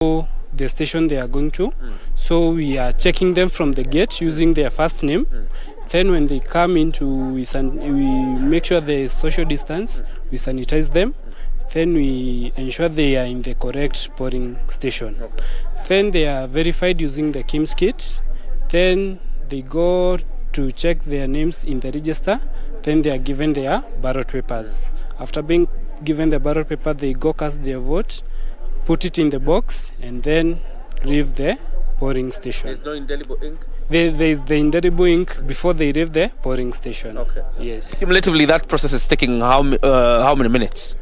the station they are going to. So we are checking them from the gate using their first name. Then when they come into, we make sure there is social distance, we sanitize them. Then we ensure they are in the correct polling station. Then they are verified using the KIMS kit. Then they go to check their names in the register. Then they are given their ballot papers. After being given the ballot paper, they go cast their vote, put it in the box, and then leave the polling station. There's no indelible ink? There is the indelible ink before they leave the polling station. Okay. Yes. Cumulatively, that process is taking how many minutes?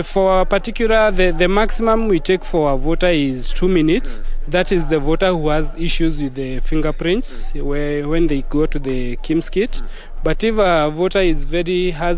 For a particular, the maximum we take for a voter is 2 minutes. That is the voter who has issues with the fingerprints when they go to the KIMS kit. But if a voter has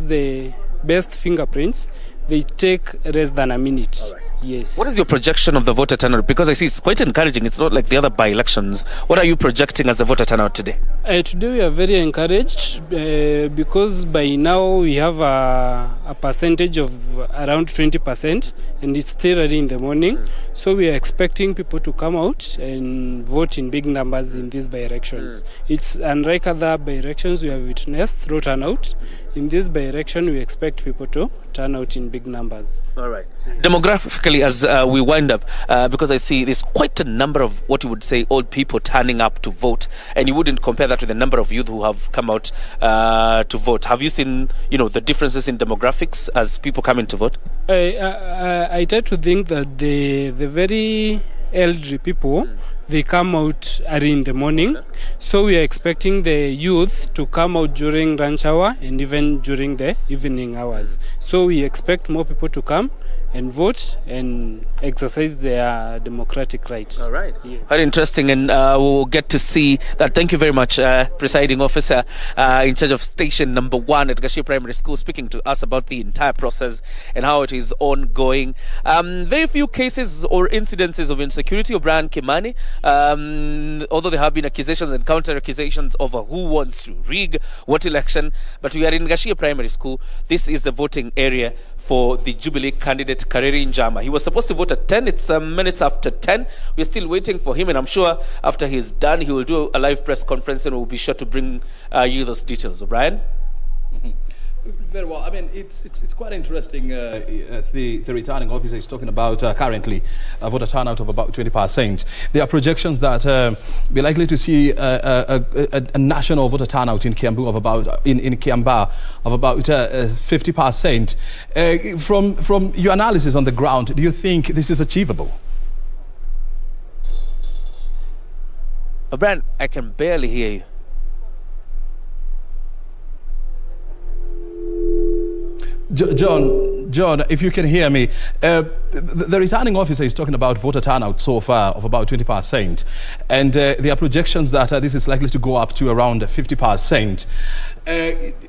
the best fingerprints, they take less than a minute. All right. Yes. What is your projection of the voter turnout? Because I see it's quite encouraging. It's not like the other by-elections. What are you projecting as the voter turnout today? Today we are very encouraged because by now we have a percentage of around 20%, and it's still early in the morning. So we are expecting people to come out and vote in big numbers in these by-elections. It's unlike other by-elections we have witnessed low turnout. In this by-election, we expect people to turn out in big numbers. All right. Demographically, as we wind up, because I see there's quite a number of what you would say old people turning up to vote, and you wouldn't compare that with the number of youth who have come out to vote. Have you seen, the differences in demographics as people come in to vote? I try to think that the very elderly people, they come out early in the morning. So we are expecting the youth to come out during lunch hour and even during the evening hours. So we expect more people to come and vote and exercise their democratic rights. All right. Yes. Very interesting, and we'll get to see that. Thank you very much, presiding officer in charge of station number 1 at Gashie Primary School, speaking to us about the entire process and how it is ongoing. Very few cases or incidences of insecurity, O'Brien Kimani, although there have been accusations and counter accusations over who wants to rig what election. But we are in Gashie Primary School. This is the voting area for the Jubilee candidate Kareri Njama. He was supposed to vote at 10. It's minutes after 10. We're still waiting for him, and I'm sure after he's done, he will do a live press conference, and we'll be sure to bring you those details. O'Brien? Very well. I mean, it's quite interesting. The returning officer is talking about currently a voter turnout of about 20%. There are projections that we're likely to see a national voter turnout in Kiambu of about in Kiambaa of about 50%. From your analysis on the ground, do you think this is achievable? O'Brien, I can barely hear you. John, if you can hear me, the returning officer is talking about voter turnout so far of about 20%, and there are projections that this is likely to go up to around 50%.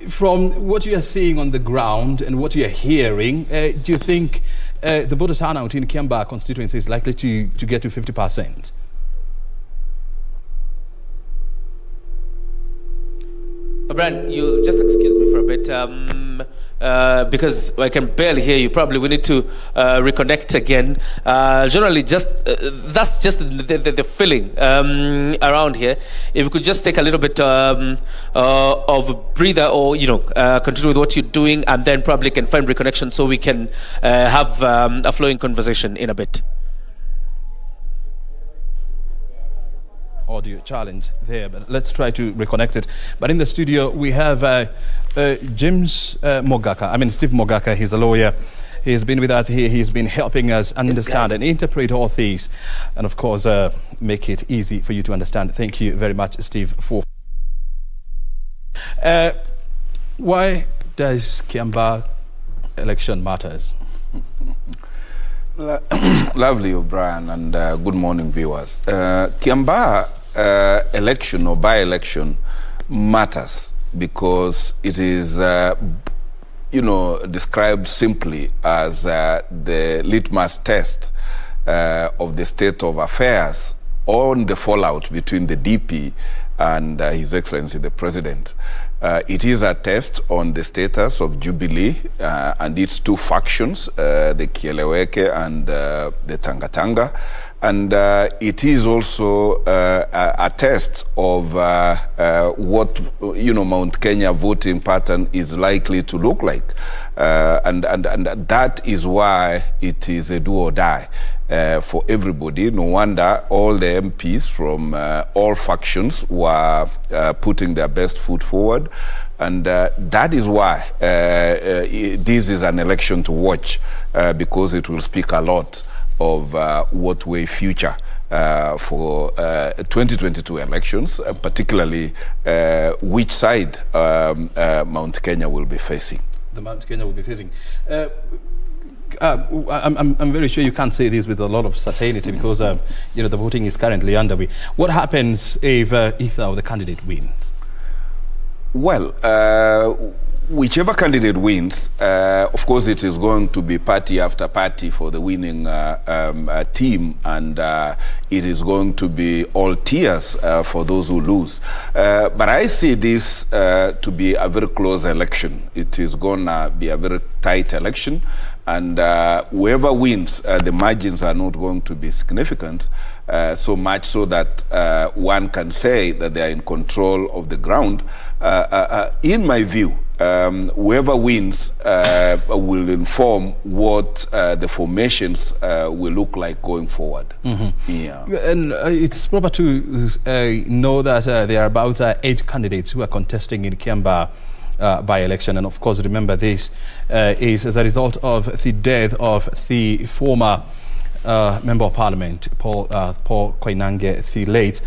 From what you are seeing on the ground and what you are hearing, do you think the voter turnout in Kiambaa constituency is likely to get to 50%? O'Brien, you'll just excuse me for a bit because I can barely hear you. Probably we need to reconnect again. Generally, that's just the feeling around here. If you could just take a little bit of a breather, or continue with what you're doing, and then probably can find reconnection so we can have a flowing conversation in a bit. Audio challenge there, but let's try to reconnect it. But in the studio we have James Mogaka. I mean, Steve Mogaka. He's a lawyer. He's been with us here. He's been helping us understand and interpret all these, and of course make it easy for you to understand. Thank you very much, Steve. For why does Kiambaa election matters? Lovely, O'Brien, and good morning, viewers. Kiambaa election or by-election matters because it is, described simply as the litmus test of the state of affairs on the fallout between the DP and His Excellency the President. It is a test on the status of Jubilee and its two factions, the Kieleweke and the Tanga Tanga, And it is also a test of what Mount Kenya voting pattern is likely to look like, and that is why it is a do or die for everybody. No wonder all the MPs from all factions were putting their best foot forward, and that is why this is an election to watch, because it will speak a lot of what way future for 2022 elections, particularly which side Mount Kenya will be facing. The Mount Kenya will be facing. I'm very sure you can't say this with a lot of certainty because the voting is currently underway. What happens if either the candidate wins? Well, whichever candidate wins, of course, it is going to be party after party for the winning team, and it is going to be all tears for those who lose. But I see this to be a very close election. It is going to be a very tight election, and whoever wins, the margins are not going to be significant, so much so that one can say that they are in control of the ground. In my view, whoever wins will inform what the formations will look like going forward. Yeah. And it's proper to know that there are about 8 candidates who are contesting in Kiambaa by-election, and of course remember this is as a result of the death of the former Member of Parliament, Paul Koinange, the late.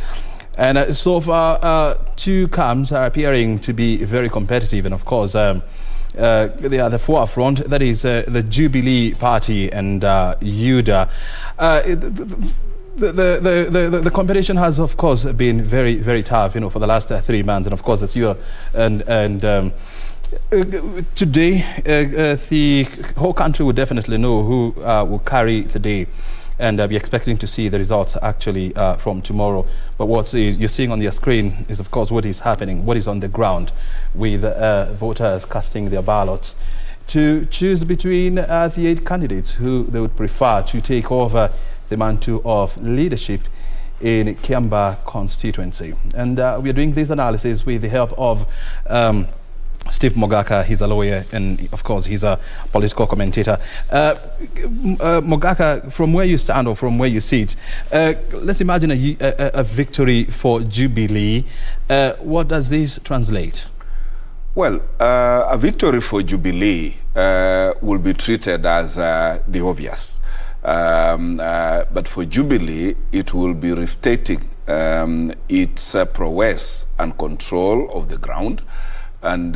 And so far, 2 camps are appearing to be very competitive, and of course they are the forefront, that is the Jubilee Party and UDA. The competition has, of course, been very, very tough, for the last 3 months, and of course, it's you and today the whole country will definitely know who will carry the day, and be expecting to see the results actually from tomorrow. But what you're seeing on your screen is, of course, what is happening, what is on the ground, with voters casting their ballots to choose between the 8 candidates who they would prefer to take over the mantle of leadership in Kiambaa constituency. And we are doing this analysis with the help of Steve Mogaka. He's a lawyer, and of course he's a political commentator. Mogaka, from where you stand or from where you sit, let's imagine a victory for Jubilee. What does this translate? Well, a victory for Jubilee will be treated as the obvious. But for Jubilee, it will be restating its prowess and control of the ground. And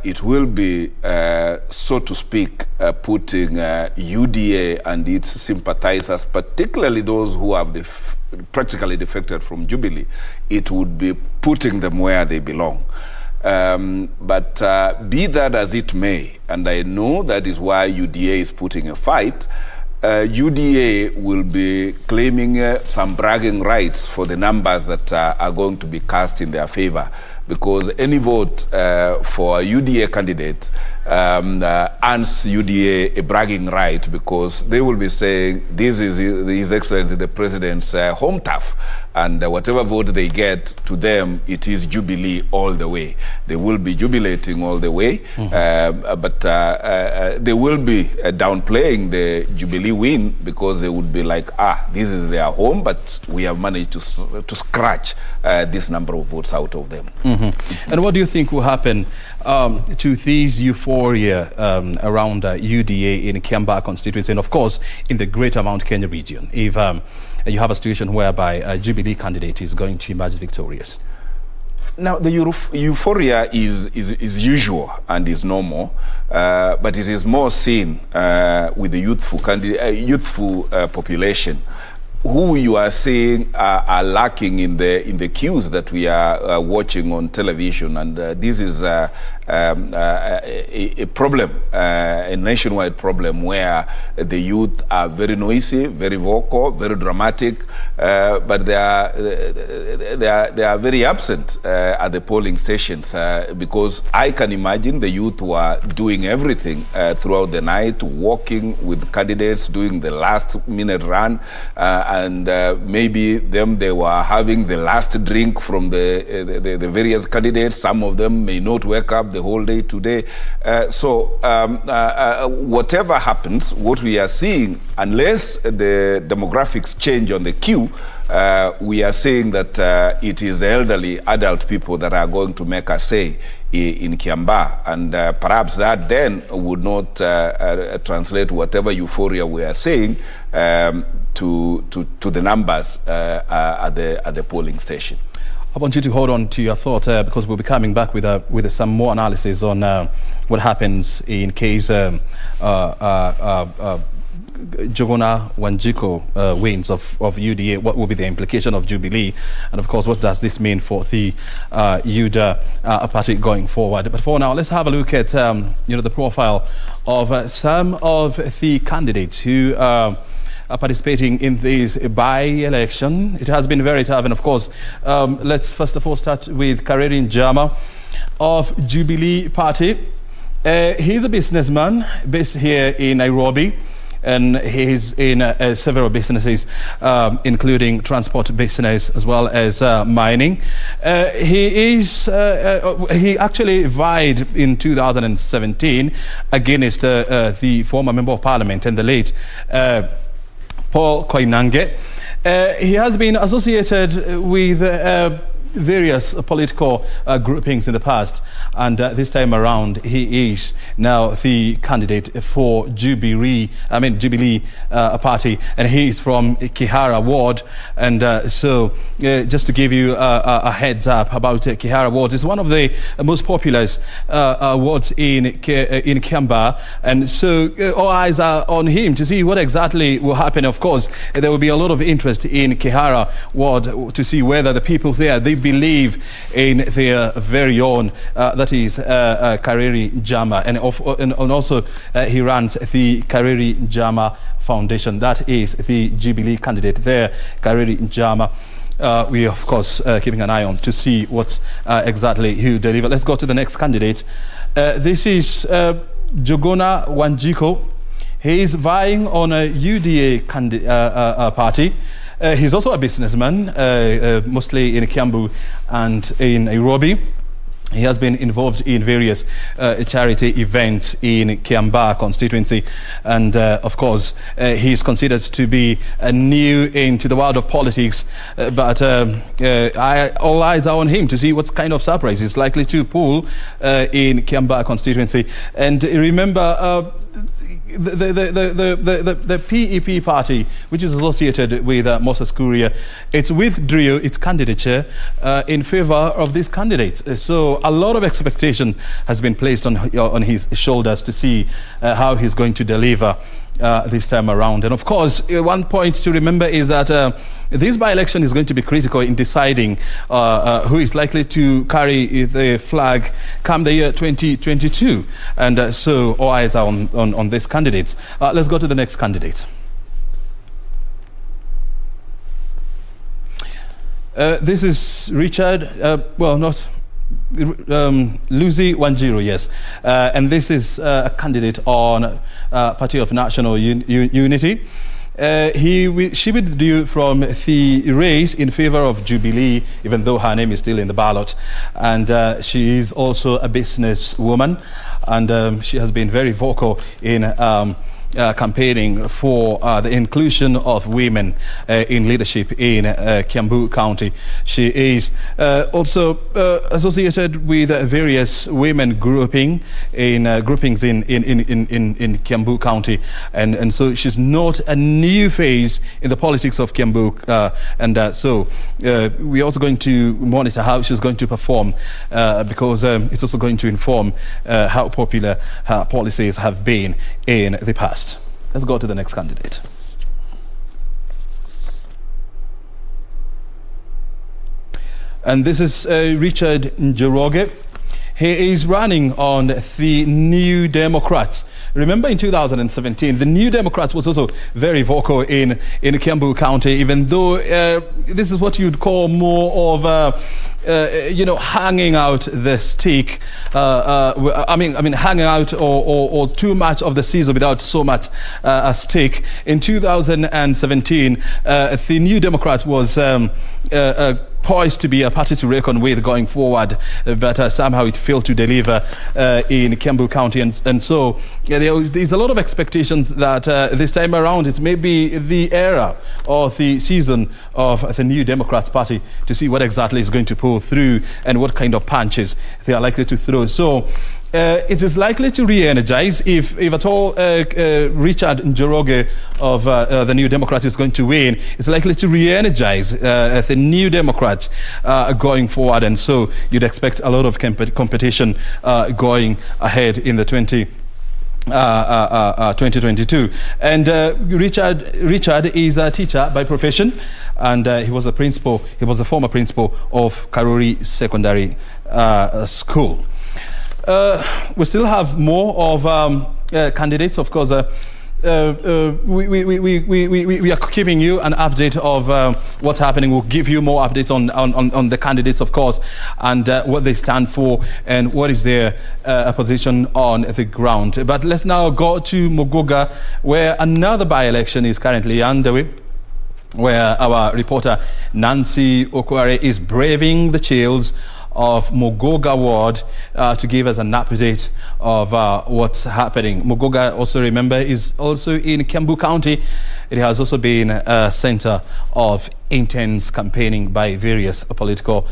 it will be, so to speak, putting UDA and its sympathizers, particularly those who have practically defected from Jubilee, it would be putting them where they belong. But be that as it may, and I know that is why UDA is putting a fight, UDA will be claiming some bragging rights for the numbers that are going to be cast in their favor, because any vote for a UDA candidate earns UDA a bragging right, because they will be saying this is His Excellency the President's home turf, and whatever vote they get, to them it is Jubilee all the way. They will be jubilating all the way, but they will be downplaying the Jubilee win, because they would be like, this is their home, but we have managed to scratch this number of votes out of them. And what do you think will happen to this euphoria around UDA in Kiambaa constituency, and of course in the greater Mount Kenya region, if you have a situation whereby a Jubilee candidate is going to emerge victorious? Now, the euphoria is usual and is normal, but it is more seen with the youthful population, who you are seeing are lacking in the cues that we are watching on television, and this is a problem, a nationwide problem where the youth are very noisy, very vocal, very dramatic, but they are very absent at the polling stations because I can imagine the youth were doing everything throughout the night, walking with candidates, doing the last-minute run, and maybe they were having the last drink from the various candidates. Some of them may not wake up the whole day today. So whatever happens, what we are seeing, unless the demographics change on the queue, we are saying that it is the elderly adult people that are going to make a say in Kiambaa, and perhaps that then would not translate whatever euphoria we are saying to the numbers at the polling station. I want you to hold on to your thought because we'll be coming back with some more analysis on what happens in case Njuguna Wanjiku wins of UDA. What will be the implication of Jubilee? And of course, what does this mean for the UDA party going forward? But for now, let's have a look at the profile of some of the candidates who are participating in this by-election. It has been very tough, and of course, let's first of all start with Kareri Njama of Jubilee Party. He's a businessman based here in Nairobi, and he's in several businesses, including transport business as well as mining. He actually vied in 2017 against the former Member of Parliament and the late Paul Koinange. He has been associated with various political groupings in the past, and this time around he is now the candidate for Jubilee party, and he is from Kihara ward. And so just to give you a heads up about Kihara ward, it's one of the most populous wards in Kiambaa, and so all eyes are on him to see what exactly will happen. Of course, there will be a lot of interest in Kihara ward to see whether the people there, they believe in their very own, that is Kareri Njama, and also he runs the Kareri Njama Foundation. That is the Jubilee candidate there, Kareri Njama. We of course keeping an eye on to see what's exactly he will deliver. Let's go to the next candidate. This is Njuguna Wanjiku. He is vying on a UDA party. He's also a businessman, mostly in Kiambu and in Nairobi. He has been involved in various charity events in Kiambaa constituency, and of course he is considered to be new into the world of politics, but all eyes are on him to see what kind of surprise he's likely to pull in Kiambaa constituency. And remember, the PEP party, which is associated with Moses Kuria, it's withdrew its candidature in favor of this candidate. So a lot of expectation has been placed on his shoulders to see how he's going to deliver this time around. And of course, one point to remember is that this by-election is going to be critical in deciding who is likely to carry the flag come the year 2022. And so all eyes are on these candidates. Let's go to the next candidate. This is Richard, Lucy Wanjiru, yes. And this is a candidate on Party of National Unity. She withdrew from the race in favor of Jubilee, even though her name is still in the ballot. And she is also a businesswoman, and she has been very vocal in campaigning for the inclusion of women in leadership in Kiambu County. She is also associated with various women groupings in Kiambu County, and so she's not a new face in the politics of Kiambu, so we're also going to monitor how she's going to perform, because it's also going to inform how popular her policies have been in the past. Let's go to the next candidate. And this is Richard Njoroge. He is running on the New Democrats. Remember in 2017, the New Democrats was also very vocal in Kiambu County, even though this is what you'd call more of hanging out the stick. I mean, hanging out or too much of the season without so much a stick. In 2017, the New Democrat was poised to be a party to reckon with going forward, but somehow it failed to deliver in Kiambu County, and so there's a lot of expectations that this time around it may be the era or the season of the New Democrats Party to see what exactly is going to pull through and what kind of punches they are likely to throw. So it is likely to re-energize if at all Richard Njoroge of the New Democrats is going to win. It's likely to re-energize the New Democrats going forward, and so you'd expect a lot of competition going ahead in the 2022. And Richard is a teacher by profession, and he was a former principal of Karuri Secondary School. We still have more of candidates, of course. We are keeping you an update of what's happening. We'll give you more updates on the candidates, of course, and what they stand for and what is their position on the ground. But let's now go to Muguga, where another by-election is currently underway, where our reporter Nancy Okware is braving the chills of Muguga Ward to give us an update of what's happening. Muguga, also remember, is also in Kiambu County. It has also been a center of intense campaigning by various political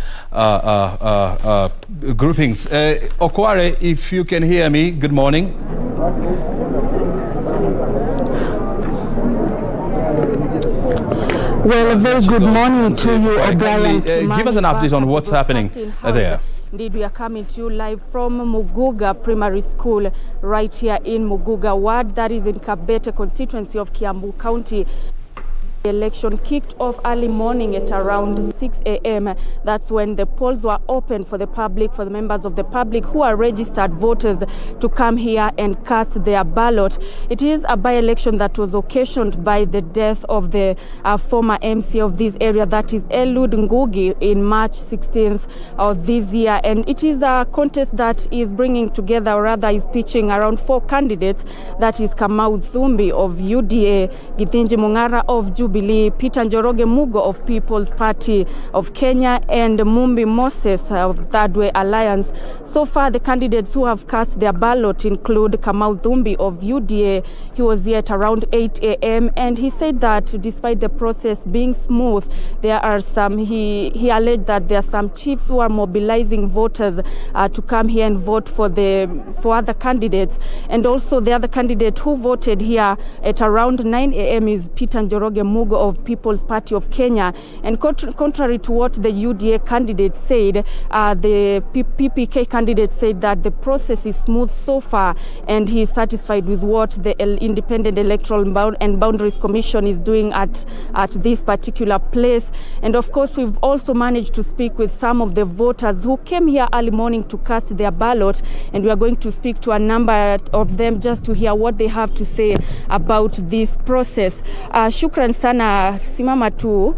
groupings. Okware, if you can hear me, good morning. Well, a very good morning to you, O'Brien. Give us an update on what's happening there. Indeed, we are coming to you live from Muguga Primary School, right here in Muguga Ward, that is in Kabete constituency of Kiambu County. The election kicked off early morning at around 6 a.m. That's when the polls were open for the public, for the members of the public who are registered voters to come here and cast their ballot. It is a by-election that was occasioned by the death of the former MC of this area, that is Eliud Ngugi, in March 16th of this year. And it is a contest that is bringing together, or rather is pitching around 4 candidates. That is Kamau Thumbi of UDA, Githinji Mung'ara of Jubilee, Peter Njoroge Mugo of People's Party of Kenya, and Mumbi Moses of Third Way Alliance. So far, the candidates who have cast their ballot include Kamau Thumbi of UDA. He was here at around 8 a.m. and he said that despite the process being smooth, there are some, he alleged that there are some chiefs who are mobilizing voters to come here and vote for other candidates. And also the other candidate who voted here at around 9 a.m. is Peter Njoroge Mugo of People's Party of Kenya. And contrary to what the UDA candidate said, the PPK candidate said that the process is smooth so far, and he is satisfied with what the Independent Electoral and Boundaries Commission is doing at this particular place. And of course, we've also managed to speak with some of the voters who came here early morning to cast their ballot, and we are going to speak to a number of them just to hear what they have to say about this process. Shukran sana, simama tu.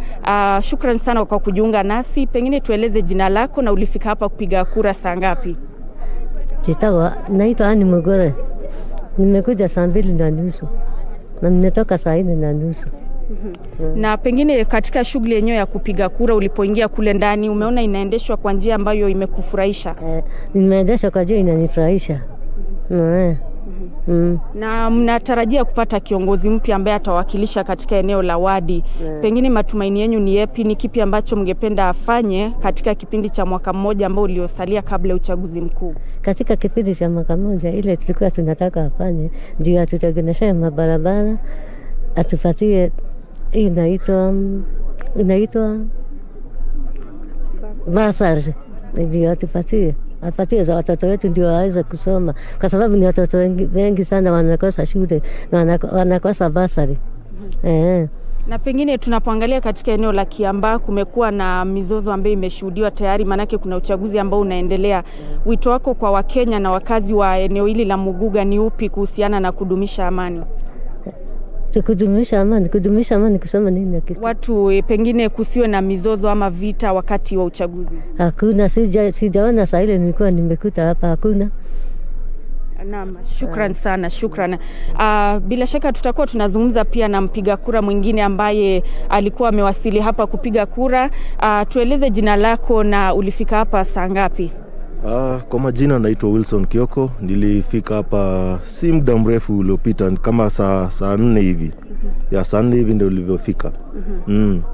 Shukran sana kwa kujiunga nasi. Pengine tueleze jina lako na ulifika hapa kupiga kura saa ngapi? Naitwa Ani Mugore. Nimekuja saa 2:30 na nimetoka saa 4:30. Na pengine katika shughuli yenyewe ya kupiga kura, ulipoingia kule ndani, umeona inaendeshwa kwa njia ambayo imekufurahisha? Nimeendeshwa kwa njia inanifurahisha. Na mnatarajia kupata kiongozi mpya ambaye atawakilisha katika eneo la wadi. Pengine matumaini yenu ni yapi? Ni kipi ambacho mngependa afanye katika kipindi cha mwaka mmoja ambao uliosalia kabla ya uchaguzi mkuu? Katika kipindi cha mwaka mmoja ile tulikuwa tunataka afanye ndio atutengenezee mabarabara, atupatie inaitwa basari, ndio atupatie za watoto wetu ndio waweze kusoma, kwa sababu ni watoto wengi sana wanakosa shule na wanakosa basari. Na pengine tunapoangalia katika eneo la Kiambaa kumekuwa na mizozo ambayo imeshuhudiwa tayari, manake kuna uchaguzi ambao unaendelea. Wito wako kwa Wakenya na wakazi wa eneo hili la Muguga ni upi kuhusiana na kudumisha amani? Kudumisha amani kusema nini? Watu pengine kusiwe na mizozo ama vita wakati wa uchaguzi. Hakuna, sijaona saa ile nilikuwa nimekuta hapa, hakuna. Naam, shukran sana, shukran. Bila shaka tutakuwa tunazungumza pia na mpiga kura mwingine ambaye alikuwa amewasili hapa kupiga kura. Tueleze jina lako na ulifika hapa saa ngapi? Kwa majina naitwa Wilson Kioko. Nilifika hapa si muda mrefu uliopita, kama saa 4 hivi. Ya saa 4 hivi ndio nilivyofika.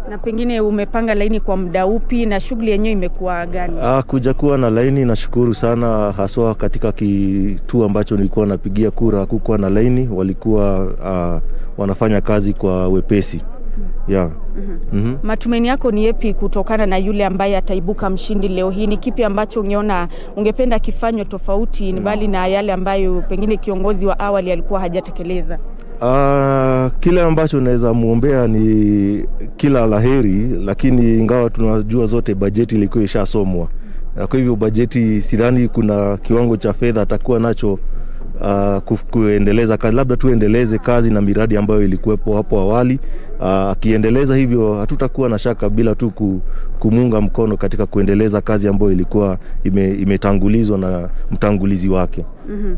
Na pengine umepanga laini kwa muda upi na shughuli yenyewe imekuwa gani? Kuja kuwa na laini, nashukuru sana, haswa katika kituo ambacho nilikuwa napigia kura kukuwa na laini, walikuwa wanafanya kazi kwa wepesi. Yeah. Matumaini yako ni yapi kutokana na yule ambaye ataibuka mshindi leo hii? Ni kipi ambacho ungeona ungependa kifanywe tofauti bali na yale ambayo pengine kiongozi wa awali alikuwa hajatekeleza? Kile ambacho naweza muombea ni kila laheri, lakini ingawa tunajua zote bajeti ilikuwa ishasomwa. Kwa hivyo bajeti sidhani kuna kiwango cha fedha atakuwa nacho kuendeleza kazi. Labda tuendeleze kazi na miradi ambayo ilikuwepo hapo awali. Akiendeleza hivyo hatutakuwa na shaka bila tu kumunga mkono katika kuendeleza kazi ambayo ilikuwa imetangulizwa na mtangulizi wake.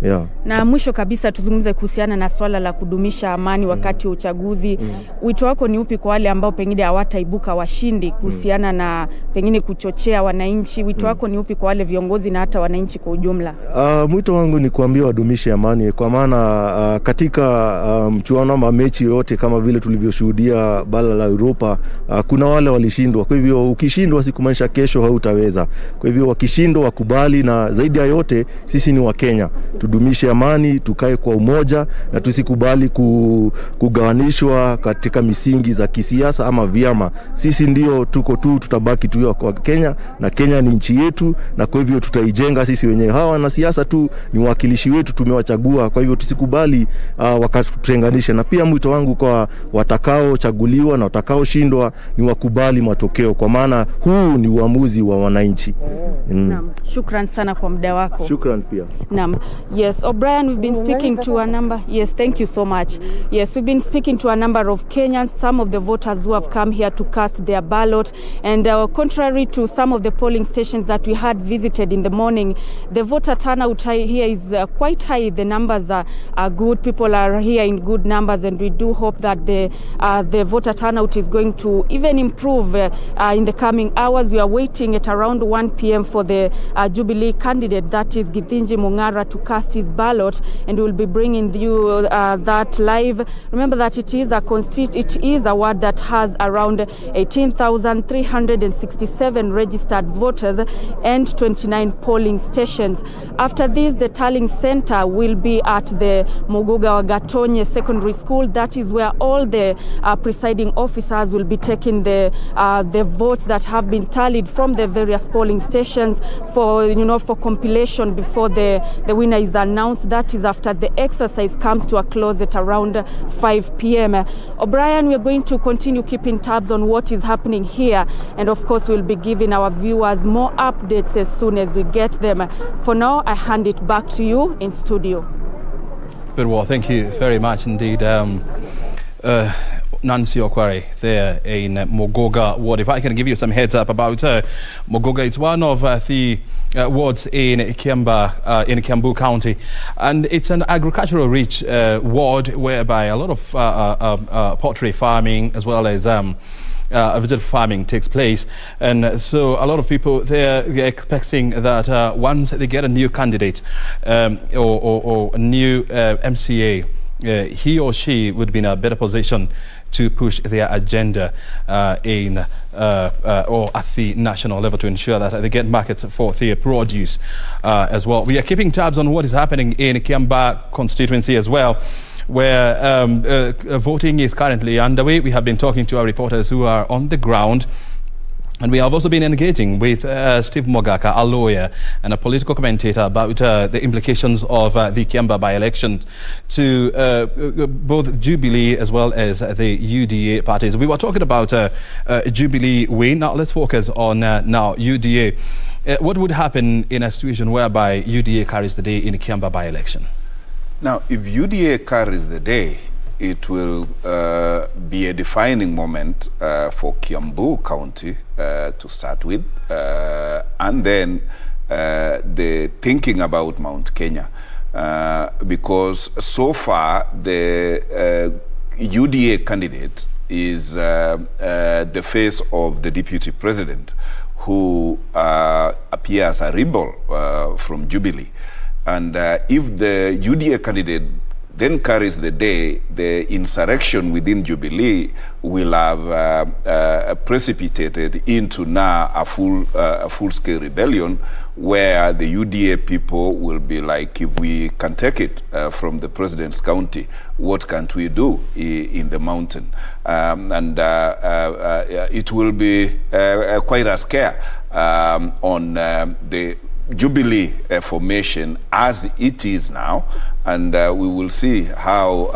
Yeah. Na mwisho kabisa tuzungumze kuhusiana na swala la kudumisha amani wakati wa uchaguzi. Wito wako ni upi kwa wale ambao pengine hawataibuka washindi kuhusiana na pengine kuchochea wananchi? Wito wako ni upi kwa wale viongozi na hata wananchi kwa ujumla? Mwito wangu ni kuambia wadumishe amani, kwa maana katika mchuano ama mechi yote kama vile tulivyoshuhudia bara la Europa, kuna wale walishindwa. Kwa hivyo ukishindwa sikumaanisha kesho hautaweza. Kwa hivyo wakishindwa wakubali, na zaidi ya yote sisi ni Wakenya. Tudumishe amani, tukae kwa umoja na tusikubali kugawanishwa katika misingi za kisiasa ama vyama. Sisi ndio tutabaki tu kwa Kenya, na Kenya ni nchi yetu, na kwa hivyo tutaijenga sisi wenyewe. Hawa na siasa tu ni wakilishi wetu, tumewachagua. Kwa hivyo tusikubali wakatutenganisha. Na pia mwito wangu kwa watakao chaguliwa na watakao shindwa ni wakubali matokeo, kwa maana huu ni uamuzi wa wananchi. Naam, shukran sana kwa muda wako. Shukran pia. Naam. Yes, O'Brien, we've been speaking to a number. Yes, thank you so much. Yes, we've been speaking to a number of Kenyans, some of the voters who have come here to cast their ballot, and contrary to some of the polling stations that we had visited in the morning, the voter turnout here is quite high. The numbers are good. People are here in good numbers, and we do hope that the voter turnout is going to even improve in the coming hours. We are waiting at around 1 p.m. for the Jubilee candidate, that is Githinji Mung'ara, to cast his ballot, and we'll be bringing you that live. Remember that it is a ward that has around 18,367 registered voters and 29 polling stations. After this, the tallying center will be at the Muguga Gatonye Secondary School. That is where all the presiding officers will be taking the votes that have been tallied from the various polling stations for compilation before the winner is announced. That is after the exercise comes to a close at around 5 p.m. O'Brien, we are going to continue keeping tabs on what is happening here, and of course we'll be giving our viewers more updates as soon as we get them. For now, I hand it back to you in studio. Very well, thank you very much indeed. Nancy Okware there in Muguga ward. If I can give you some heads up about Muguga, it's one of the wards in Kiambu County, and it's an agricultural rich ward whereby a lot of poultry farming as well as vegetable farming takes place. And so a lot of people there, they're expecting that once they get a new candidate or a new MCA, he or she would be in a better position to push their agenda or at the national level to ensure that they get markets for their produce as well. We are keeping tabs on what is happening in Kiambaa constituency as well, where voting is currently underway. We have been talking to our reporters who are on the ground And we have also been engaging with Steve Mogaka, a lawyer and a political commentator, about the implications of the Kiambaa by-election to both Jubilee as well as the UDA parties. We were talking about Jubilee win. Now let's focus on now UDA. What would happen in a situation whereby UDA carries the day in the Kiambaa by-election? Now, if UDA carries the day, it will be a defining moment for Kiambu County to start with, and then the thinking about Mount Kenya, because so far the UDA candidate is the face of the deputy president, who appears a rebel from Jubilee. And if the UDA candidate then carries the day, the insurrection within Jubilee will have precipitated into now a full-scale rebellion, where the UDA people will be like, if we can take it from the president's county, what can't we do in the mountain? It will be quite a scare on the Jubilee formation as it is now, and we will see how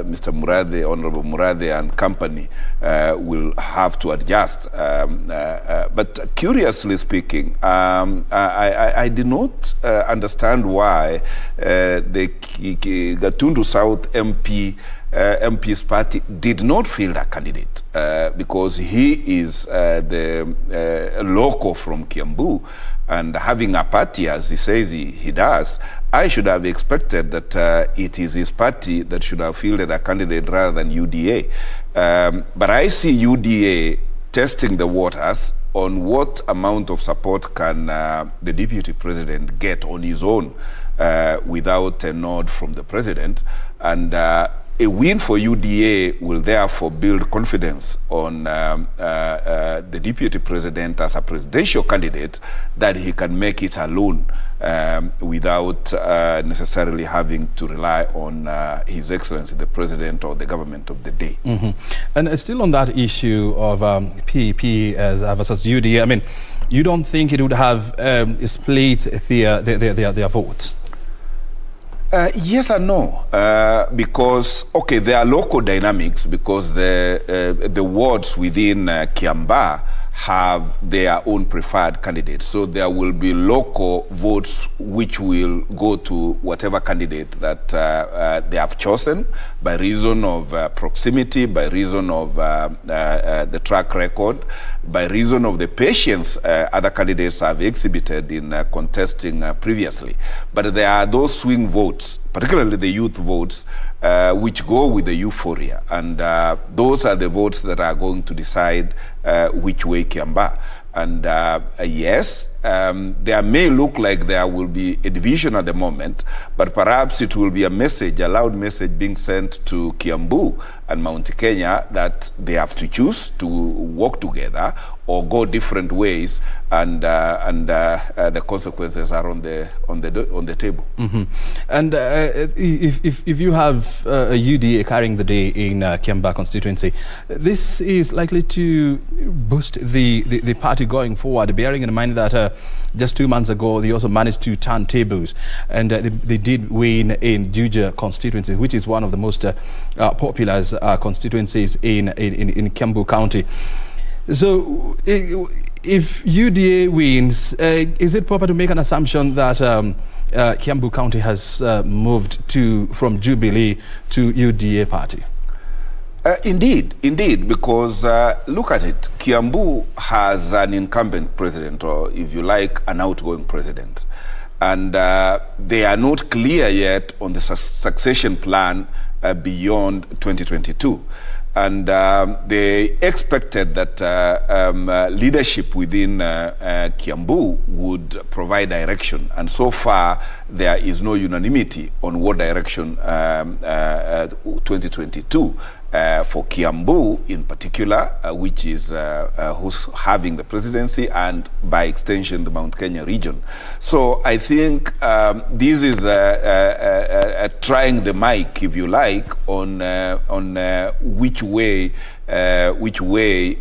Mr. Murathe, Honorable Murathe and company will have to adjust. But curiously speaking, I did not understand why the Gatundu South MP's party did not field a candidate, because he is the local from Kiambu, and having a party as he says he does, I should have expected that it is his party that should have fielded a candidate rather than UDA. But I see UDA testing the waters on what amount of support can the deputy president get on his own without a nod from the president. And a win for UDA will therefore build confidence on the deputy president as a presidential candidate, that he can make it alone without necessarily having to rely on His Excellency the President or the government of the day. Mm-hmm. And still on that issue of PEP versus UDA, I mean, you don't think it would have split their votes? Yes and no, because, okay, there are local dynamics, because the wards within Kiambaa have their own preferred candidates. So there will be local votes which will go to whatever candidate that they have chosen, by reason of proximity, by reason of the track record, by reason of the patience other candidates have exhibited in contesting previously. But there are those swing votes, particularly the youth votes, which go with the euphoria. And those are the votes that are going to decide which way Kiambaa. And yes, there may look like there will be a division at the moment, but perhaps it will be a message, a loud message being sent to Kiambu and Mount Kenya, that they have to choose to work together or go different ways, and the consequences are on the table. Mm-hmm. And if you have a UDA carrying the day in Kiambaa constituency, this is likely to boost the party going forward, bearing in mind that just 2 months ago they also managed to turn tables, and they did win in Juja constituency, which is one of the most popular constituencies in Kiambu County. So if UDA wins, is it proper to make an assumption that Kiambu County has moved from Jubilee to UDA party? Indeed, because look at it. Kiambu has an incumbent president, or if you like, an outgoing president. And they are not clear yet on the succession plan beyond 2022. And they expected that leadership within Kiambu would provide direction. And so far, there is no unanimity on what direction 2022 for Kiambu in particular, which is who's having the presidency, and by extension the Mount Kenya region. So I think this is trying the mic, if you like, on which way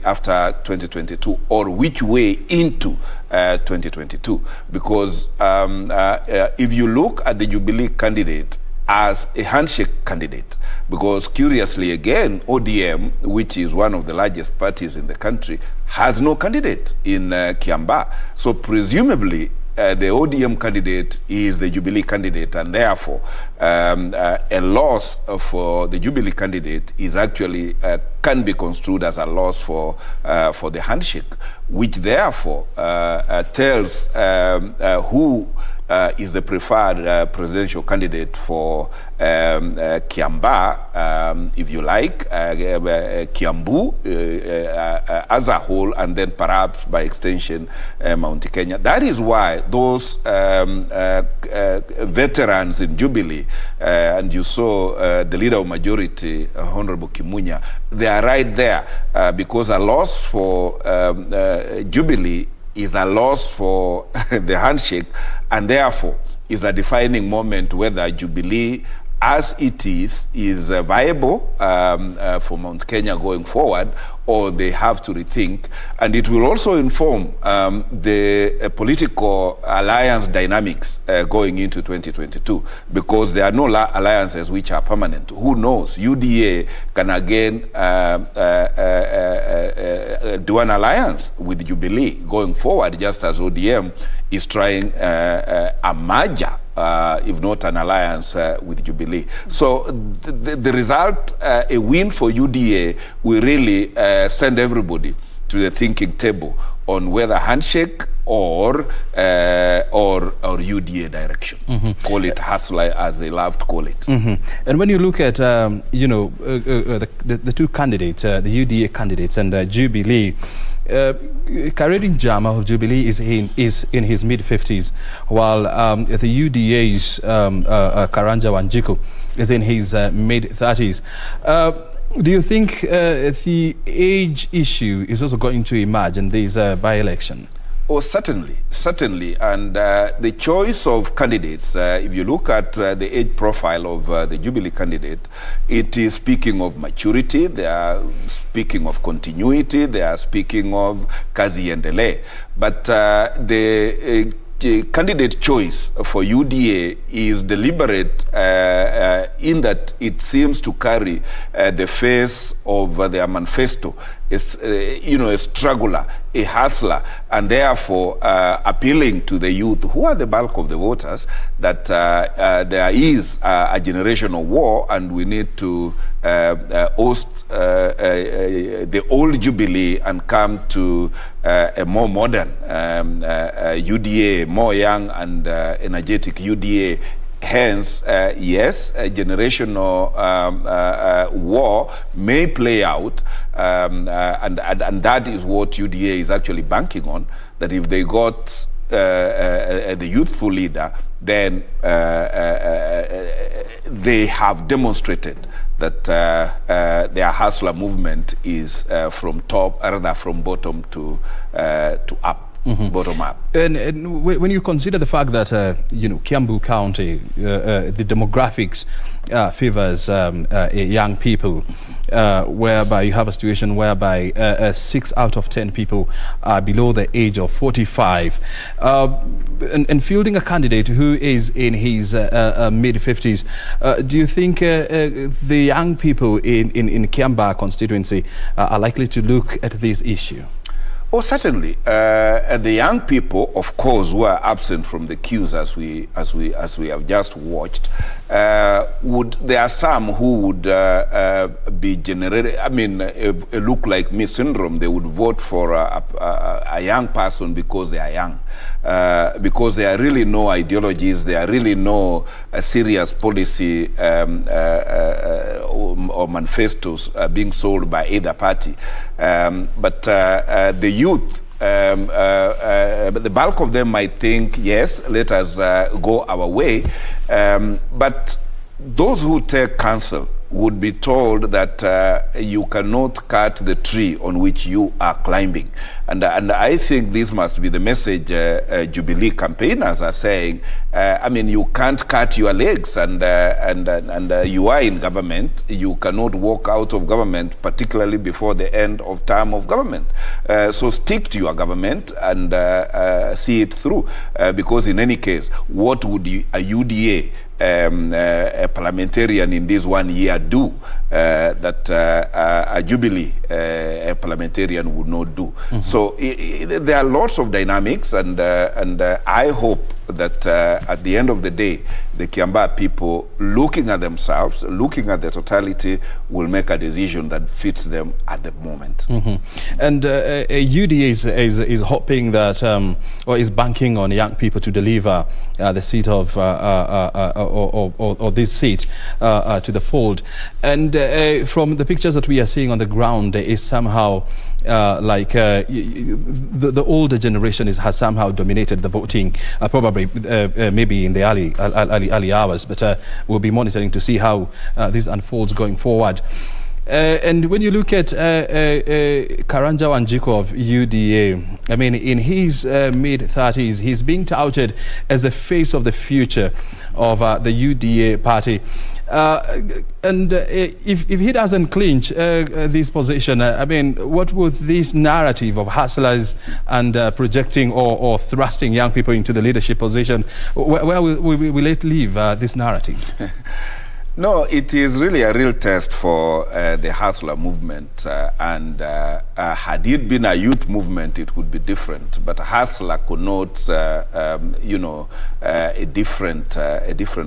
after 2022, or which way into 2022, because if you look at the Jubilee candidate as a handshake candidate, because curiously again, ODM, which is one of the largest parties in the country, has no candidate in Kiambaa. So presumably the ODM candidate is the Jubilee candidate, and therefore a loss for the Jubilee candidate is actually can be construed as a loss for the handshake, which therefore tells who is the preferred presidential candidate for Kiambaa, if you like, Kiambu as a whole, and then perhaps by extension Mount Kenya. That is why those veterans in Jubilee, and you saw the leader of majority, Honorable Kimunya, they are right there, because a loss for Jubilee is a loss for the handshake, and therefore is a defining moment whether Jubilee as it is viable for Mount Kenya going forward, or they have to rethink. And it will also inform the political alliance dynamics going into 2022, because there are no alliances which are permanent. Who knows? UDA can again do an alliance with Jubilee going forward, just as ODM is trying a merger, if not an alliance with Jubilee. So the result, a win for UDA, will really send everybody to the thinking table on whether handshake or UDA direction. Call it hustler, as they love to call it. And when you look at the two candidates, the UDA candidates and Jubilee, Khairudeen Jama of Jubilee is in his mid-50s, while the UDA's Karanja Wanjiku is in his mid-30s. Do you think the age issue is also going to emerge in this by-election? Oh, certainly. And the choice of candidates, if you look at the age profile of the Jubilee candidate, it is speaking of maturity, they are speaking of continuity, they are speaking of kazi endele. But the candidate choice for UDA is deliberate in that it seems to carry the face of their manifesto. It's, a struggler, a hustler, and therefore appealing to the youth, who are the bulk of the voters, that there is a generational war, and we need to host the old Jubilee and come to a more modern UDA, more young and energetic UDA. Hence, yes, a generational war may play out, and that is what UDA is actually banking on, that if they got the youthful leader, then they have demonstrated that their hustler movement is from bottom to up. Bottom up. And when you consider the fact that Kiambu County, the demographics favors young people, whereby you have a situation whereby 6 out of 10 people are below the age of 45, and fielding a candidate who is in his mid-50s, do you think the young people in Kiambaa constituency are likely to look at this issue? Oh, certainly. The young people, of course, who are absent from the queues, as we have just watched, there are some who would be generated. I mean, look like me syndrome. They would vote for a young person because they are young, because there are really no ideologies, there are really no serious policy or manifestos being sold by either party. But the youth, the bulk of them might think, yes, let us go our way. But those who take counsel would be told that you cannot cut the tree on which you are climbing. And I think this must be the message Jubilee campaigners are saying. I mean, you can't cut your legs, and you are in government. You cannot walk out of government, particularly before the end of term of government. So stick to your government and see it through, because in any case, what would a UDA a parliamentarian in this 1 year do that a Jubilee a parliamentarian would not do? So there are lots of dynamics, and I hope that at the end of the day, the Kiambaa people, looking at themselves, looking at the totality, will make a decision that fits them at the moment. And UDA is hoping that, or is banking on young people to deliver the seat of, or this seat to the fold. And from the pictures that we are seeing on the ground, there is somehow like the older generation has somehow dominated the voting, probably maybe in the early hours, but we'll be monitoring to see how this unfolds going forward. And when you look at Karanja Wanjiku of UDA, I mean, in his mid-30s, he's being touted as the face of the future of the UDA party. And if he doesn't clinch this position, I mean, what would this narrative of hustlers and projecting or thrusting young people into the leadership position, where will it leave this narrative? No, it is really a real test for the hustler movement, and had it been a youth movement, it would be different. But hustler connotes, you know, a different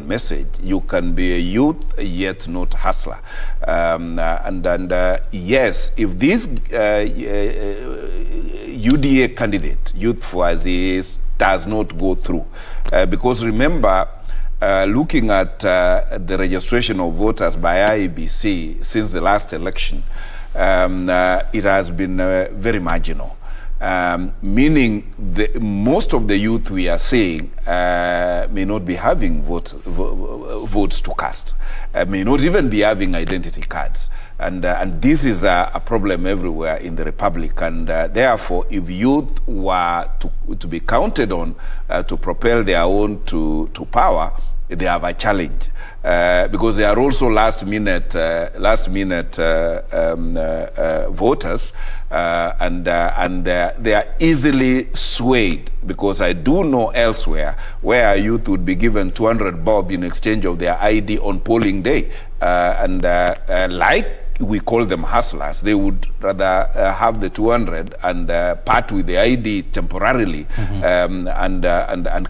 message. You can be a youth yet not hustler, and yes, if this UDA candidate, Youth for Aziz, does not go through, because remember, looking at the registration of voters by IEBC since the last election, it has been very marginal, meaning most of the youth we are seeing may not be having votes to cast, may not even be having identity cards. And this is a problem everywhere in the Republic, and therefore, if youth were to be counted on to propel their own to power, they have a challenge, because they are also last minute voters, and they are easily swayed, because I do know elsewhere where a youth would be given 200 bob in exchange of their ID on polling day, like we call them hustlers, they would rather have the 200 and part with the ID temporarily, and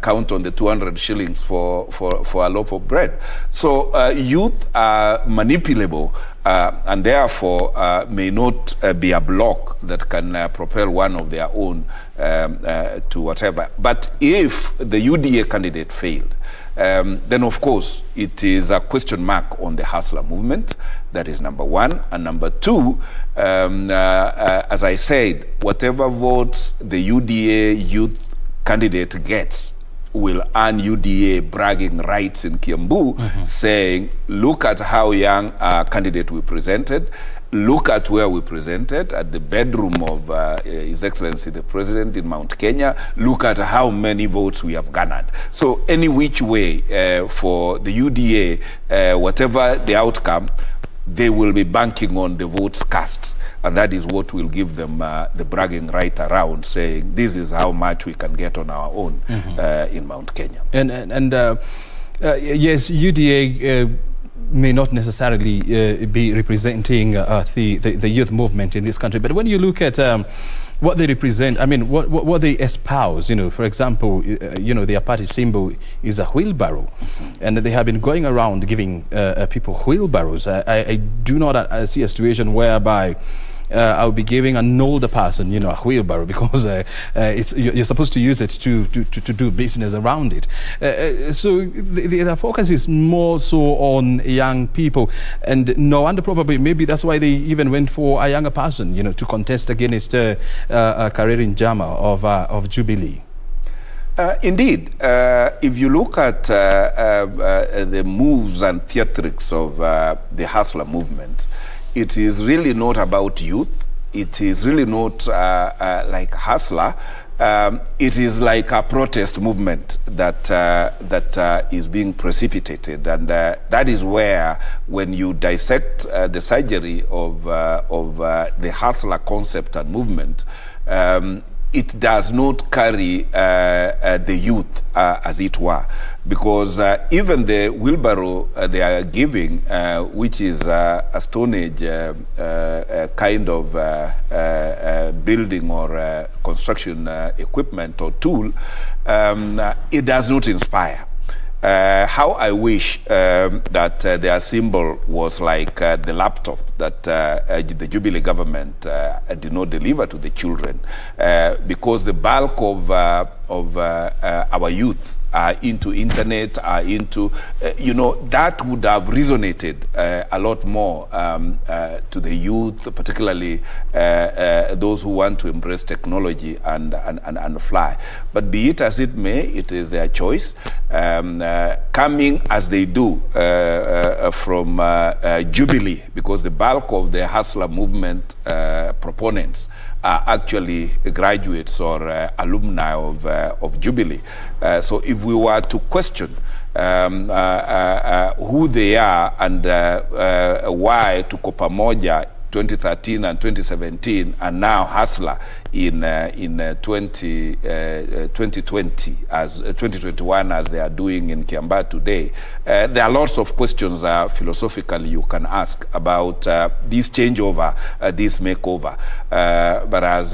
count on the 200 shillings for a loaf of bread. So youth are manipulable, and therefore may not be a block that can propel one of their own to whatever. But if the UDA candidate failed, then of course it is a question mark on the hustler movement. That is number one. And number two, as I said, whatever votes the UDA youth candidate gets will earn UDA bragging rights in Kiambu, saying, look at how young candidate we presented. Look at where we presented, at the bedroom of His Excellency the President in Mount Kenya. Look at how many votes we have garnered. So any which way for the UDA, whatever the outcome, they will be banking on the votes cast. And that is what will give them the bragging right around, saying this is how much we can get on our own in Mount Kenya. And yes, UDA may not necessarily be representing the youth movement in this country, but when you look at what they represent, I mean, what they espouse, you know, for example, you know, their party symbol is a wheelbarrow, and they have been going around giving people wheelbarrows. I do not see a situation whereby I'll be giving an older person, you know, a wheelbarrow, because you're supposed to use it to do business around it. So the focus is more so on young people, and no wonder probably maybe that's why they even went for a younger person, you know, to contest against Kareri Njama of Jubilee. Indeed, if you look at the moves and theatrics of the Hustler movement, it is really not about youth. It is really not like Hustler. It is like a protest movement that is being precipitated, and that is where, when you dissect the surgery of the Hustler concept and movement, it does not carry the youth, as it were, because even the wheelbarrow they are giving, which is a Stone Age kind of building or construction equipment or tool, it does not inspire. How I wish that their symbol was like the laptop that the Jubilee government did not deliver to the children, because the bulk of our youth are into internet, are into, that would have resonated a lot more to the youth, particularly those who want to embrace technology and fly. But be it as it may, it is their choice. Coming as they do from Jubilee, because the bulk of the Hustler movement proponents are actually graduates or alumni of Jubilee. So if we were to question who they are and why Tuko Pamoja 2013 and 2017 and now Hustler in 2021 as they are doing in Kiambaa today, there are lots of questions philosophically you can ask about this changeover, this makeover. But as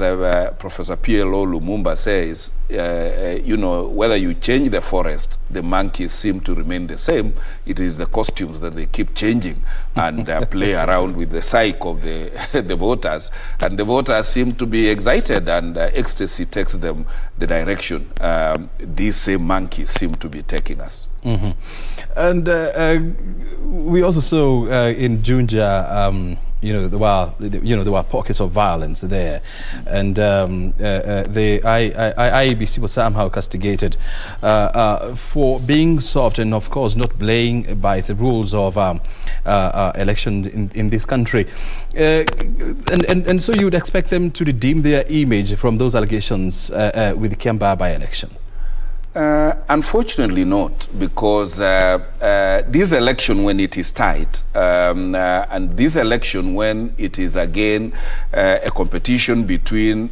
Professor PLO Lumumba says, whether you change the forest, the monkeys seem to remain the same. It is the costumes that they keep changing and play around with the psyche of the voters. And the voters seem to be excited, and ecstasy takes them the direction these same monkeys seem to be taking us. Mm-hmm. And we also saw in Junja, there were pockets of violence there, and the IEBC was somehow castigated for being soft and, of course, not playing by the rules of elections in this country. And so you would expect them to redeem their image from those allegations with the Kiambaa by-election? Unfortunately not, because this election, when it is tight, and this election when it is again a competition between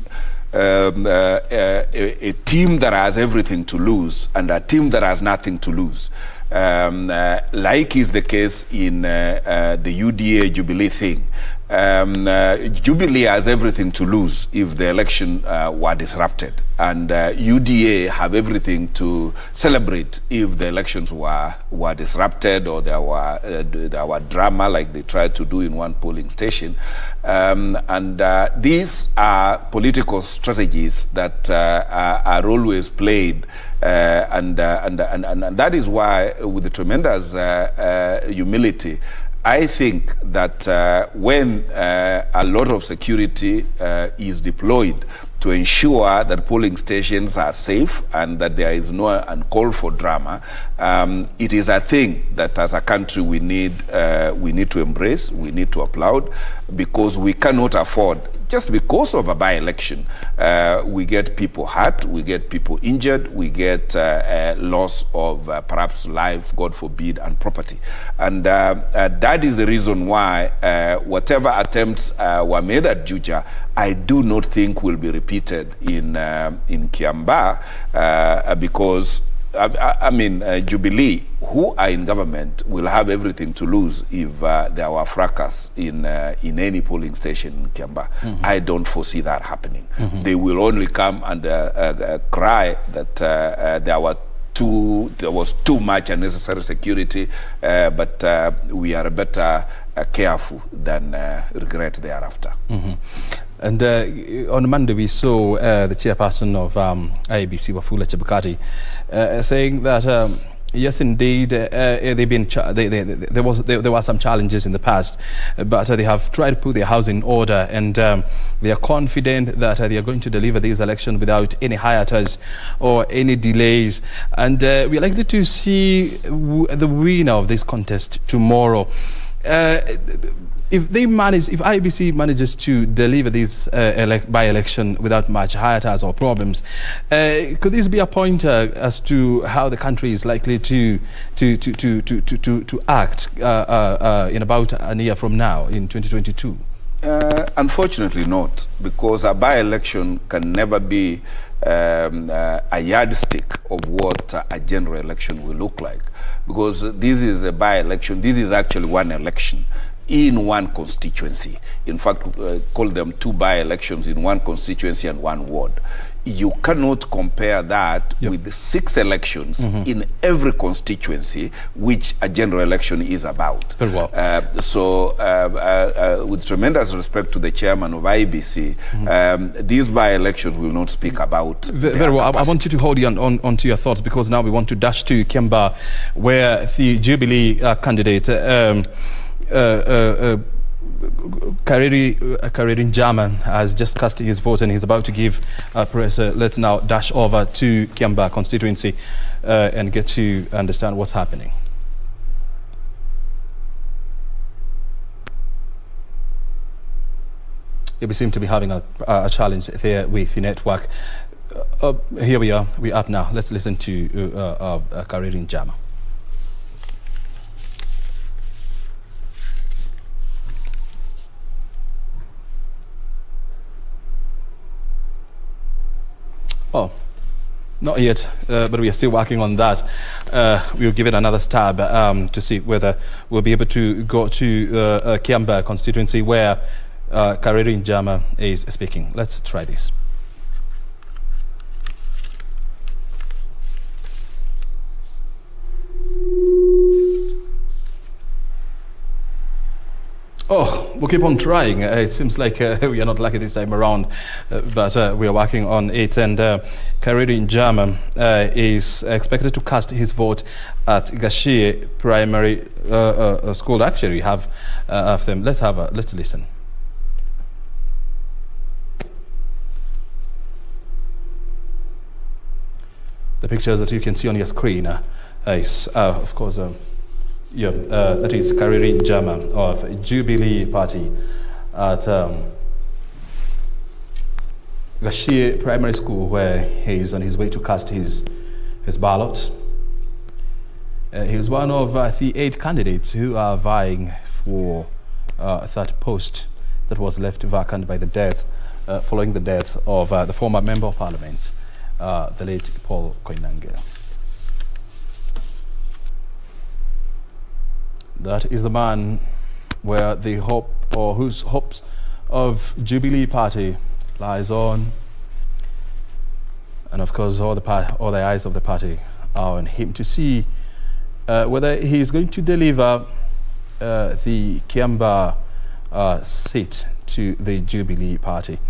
a team that has everything to lose and a team that has nothing to lose, like is the case in the UDA Jubilee thing. Jubilee has everything to lose if the election were disrupted, and UDA have everything to celebrate if the elections were disrupted or there were drama like they tried to do in one polling station. And these are political strategies that are always played, and that is why, with the tremendous humility, I think that when a lot of security is deployed to ensure that polling stations are safe and that there is no uncalled for drama, it is a thing that as a country we need to embrace, we need to applaud, because we cannot afford, just because of a by-election, we get people hurt, we get people injured, we get loss of perhaps life, God forbid, and property. And that is the reason why whatever attempts were made at Juja, I do not think will be repeated in Kiambaa, because Jubilee, who are in government, will have everything to lose if there were fracas in any polling station in Kiambaa. Mm-hmm. I don't foresee that happening. Mm-hmm. They will only come and cry that there was too much unnecessary security, but we are better careful than regret thereafter. Mm-hmm. And on Monday we saw the chairperson of IEBC, Wafula Chebukati, saying that Yes, indeed. There were some challenges in the past, but they have tried to put their house in order, and they are confident that they are going to deliver this election without any hiatus or any delays. And we are likely to see the winner of this contest tomorrow. If IEBC manages to deliver this by-election without much hiatus or problems, could this be a pointer as to how the country is likely to act in about a year from now, in 2022? Unfortunately not, because a by-election can never be a yardstick of what a general election will look like. Because this is a by-election, this is actually one election in one constituency. In fact, call them two by-elections in one constituency and one ward. You cannot compare that with 6 elections in every constituency, which a general election is about. Very well. With tremendous respect to the chairman of IEBC, these by-elections will not speak about. Very well. I want you to hold on to your thoughts, because now we want to dash to Kiambaa, where the Jubilee candidate, Kariri Njama, has just cast his vote and he's about to give a press. Let's now dash over to Kiambaa constituency and get to understand what's happening. We seem to be having a challenge there with the network. Here we are. We're up now. Let's listen to Kariri Njama. Oh, not yet, but we are still working on that. We'll give it another stab to see whether we'll be able to go to Kiambaa constituency, where Kariri Njama is speaking. Let's try this. Oh, we'll keep on trying. It seems like we are not lucky this time around, but we are working on it. And Kariri Njama is expected to cast his vote at Gashie Primary School. Actually, we have them. Let's listen. The pictures that you can see on your screen is, of course, that is Kariri Njama of Jubilee Party at Gashie Primary School, where he is on his way to cast his ballot. He is one of the 8 candidates who are vying for that post that was left vacant by the death, following the death of the former Member of Parliament, the late Paul Koinange. That is the man where the hope, or whose hopes of Jubilee Party lies on. And of course, all the eyes of the party are on him to see whether he is going to deliver the Kiambaa seat to the Jubilee Party.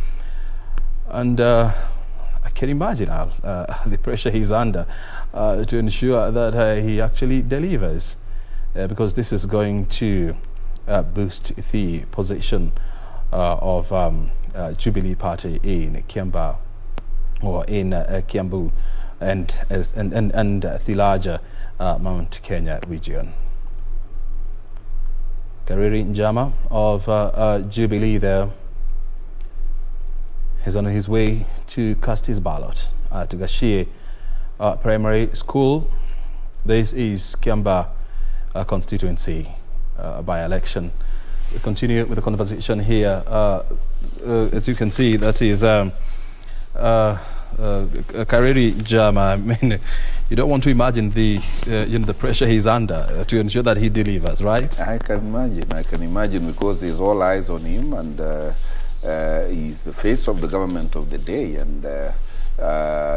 And I can imagine the pressure he's under to ensure that he actually delivers. Because this is going to boost the position of Jubilee Party in Kiambaa, or in Kiambu, and the larger Mount Kenya region. Kariri Njama of Jubilee there is on his way to cast his ballot to Gashie Primary School. This is Kiambaa constituency by-election. We continue with the conversation here. As you can see, that is Kariri Njama. I mean, you don't want to imagine the the pressure he's under to ensure that he delivers, right? I can imagine, because there's all eyes on him, and he's the face of the government of the day, and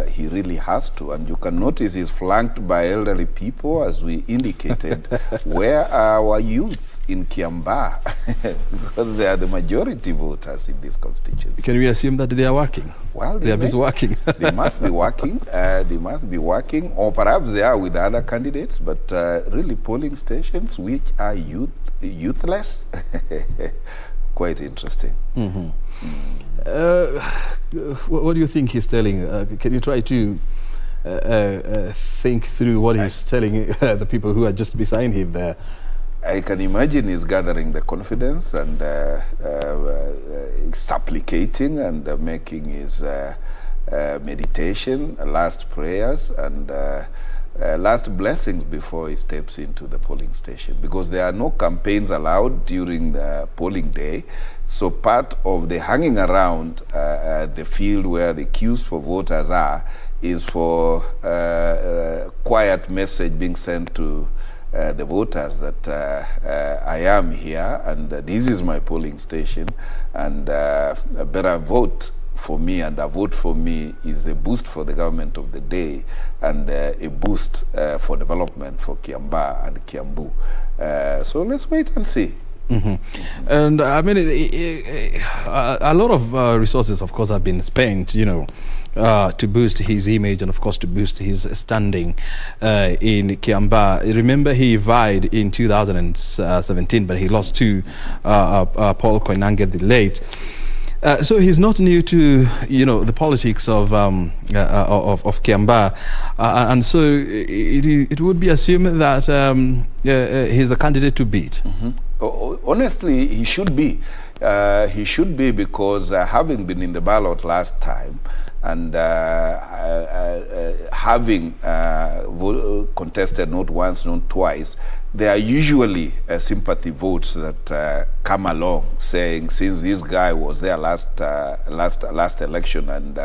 he really has to. And you can notice he's flanked by elderly people, as we indicated. Where are our youth? in Kiambaa because they are the majority voters in this constituency. Can we assume that they are working? Well, they are busy working. They must be working. They must be working, or perhaps they are with other candidates. But really, polling stations which are youthless, quite interesting. Mm-hmm. What do you think he's telling? Can you try to think through what he's telling the people who are just beside him there? I can imagine he's gathering the confidence and supplicating and making his meditation, last prayers and last blessings before he steps into the polling station, because there are no campaigns allowed during the polling day. So part of the hanging around the field where the queues for voters are is for quiet message being sent to the voters that I am here and this is my polling station, and better vote for me, and a vote for me is a boost for the government of the day and a boost for development for Kiambaa and Kiambu. So let's wait and see. Mm-hmm. And I mean, a lot of resources, of course, have been spent, you know, to boost his image and, of course, to boost his standing in Kiambaa. Remember, he vied in 2017, but he lost to Paul Koinange the late. So he's not new to, you know, the politics of Kiambaa, and so it would be assumed that he's a candidate to beat. Mm-hmm. Honestly, he should be. He should be because having been in the ballot last time and having contested not once, not twice, there are usually sympathy votes that come along saying, since this guy was there last election and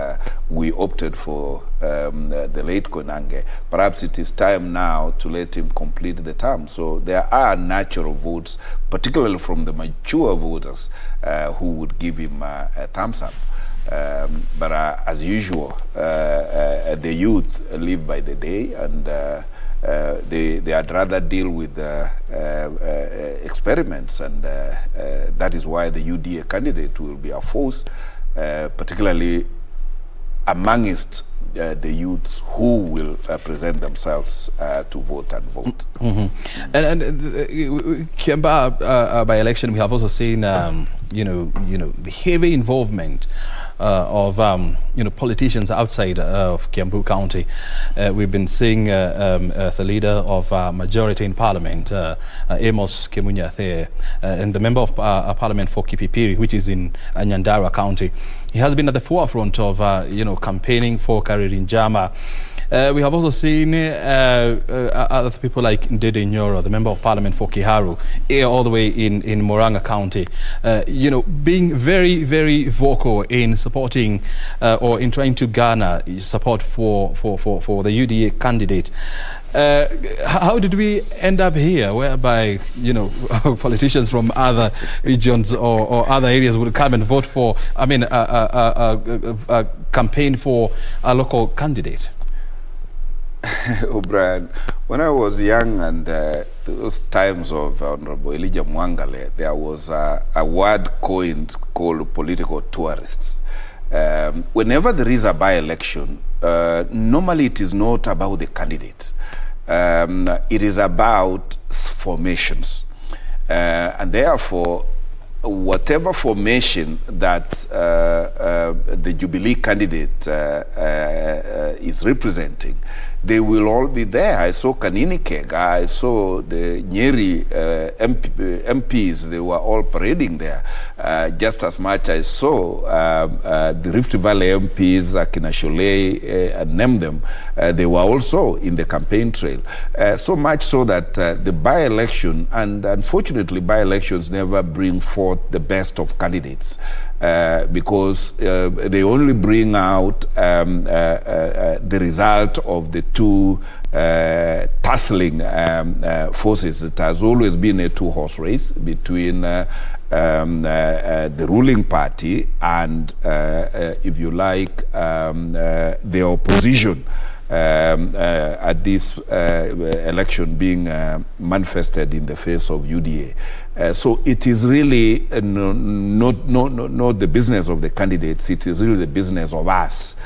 we opted for the late Koinange, perhaps it is time now to let him complete the term. So there are natural votes, particularly from the mature voters, who would give him a thumbs up. But as usual, the youth live by the day, and they'd rather deal with experiments, and that is why the UDA candidate will be a force, particularly amongst the youths who will present themselves to vote and vote. Mm-hmm. And Kiambaa by election, we have also seen you know the heavy involvement of politicians outside of Kiambu County. We've been seeing the leader of majority in Parliament, Amos Kemunya there, and the member of Parliament for Kipipiri, which is in Nyandarua County. He has been at the forefront of campaigning for Kariri Njama. We have also seen other people like Ndede Nyoro, the member of Parliament for Kiharu, all the way in Murang'a County, being very, very vocal in supporting or in trying to garner support for the UDA candidate. How did we end up here, whereby politicians from other regions or other areas would come and vote for, a campaign for a local candidate? O'Brien, when I was young and those times of Honorable Elijah Mwangale, there was a word coined called political tourists. Whenever there is a by-election, normally it is not about the candidate. It is about formations. And therefore, whatever formation that the Jubilee candidate is representing, they will all be there. I saw Kanini Kega, I saw the Nyeri MPs, they were all parading there. Just as much I saw the Rift Valley MPs, Akina Sholei, name them, they were also in the campaign trail. So much so that the by-election, and unfortunately by-elections never bring forth the best of candidates. Because they only bring out the result of the two tussling forces. It has always been a two-horse race between the ruling party and, if you like, the opposition. At this election being manifested in the face of UDA. So it is really not the business of the candidates. It is really the business of us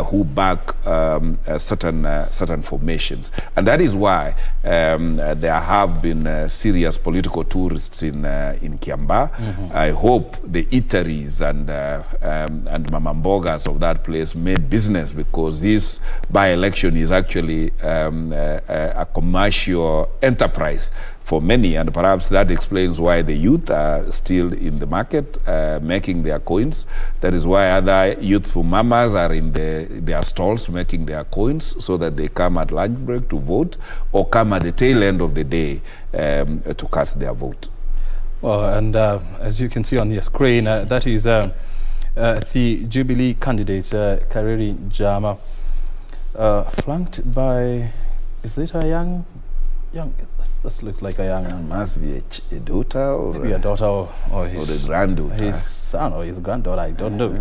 who back certain formations, and that is why there have been serious political tourists in Kiambaa. I hope the eateries and mamambogas of that place made business, because this by-election is actually a commercial enterprise for many, and perhaps that explains why the youth are still in the market making their coins. That is why other youthful mamas are in their stalls making their coins, so that they come at lunch break to vote, or come at the tail end of the day to cast their vote. Well, and as you can see on your screen, that is the Jubilee candidate, Kareri Jama, flanked by, is it a young, this looks like a young... It must be a daughter, or maybe a daughter, or his granddaughter. His son or his granddaughter, I don't know.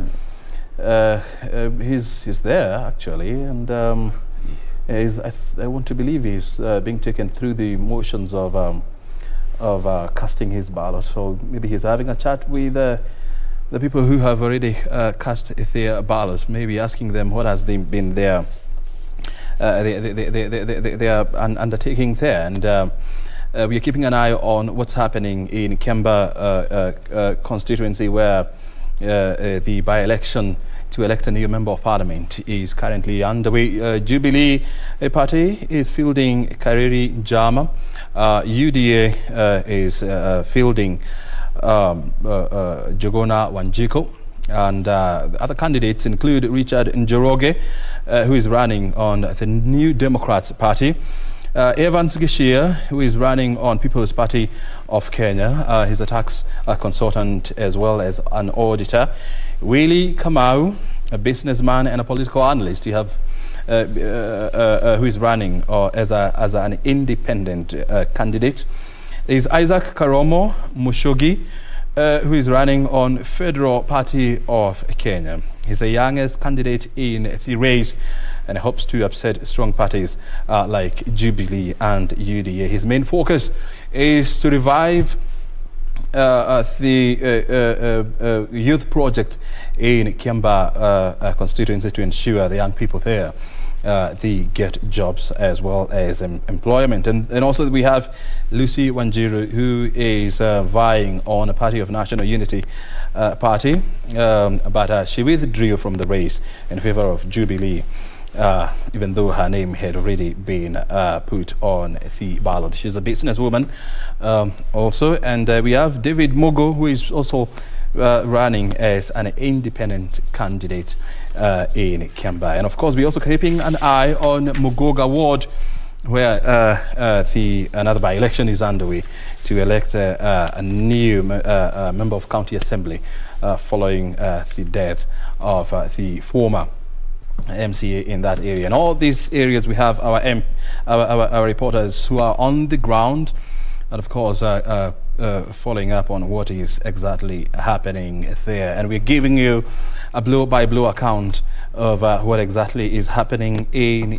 He's there, actually, and I want to believe he's being taken through the motions of casting his ballot. So maybe he's having a chat with the people who have already cast their ballots, maybe asking them what has been their undertaking there. And we are keeping an eye on what's happening in Kiambaa constituency, where the by-election to elect a new member of parliament is currently underway. Jubilee party is fielding Kareri Jama. UDA is fielding Jogona Wanjiku. And the other candidates include Richard Njoroge, who is running on the New Democrats Party, Evans Gishia, who is running on People's Party of Kenya. He's a tax consultant as well as an auditor. Willie Kamau, a businessman and a political analyst. You have who is running as an independent candidate. There is Isaac Karomo Mushogi, who is running on Federal Party of Kenya. He's the youngest candidate in the race and hopes to upset strong parties like Jubilee and UDA. His main focus is to revive the youth project in Kiambaa constituency to ensure the young people there they get jobs as well as employment. And also we have Lucy Wanjiru, who is vying on a Party of National Unity party, but she withdrew from the race in favor of Jubilee, even though her name had already been put on the ballot. She's a businesswoman also. And we have David Mogo, who is also running as an independent candidate in Kiambaa. And of course, we're also keeping an eye on Mugoga Ward, where another by-election is underway to elect a new member of County Assembly following the death of the former MCA in that area. And all these areas, we have our reporters who are on the ground, and of course following up on what is exactly happening there. And we're giving you a blow-by-blow account of what exactly is happening in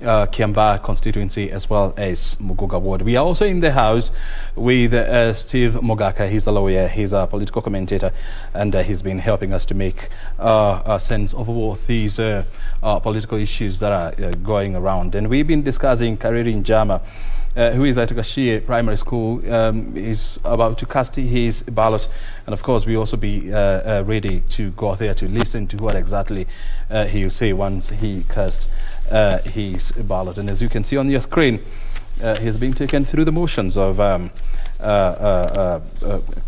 Kiambaa constituency as well as Mugoga Ward. We are also in the house with Steve Mogaka. He's a lawyer, he's a political commentator, and he's been helping us to make a sense of all these political issues that are going around. And we've been discussing Kareri Jama, who is at Gashie Primary School. Is about to cast his ballot, and of course we also be ready to go there to listen to what exactly he will say once he casts his ballot. And as you can see on your screen, he's being taken through the motions of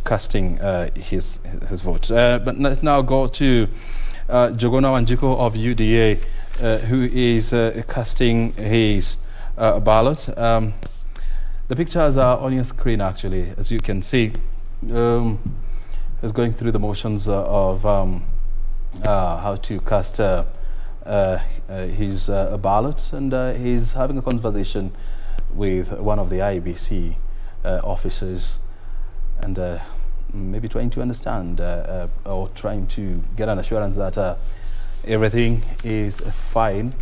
casting his vote. But let's now go to Jogona Wanjiku of UDA, who is casting his ballot. The pictures are on your screen, actually, as you can see. He's going through the motions of how to cast his ballot, and he's having a conversation with one of the IEBC officers, and maybe trying to understand or trying to get an assurance that everything is fine.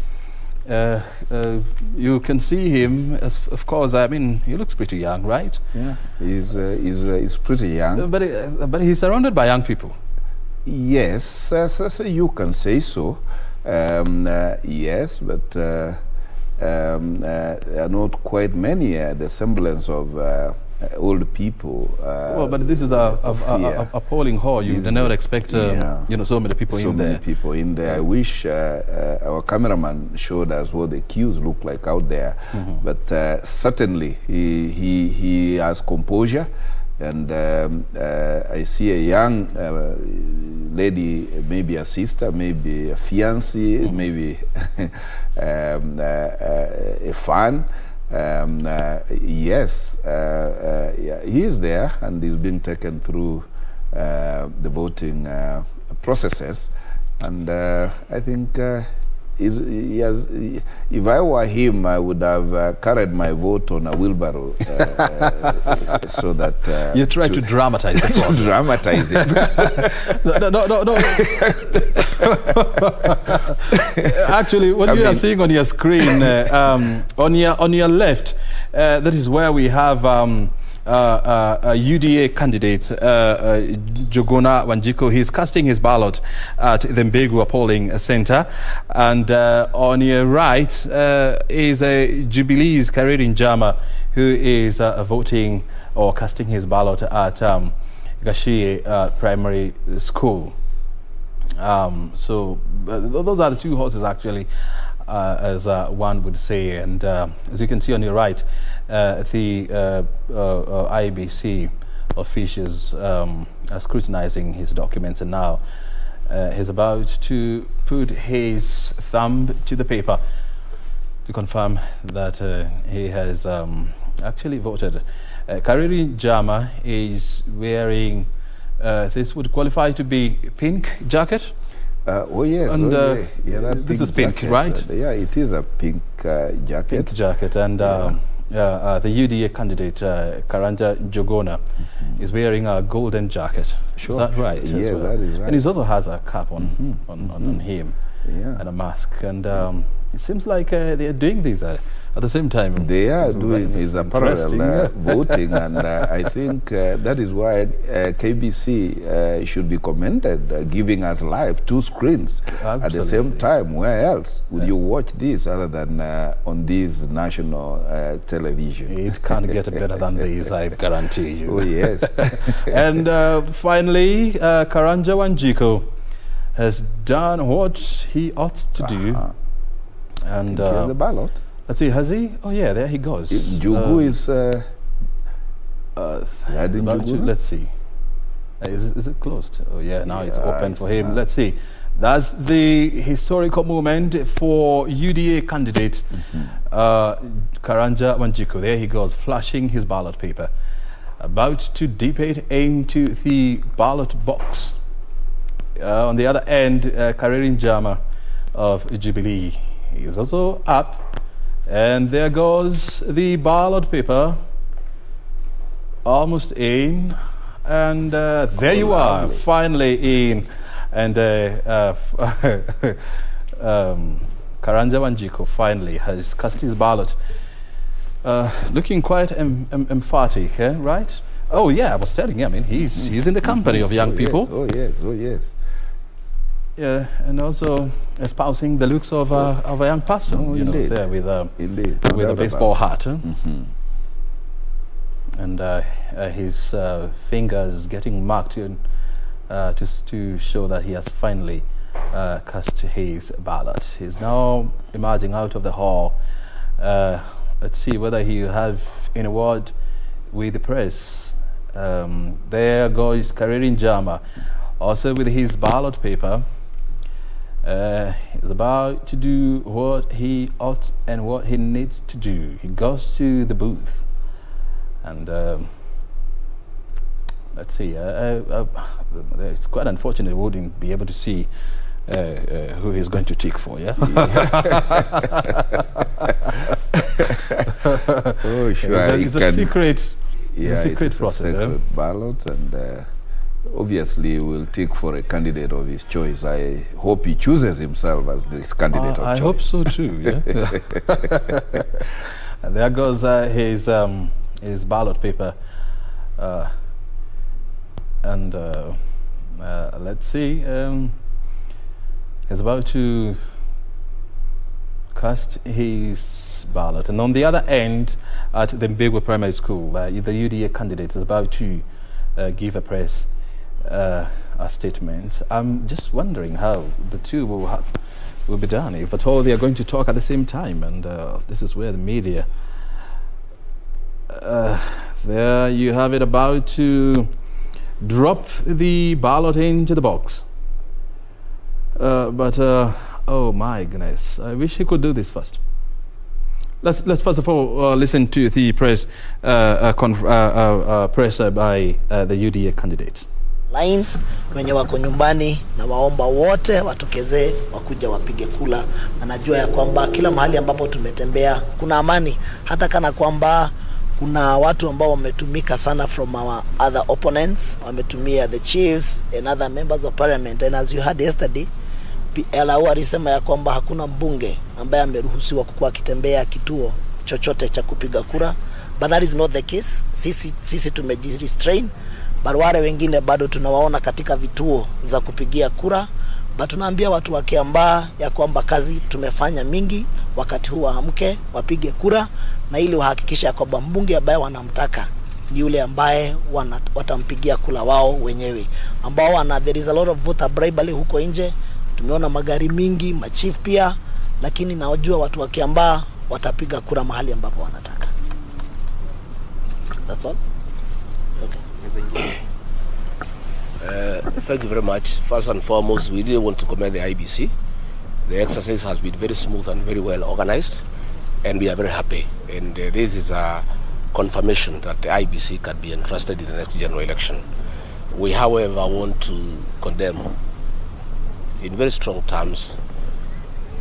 You can see him, as, of course. I mean, he looks pretty young, right? Yeah, he's pretty young. But he's surrounded by young people. Yes, so you can say so. Yes, but there are not quite many the semblance of old people. Well, but this is a polling hall. You do not expect you know, so many people in there. So many people in there. I wish our cameraman showed us what the queues look like out there. But certainly he has composure. And I see a young lady, maybe a sister, maybe a fiancée, maybe a fan. Yes, he is there and he's being taken through the voting processes. And I think if I were him, I would have carried my vote on a wheelbarrow so that... you try to dramatize the process. To dramatize it. Actually, what you are seeing on your screen, on your left, that is where we have a UDA candidate, Njuguna Wanjiku. He's casting his ballot at the Mbegwa polling center. And on your right is Jubilee's Kariri Njama, who is voting or casting his ballot at Gashie Primary School. So those are the two horses, actually, as one would say. And as you can see on your right, the IEBC officials are scrutinizing his documents, and now he's about to put his thumb to the paper to confirm that he has actually voted. Kariri Njama is wearing, this would qualify to be pink jacket. Oh yes, and this is pink, jacket, right? Yeah, it is a pink jacket. Pink jacket, and the UDA candidate Karanja Njuguna is wearing a golden jacket. Sure. Is that right? Yes, that is right. And he also has a cap on on him, and a mask. And it seems like they are doing these at the same time. They are doing is a parallel voting, and I think that is why KBC should be commended, giving us live 2 screens at the same time. Where else would you watch this other than on this national television? It can't get better than this, I guarantee you. Oh yes. And finally, Karanja Wanjiku has done what he ought to do. And the ballot. Let's see, has he? Oh yeah, there he goes. Njugu is let's see. Is it closed? Oh yeah, now it's open for him. Let's see. That's the historical moment for UDA candidate Karanja Wanjiku. There he goes, flashing his ballot paper, about to dip it into the ballot box. On the other end, Kariri Njama of Jubilee is also up. And there goes the ballot paper, almost in, and there you are, finally in. And Karanja Wanjiku finally has cast his ballot, looking quite emphatic, right? Oh yeah, I was telling you, I mean, he's in the company of young people. Oh yes, oh yes. Yeah, and also espousing the looks of a young person, you know, there with a baseball hat. And his fingers getting marked in, to show that he has finally cast his ballot. He's now emerging out of the hall. Let's see whether he have any word with the press. There goes Kariri Njama, also with his ballot paper. He's about to do what he ought and what he needs to do. He goes to the booth, and let's see. It's quite unfortunate we wouldn't be able to see who he's going to tick for. Yeah. Oh sure. It's a secret. Yeah, it's a secret it's process. A secret ballot, and obviously will take for a candidate of his choice. I hope he chooses himself as this candidate of choice. I hope so too, yeah. And there goes his ballot paper. Let's see. He's about to cast his ballot. And on the other end, at the Mbegwa Primary School, the UDA candidate is about to give a press a statement. I'm just wondering how the two will be done, if at all they are going to talk at the same time. And this is where the media... there you have it, about to drop the ballot into the box. Oh my goodness, I wish he could do this first. Let's first of all listen to the press by the UDA candidate. Lines wenye wako nyumbani na waomba wote watokezee wakuja wapige kula, na najua ya kwamba kila mahali ambapo tumetembea kuna amani, hata kana kwamba kuna watu ambao wametumika sana from our other opponents, wametumia the chiefs and other members of parliament. And as you heard yesterday, PLAO alisema ya kwamba hakuna mbunge ambaye ameruhusiwa kukua akitembea kituo chochote cha kupiga kura, but that is not the case. Sisi tumejirestrain, but wale wengine bado tunawaona katika vituo za kupigia kura. But tunaambia watu wa Kiambaa ya kwamba kazi tumefanya mingi, wakati huu waamke wapige kura, na ili wahakikisha kwamba mbunge ambaye wanamtaka ni yule ambaye watampigia kula wao wenyewe, ambao there is a lot of voter bribery huko nje. Tumeona magari mingi, machief pia, lakini naojua watu wa Kiambaa watapiga kura mahali ambapo wanataka. That's all. Okay. Thank you very much. First and foremost, we really want to commend the IBC. The exercise has been very smooth and very well organized, and we are very happy. And this is a confirmation that the IBC can be entrusted in the next general election. We, however, want to condemn in very strong terms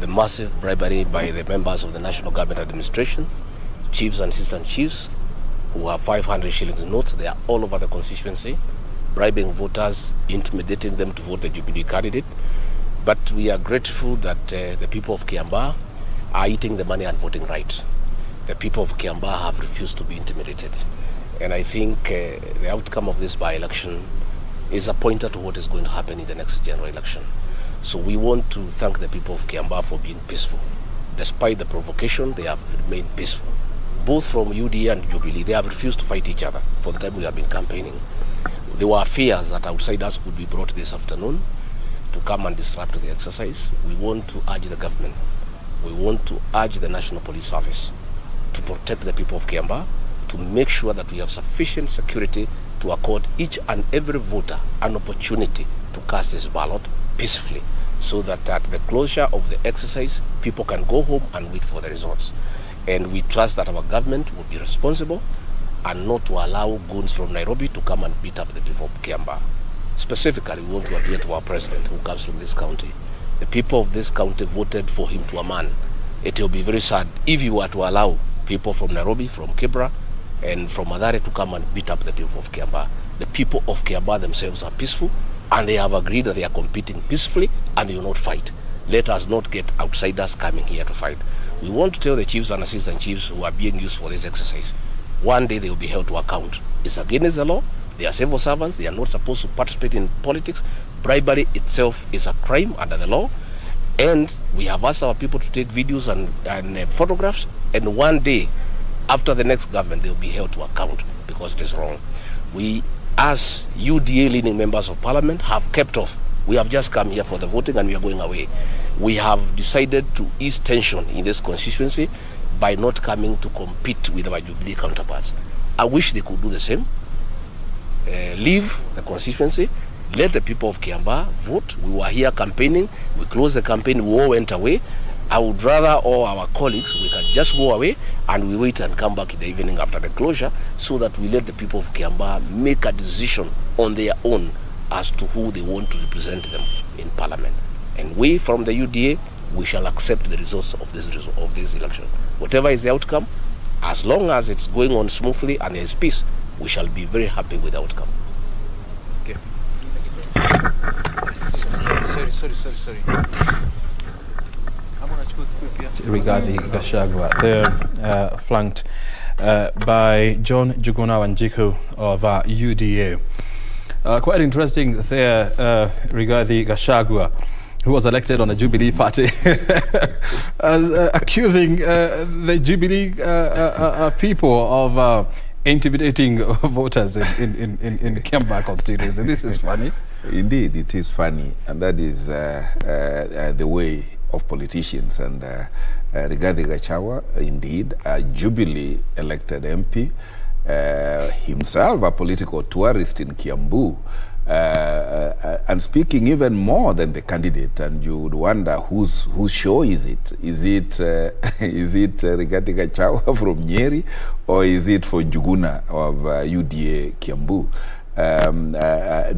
the massive bribery by the members of the National Government Administration, chiefs and assistant chiefs, who have 500 shillings notes. They are all over the constituency, bribing voters, intimidating them to vote the Jubilee candidate. But we are grateful that the people of Kiambaa are eating the money and voting right. The people of Kiambaa have refused to be intimidated. And I think the outcome of this by-election is a pointer to what is going to happen in the next general election. So we want to thank the people of Kiambaa for being peaceful. Despite the provocation, they have remained peaceful. Both from UDA and Jubilee, they have refused to fight each other for the time we have been campaigning. There were fears that outsiders could be brought this afternoon to come and disrupt the exercise. We want to urge the government, we want to urge the National Police Service to protect the people of Kiambaa, to make sure that we have sufficient security to accord each and every voter an opportunity to cast his ballot peacefully, so that at the closure of the exercise, people can go home and wait for the results. And we trust that our government will be responsible and not to allow goons from Nairobi to come and beat up the people of Kiambaa. Specifically, we want to appeal to our president who comes from this county. The people of this county voted for him to a man. It will be very sad if you were to allow people from Nairobi, from Kibra, and from Mathare to come and beat up the people of Kiambaa. The people of Kiambaa themselves are peaceful, and they have agreed that they are competing peacefully and they will not fight. Let us not get outsiders coming here to fight. We want to tell the chiefs and assistant chiefs who are being used for this exercise, one day they will be held to account. It's against the law. They are civil servants. They are not supposed to participate in politics. Bribery itself is a crime under the law. And we have asked our people to take videos and photographs. And one day, after the next government, they will be held to account because it is wrong. We, as UDA-leaning members of parliament, have kept off. We have just come here for the voting and we are going away. We have decided to ease tension in this constituency by not coming to compete with our Jubilee counterparts. I wish they could do the same. Leave the constituency, let the people of Kiambaa vote. We were here campaigning, we closed the campaign, we all went away. I would rather all our colleagues, we can just go away and we wait and come back in the evening after the closure, so that we let the people of Kiambaa make a decision on their own as to who they want to represent them in parliament. And we from the UDA, we shall accept the results of this election. Whatever is the outcome, as long as it's going on smoothly and there is peace, we shall be very happy with the outcome. Okay. Sorry. Rigathi Gachagua, they're flanked by John Njuguna Wanjiku of UDA. Quite interesting there, Rigathi Gachagua, who was elected on the Jubilee Party, accusing the Jubilee people of intimidating voters in the Kiambaa constituency. This is funny. Indeed, it is funny, and that is the way of politicians. And Rigathi Gachagua, indeed, a Jubilee elected MP, himself a political tourist in Kiambu, and speaking even more than the candidate. And you would wonder whose show is it? Is it Rigathi Gachagua from Nyeri, or is it for Njuguna of UDA Kiambu?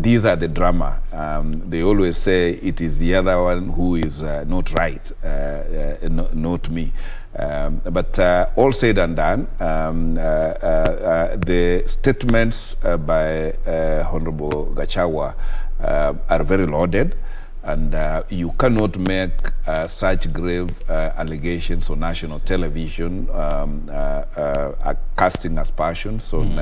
These are the drama. They always say it is the other one who is not right, not me. But all said and done, the statements by Honorable Gachagua are very lauded, and you cannot make such grave allegations on national television, casting aspersions on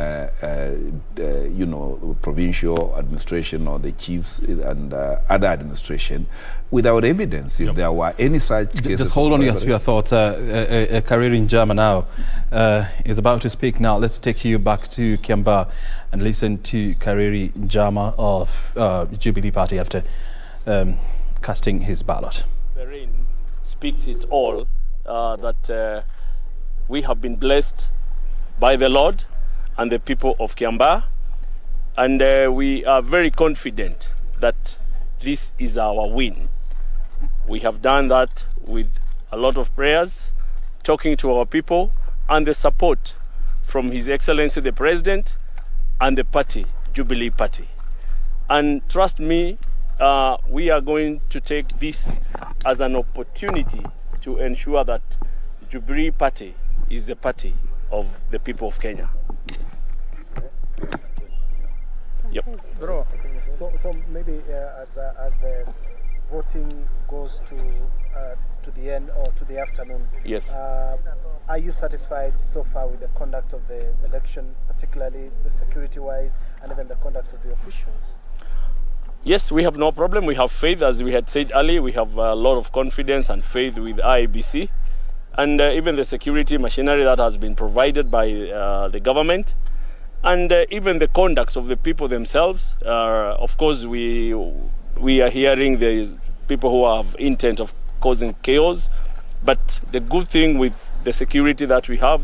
you know, provincial administration or the chiefs and other administration without evidence. If there were any such cases, just hold on to your thoughts. Kariri Njama now is about to speak. Now let's take you back to Kiambaa and listen to Kariri Njama of Jubilee Party after casting his ballot. The rain speaks it all, that we have been blessed by the Lord and the people of Kiambaa, and we are very confident that this is our win. We have done that with a lot of prayers, talking to our people, and the support from His Excellency the President and the party, Jubilee Party. And trust me, we are going to take this as an opportunity to ensure that Jubilee Party is the party of the people of Kenya. Yep. Bro, so maybe as the voting goes to the end or to the afternoon, yes. Are you satisfied so far with the conduct of the election, particularly the security-wise and even the conduct of the officials? Yes, we have no problem. We have faith, as we had said earlier. We have a lot of confidence and faith with IEBC, and even the security machinery that has been provided by the government, and even the conduct of the people themselves. Of course, we are hearing the people who have intent of causing chaos, but the good thing with the security that we have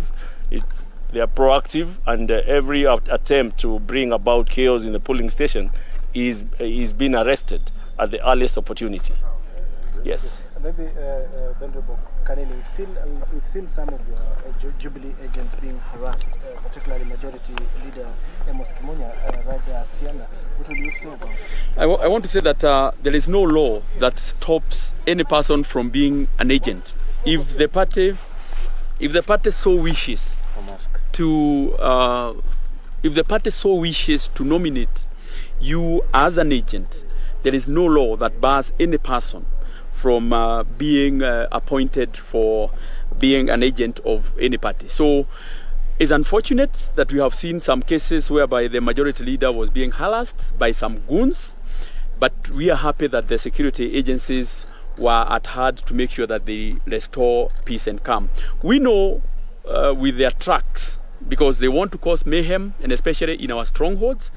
is they are proactive, and every attempt to bring about chaos in the polling station is being arrested at the earliest opportunity. Yes. Maybe, Venerable Kanini, we've seen some of your Jubilee agents being harassed, particularly Majority Leader Amos Kimonya, right there, Sianda. What will you say about it? I want to say that there is no law that stops any person from being an agent. If the party so wishes to, nominate you as an agent, there is no law that bars any person from being appointed for being an agent of any party. So it's unfortunate that we have seen some cases whereby the Majority Leader was being harassed by some goons, but we are happy that the security agencies were at hand to make sure that they restore peace and calm. We know with their tracks, because they want to cause mayhem, and especially in our strongholds,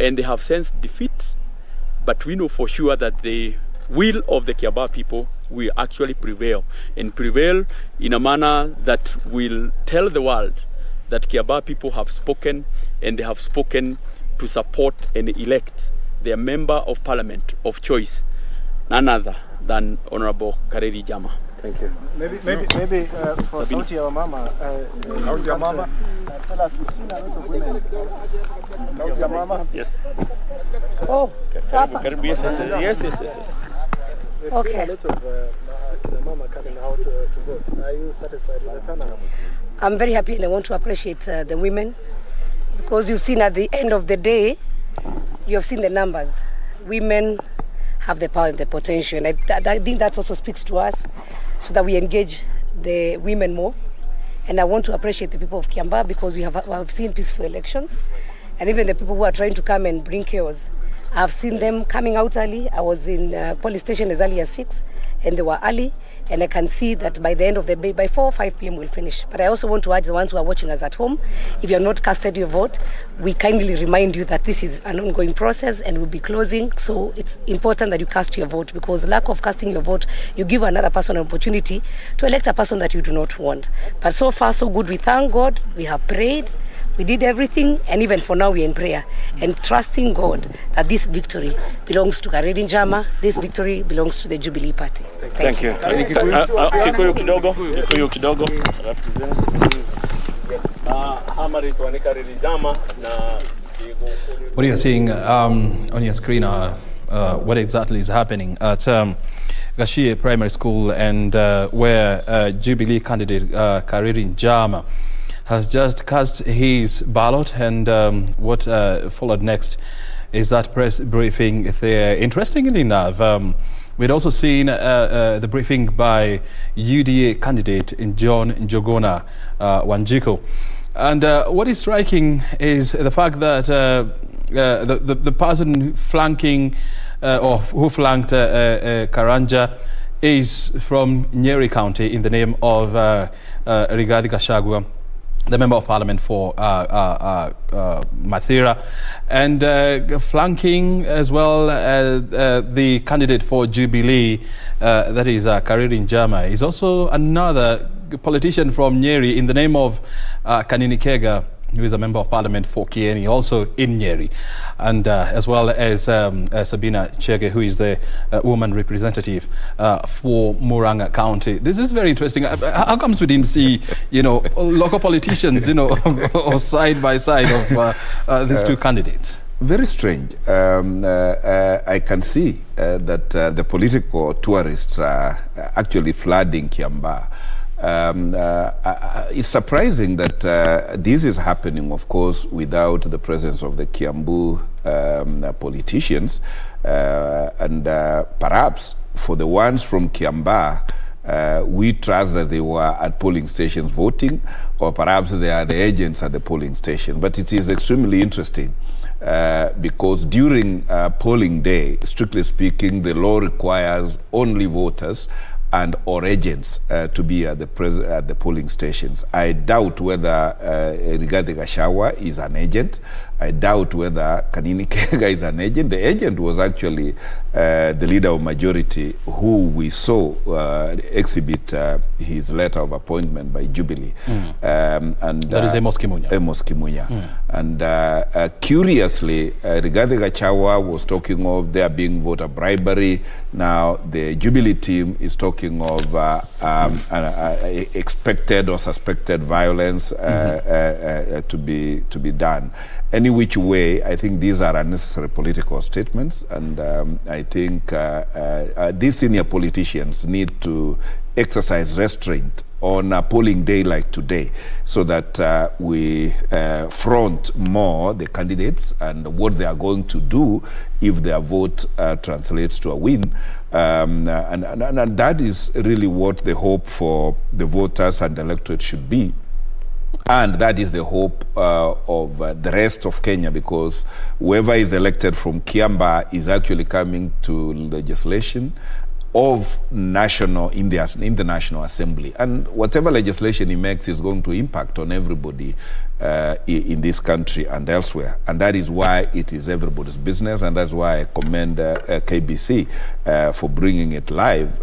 and they have sensed defeat, but we know for sure that the will of the Kiambaa people will actually prevail, and prevail in a manner that will tell the world that Kiambaa people have spoken, and they have spoken to support and elect their member of parliament of choice, none other than Honorable Kariri Njama. Thank you. Maybe for Sauti ya Mama, tell us, we've seen a lot of women. Sauti ya Mama? Yes. Oh, yes. We've seen a lot of Mama coming out to vote. Are you satisfied with the turnout? I'm very happy, and I want to appreciate the women, because you've seen at the end of the day, you have seen the numbers. women have the power and the potential. And I think that also speaks to us so that we engage the women more. And I want to appreciate the people of Kiambaa because we have seen peaceful elections. And even the people who are trying to come and bring chaos, I've seen them coming out early. I was in police station as early as 6, and they were early. And I can see that by the end of the day, by 4 or 5 p.m. we'll finish. But I also want to urge the ones who are watching us at home, if you have not casted your vote, we kindly remind you that this is an ongoing process and we'll be closing. So it's important that you cast your vote, because lack of casting your vote, you give another person an opportunity to elect a person that you do not want. But so far, so good. We thank God. We have prayed. We did everything, and even for now we're in prayer and trusting God that this victory belongs to Kareri Njama. This victory belongs to the Jubilee Party. Thank you. Kikuyu kidogo. Rafiki zenu. Kareri Njama na What you're seeing on your screen are what exactly is happening at Gashie Primary School, and where Jubilee candidate Kareri Njama has just cast his ballot, and what followed next is that press briefing there. Interestingly enough, we'd also seen the briefing by UDA candidate John Njogona Wanjiku. And what is striking is the fact that the person flanking or who flanked Karanja is from Nyeri County in the name of Rigathi Gachagua, the Member of Parliament for Mathira, and flanking as well the candidate for Jubilee, that is Kareri Njama, is also another politician from Nyeri in the name of Kanini Kega, who is a Member of Parliament for Kieni, also in Nyeri, and as well as Sabina Chege, who is the woman representative for Muranga County. This is very interesting. How comes we didn't see, local politicians, or side by side of these two candidates? Very strange. I can see that the political tourists are actually flooding Kiambaa. It's surprising that this is happening, of course, without the presence of the Kiambu politicians, and perhaps for the ones from Kiambaa, we trust that they were at polling stations voting, or perhaps they are the agents at the polling station. But it is extremely interesting because during polling day, strictly speaking, the law requires only voters and or agents to be at the polling stations. I doubt whether Rigathi Gachagua is an agent. I doubt whether Kanini Kega is an agent. The agent was actually the leader of majority, who we saw exhibit his letter of appointment by Jubilee. And that is Amos Kimunya. Amos Kimunya. And curiously, Rigathi Gachagua was talking of there being voter bribery. Now the Jubilee team is talking of expected or suspected violence to be done. Any which way, I think these are unnecessary political statements, and I think these senior politicians need to exercise restraint on a polling day like today, so that we front more the candidates and what they are going to do if their vote translates to a win. And that is really what the hope for the voters and the electorate should be. And that is the hope of the rest of Kenya, because whoever is elected from Kiambaa is actually coming to legislation of national in the National Assembly, and whatever legislation he makes is going to impact on everybody in this country and elsewhere, and that is why it is everybody's business, and that's why I commend KBC for bringing it live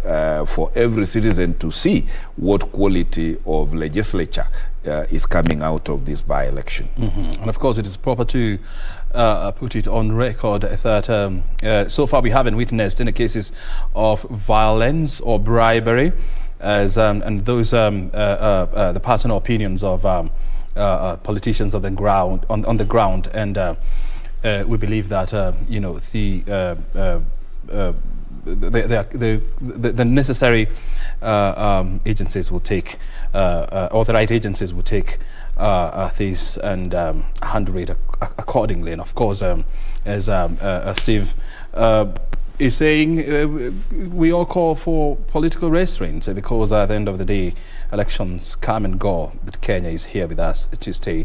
for every citizen to see what quality of legislature is coming out of this by-election. And of course, it is proper to put it on record that so far we haven't witnessed any cases of violence or bribery, as and those the personal opinions of politicians on the ground, and we believe that the necessary agencies will take, or the right agencies will take this and handle it accordingly. And of course, as Steve is saying we all call for political restraints because at the end of the day, elections come and go, but Kenya is here with us to stay.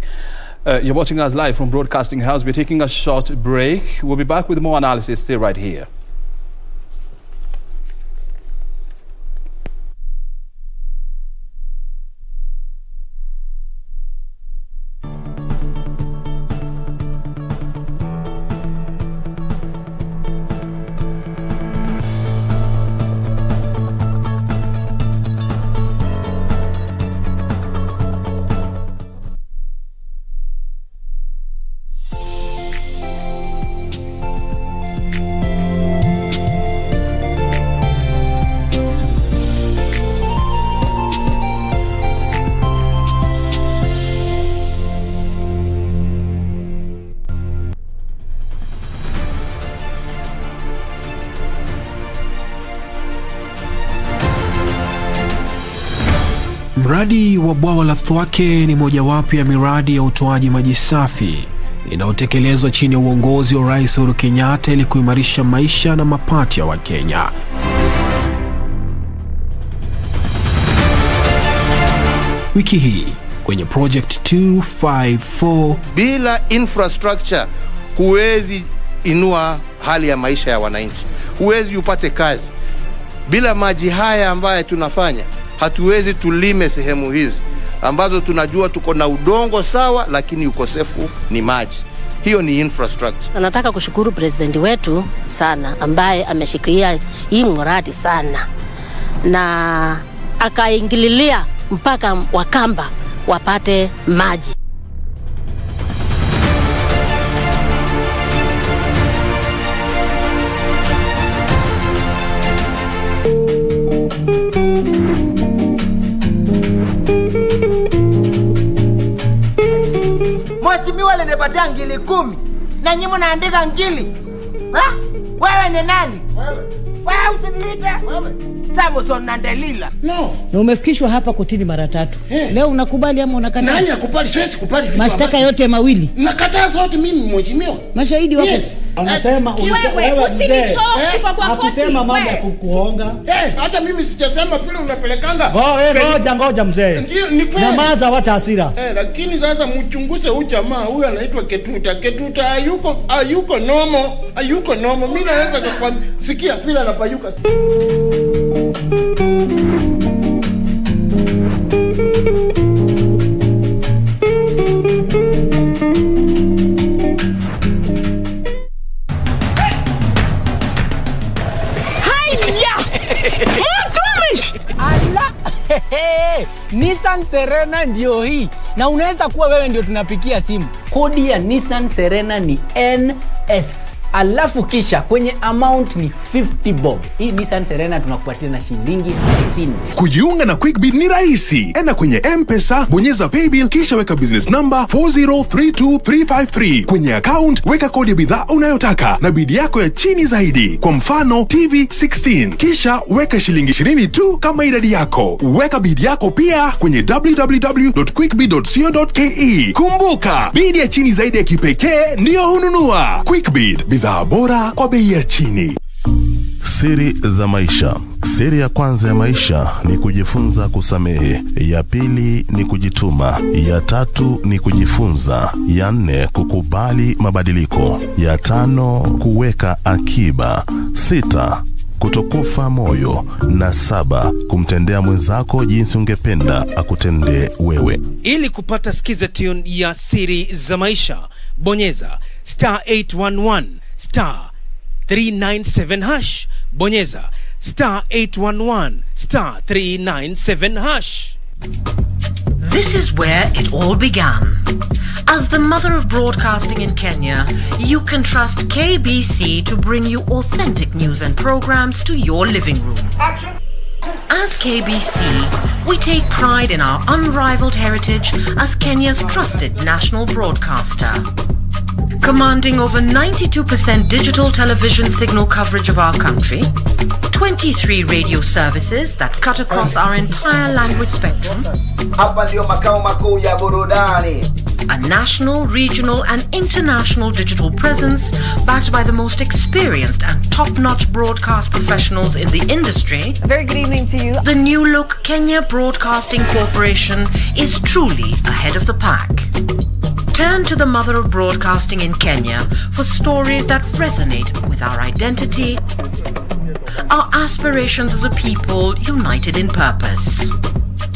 You're watching us live from Broadcasting House. We're taking a short break. We'll be back with more analysis. Stay right here. Mradi wa bwawa la Thwake ni mojawapo ya miradi ya utoaji maji safi inayotekelezwa chini ya uongozi wa Rais Uhuru Kenyatta ili kuimarisha maisha na mapato ya Wakenya. Wiki hii kwenye Project 254, bila infrastructure huwezi inua hali ya maisha ya wananchi, huwezi upate kazi. Bila maji haya ambayo tunafanya, hatuwezi tulime sehemu hizi ambazo tunajua tuko na udongo sawa, lakini ukosefu ni maji. Hiyo ni infrastructure. Nataka kushukuru president wetu sana ambaye ameshikilia hii mradi sana na akaingililia mpaka Wakamba wapate maji. Mheshimiwa alinipatia ngili 10 na nyinyi mnaandika ngili. Ha? Wewe ni nani? Wewe usiniite. Samson na Delila. No. Na umefikishwa hapa kotini mara 3. Leo unakubali ama unakataa? Nani akubali? Siwezi kubali vitu. Mashtaka yote mawili. Nakataa zote mimi mheshimiwa. Mashahidi wako. Yes. Anasema wewe usinichoke kwa hakusema mambo ya kukuhonga. Hata mimi sijasema vile unapelekanga. Ngoja mzee. Ndio ni kweli. Nyamaza, wacha hasira. Lakini sasa mchunguze huyu jamaa, huyu anaitwa Ketuta hayuko nomo. Mimi naweza kukwambia sikia vile anapayuka. Nissan Serena ndio hii. Na unaweza kuwa wewe ndio tunapikia simu. Kodi ya Nissan Serena ni NS. Alafu kisha kwenye amount ni 50 bob. Hii Nissan Serena tunakupatia na shilingi 50. Kujiunga na QuickBid ni rahisi. Enda kwenye M-Pesa, bonyeza paybill kisha weka business number 4032353. Kwenye account weka kodi ya bidhaa unayotaka na bid yako ya chini zaidi. Kwa mfano TV 16. Kisha weka shilingi 20 tu kama idadi yako. Weka bid yako pia kwenye www.quickbid.co.ke. Kumbuka, bid ya chini zaidi ya kipekee ndio hununua. QuickBid, bidhaa bora kwa bei ya chini. Siri za maisha. Siri ya kwanza ya maisha ni kujifunza kusamehe. Ya pili ni kujituma. Ya tatu ni kujifunza. Ya 4 kukubali mabadiliko. Ya 5 kuweka akiba. 6 kutokufa moyo. Na 7 kumtendea mwenzako jinsi ungependa akutendee wewe. Ili kupata skiza tune ya siri za maisha, bonyeza *811 *397 hash. Bonyeza *811 *397 hash. This is where it all began. As the mother of broadcasting in Kenya, you can trust KBC to bring you authentic news and programs to your living room. Action. As KBC, we take pride in our unrivaled heritage as Kenya's trusted national broadcaster. Commanding over 92% digital television signal coverage of our country, 23 radio services that cut across our entire language spectrum. Hapa ndio makao makuu ya burudani. A national, regional and international digital presence backed by the most experienced and top-notch broadcast professionals in the industry. A very good evening to you. The new look Kenya Broadcasting Corporation is truly ahead of the pack. Turn to the mother of broadcasting in Kenya for stories that resonate with our identity, our aspirations as a people united in purpose.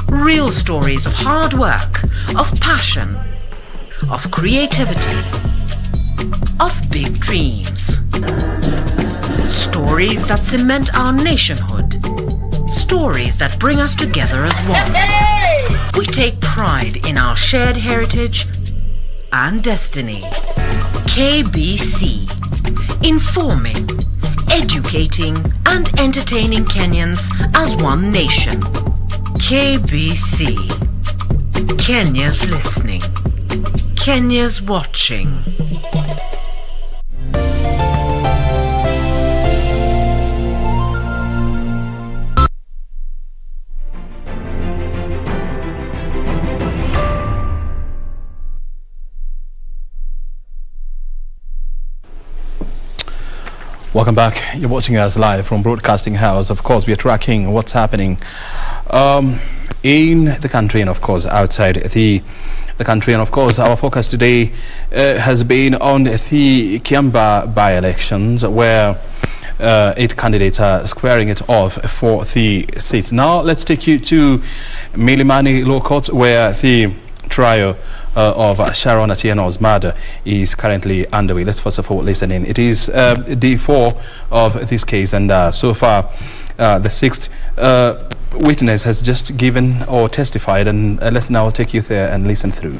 Real stories of hard work, of passion, of creativity, of big dreams. Stories that cement our nationhood. Stories that bring us together as one. We take pride in our shared heritage and destiny. KBC. Informing, educating and entertaining Kenyans as one nation. KBC. Kenya's listening. Kenya's watching. Welcome back. You're watching us live from Broadcasting House. Of course, we are tracking what's happening in the country and, of course, outside the country. And, of course, our focus today has been on the Kiambaa by-elections, where 8 candidates are squaring it off for the seats. Now, let's take you to Milimani Law Court, where the trial of Sharon Atieno's murder is currently underway. Let's first of all listen in. It is day 4 of this case, and so far the 6th witness has just given or testified, and let's now take you there and listen through.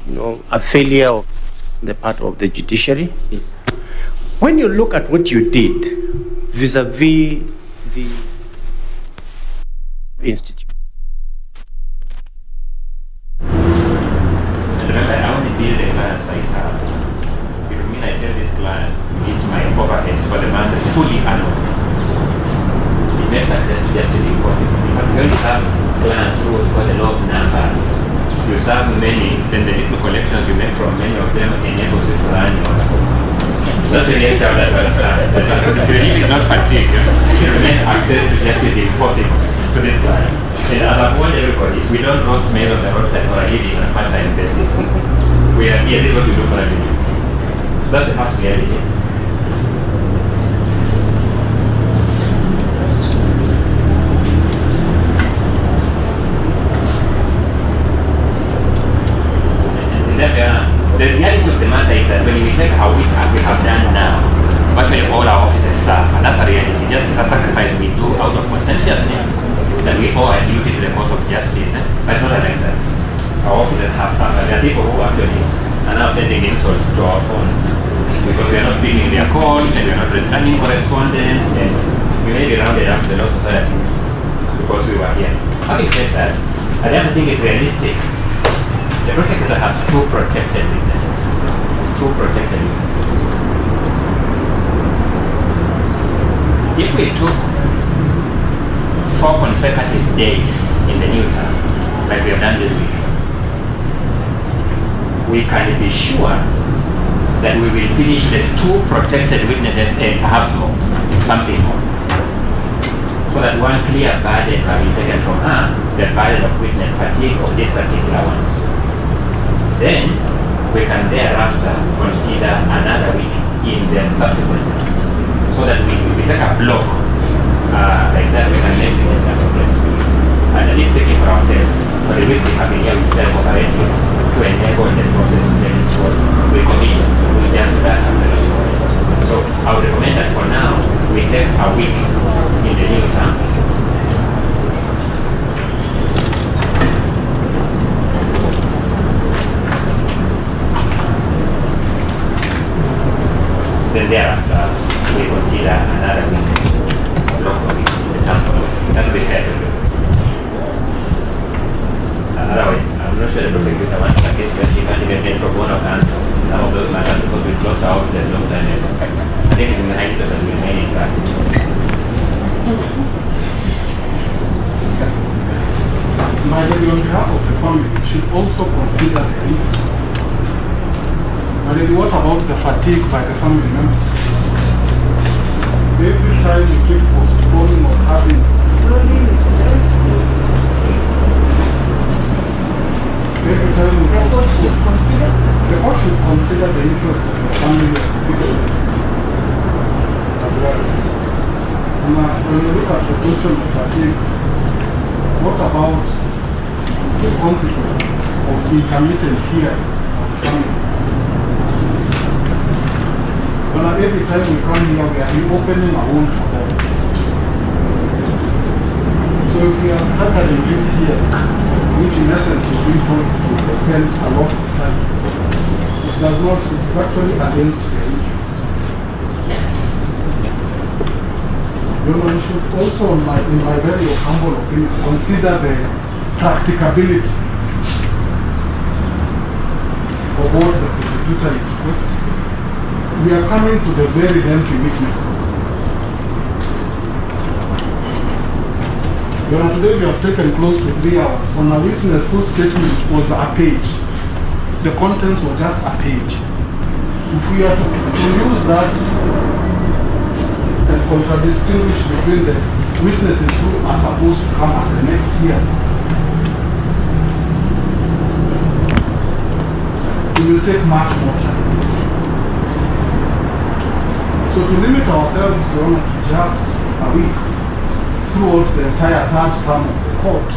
You know, a failure of the part of the judiciary is when you look at what you did vis-a-vis the institute. Remember, I only bill the clients I serve. It would mean I tell this client it's my overheads for the month fully annual. It makes access to justice impossible. If I'm going to have clients who got a lot of numbers, you serve many, then the little collections you make from many of them enables you to run your overheads. That's the nature of that understand. The relief is not fatigue. It remains access to justice impossible to this client. And as I've warned everybody, we don't roast maize on the roadside for a living on a part-time basis. We are here, this is what we do for a living. So that's the first reality. And the reality of the matter is that when we take our week as we have done now, virtually all our offices serve, and that's a reality. Just as a sacrifice we do out of conscientiousness, that we owe a duty to the cause of justice, but it's not like that. Our officers have suffered. There are people who actually are now sending insults to our phones because we are not picking their calls and we are not responding correspondence, and we may be rounded up to the Law Society because we were here. Having said that, I don't think it's realistic. The prosecutor has 2 protected witnesses. 2 protected witnesses. If we took 4 consecutive days in the new term, like we have done this week, we can be sure that we will finish the 2 protected witnesses and perhaps more, something more. So that one clear burden has been taken from her, the burden of witness fatigue of these particular ones. Then we can thereafter consider another week in the subsequent, so that if we take a block like that, we can make significant progress. And at least speaking for ourselves, for the week we have been here with them operating to enable the process to get its work, we commit to just that. So I would recommend that for now, we take a week in the new term. Then thereafter, we consider another week. That would be fair to do. Otherwise, I'm not sure the prosecutor wants a case where she can't even get pro bono counsel. Some of those matters because we closed our offices long time ago. I think it's in the 90% we remain in practice. Might be on behalf of the family should also consider the interest. And then what about the fatigue by the family members? Every time you keep postponing or having every time we the court should consider the interests of the family of the people as well. And as when you look at the question of fatigue, what about the consequences of intermittent hearings of the family? Well, every time we come here, we are opening a wound for them. So if we are started in this hearing, which in essence is being forced to spend a lot of time, it does not, it's actually against their interest. You know, you should also, in my very humble opinion, consider the practicability of what the prosecutor is requesting. We are coming to the very lengthy witnesses. Today we have taken close to 3 hours on a witness whose statement was a page. The contents were just a page. If we are to use that and contradistinguish between the witnesses who are supposed to come at the next hearing, it will take much more time. So to limit ourselves to just a week throughout the entire third term of the court,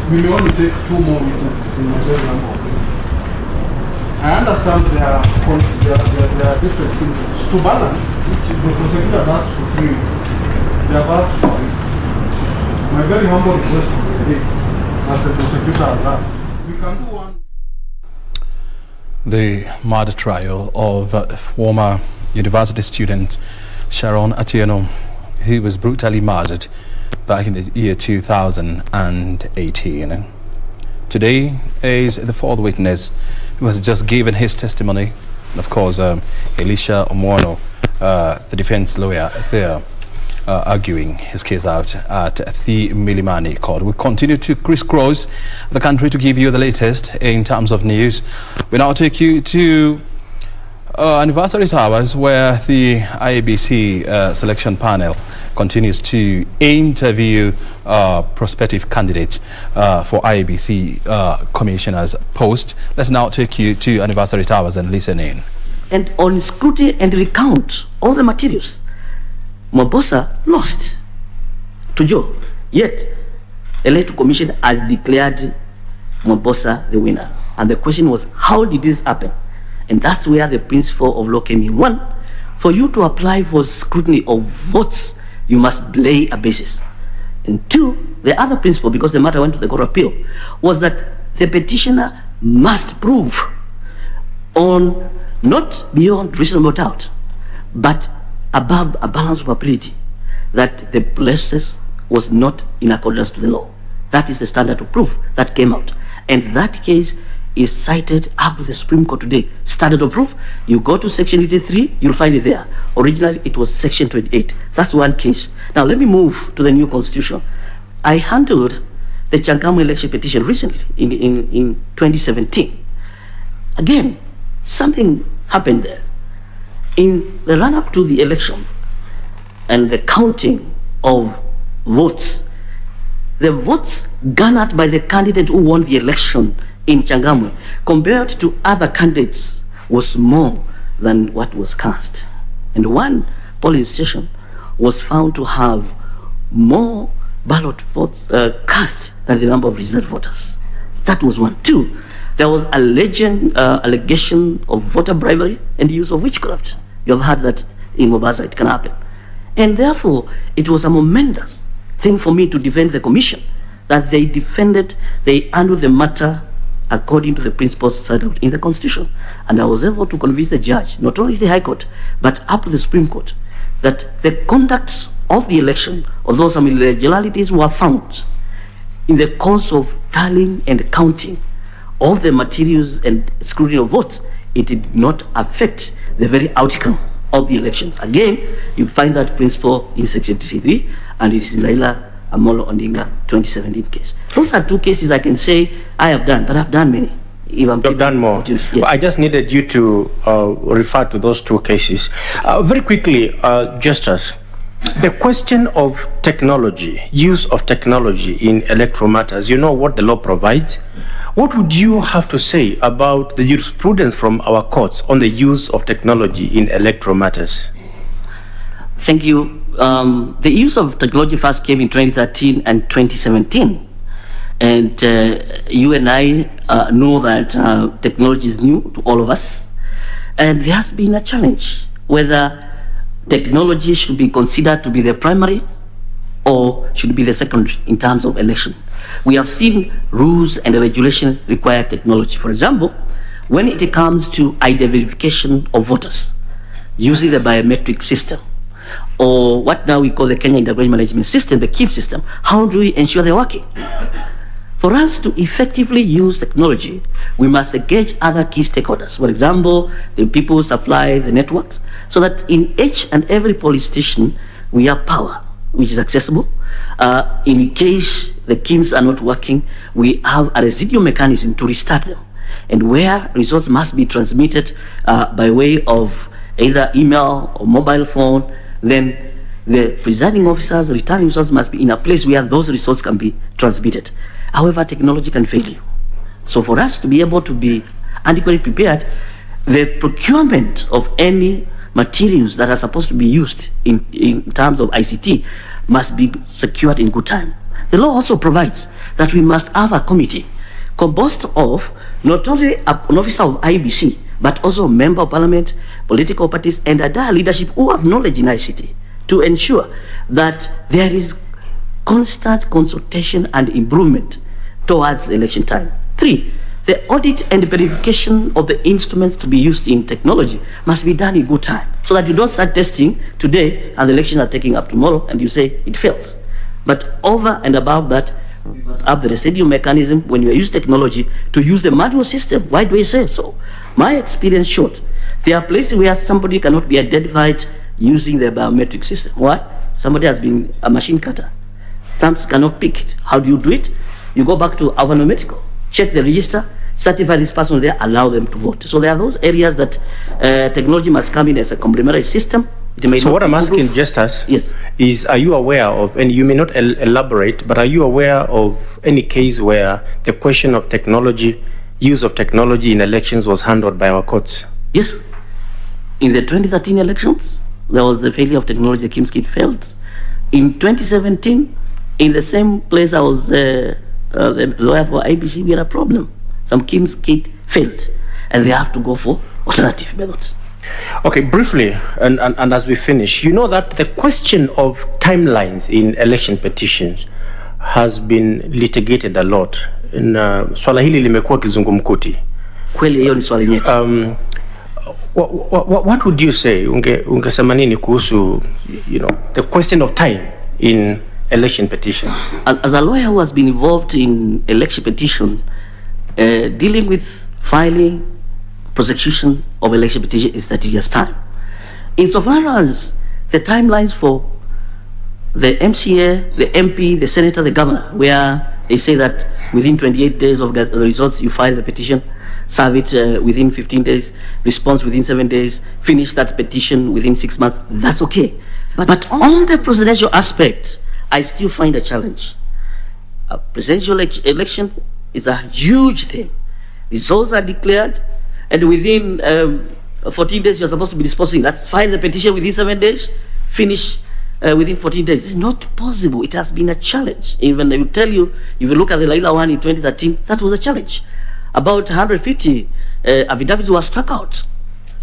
we may only take 2 more witnesses in my very humble opinion. I understand there are different interests. To balance, which the prosecutor has asked for 3 weeks, they have asked for a week. My very humble request is, as the prosecutor has asked, we can do one. The murder trial of former university student Sharon Atieno, who was brutally murdered back in the year 2018. Today is the 4th witness who has just given his testimony. And of course, Elisha Omwono, the defense lawyer there, arguing his case out at the Milimani court. We continue to crisscross the country to give you the latest in terms of news. We now take you to Anniversary Towers, where the IEBC selection panel continues to interview prospective candidates for IEBC commissioner's post. Let's now take you to Anniversary Towers and listen in. And on scrutiny and recount all the materials, Mwambosa lost to Joe. Yet, the electoral commission has declared Mwambosa the winner. And the question was, how did this happen? And that's where the principle of law came in. 1, for you to apply for scrutiny of votes, you must lay a basis. And 2, the other principle, because the matter went to the Court of Appeal, was that the petitioner must prove on not beyond reasonable doubt, but above a balance of probability, that the process was not in accordance to the law. That is the standard of proof that came out. And that case is cited up to the Supreme Court today. Standard of proof, you go to section 83, you'll find it there. Originally, it was section 28. That's one case. Now, let me move to the new constitution. I handled the Changamwe election petition recently in 2017. Again, something happened there. In the run-up to the election and the counting of votes, the votes garnered by the candidate who won the election in Changamwe compared to other candidates was more than what was cast. And one polling station was found to have more ballot votes cast than the number of registered voters. That was 1. 2, there was allegation of voter bribery and the use of witchcraft. You have heard that in Mombasa it can happen. And therefore, it was a momentous thing for me to defend the commission, that they handled the matter according to the principles set out in the Constitution. And I was able to convince the judge, not only the High Court, but up to the Supreme Court, that the conduct of the election, although some irregularities were found in the course of tallying and counting of the materials and scrutiny of votes, it did not affect the very outcome of the election. Again, you find that principle in section 63, and it is in Laila Amolo Ondinga 2017 case. Those are two cases I can say I have done, but I've done many. You've done more. Yes. Well, I just needed you to refer to those two cases. Very quickly, Justus, the question of technology, use of technology in electoral matters, you know what the law provides. What would you have to say about the jurisprudence from our courts on the use of technology in electoral matters? Thank you. The use of technology first came in 2013 and 2017. And you and I know that technology is new to all of us. And there has been a challenge whether technology should be considered to be the primary or should be the secondary in terms of election. We have seen rules and regulation require technology. For example, when it comes to identification of voters using the biometric system, or what now we call the Kenya Integration Management System, the KIM system, how do we ensure they're working? For us to effectively use technology, we must engage other key stakeholders. For example, the people who supply the networks, so that in each and every police station, we have power, which is accessible. In case the KIMs are not working, we have a residual mechanism to restart them. And where results must be transmitted by way of either email or mobile phone, then the presiding officers, the returning results must be in a place where those results can be transmitted. However, technology can fail you. So for us to be able to be adequately prepared, the procurement of any materials that are supposed to be used in terms of ICT must be secured in good time. The law also provides that we must have a committee composed of not only an officer of IBC, but also a member of parliament, political parties, and other leadership who have knowledge in ICT to ensure that there is constant consultation and improvement towards election time. 3, the audit and verification of the instruments to be used in technology must be done in good time, so that you don't start testing today and the elections are taking up tomorrow and you say it fails. But over and above that, we must have the residual mechanism when you use technology to use the manual system. Why do we say so? My experience showed there are places where somebody cannot be identified using the biometric system. Why? Somebody has been a machine cutter. Thumbs cannot pick it. How do you do it? You go back to Avano Medical, check the register, certify this person there, allow them to vote. So there are those areas that technology must come in as a complementary system. So what I'm asking, Justus, yes, is are you aware of, and you may not elaborate, but are you aware of any case where the question of technology, use of technology in elections was handled by our courts? Yes. In the 2013 elections, there was the failure of technology, the KIMS kit failed. In 2017, in the same place I was the lawyer for IBC, we had a problem. Some KIMS kit failed, and they have to go for alternative methods. Okay, briefly, and as we finish, you know that the question of timelines in election petitions has been litigated a lot. Swala hili limekuwa kizungumkuti. Kweli hiyo ni swali nyeti. What would you say? Ungesema nini kuhusu, the question of time in election petition? As a lawyer who has been involved in election petition, dealing with filing, prosecution of election petition is 30 years' time. Insofar as the timelines for the MCA, the MP, the senator, the governor, where they say that within 28 days of the results you file the petition, serve it within 15 days, response within 7 days, finish that petition within 6 months, that's okay. But on the presidential aspect, I still find a challenge. A presidential election is a huge thing. Results are declared, and within 14 days you're supposed to be disposing. That's file the petition within 7 days, finish within 14 days. It's not possible. It has been a challenge. Even I will tell you, if you look at the Laila one in 2013, that was a challenge. About 150 affidavits were struck out.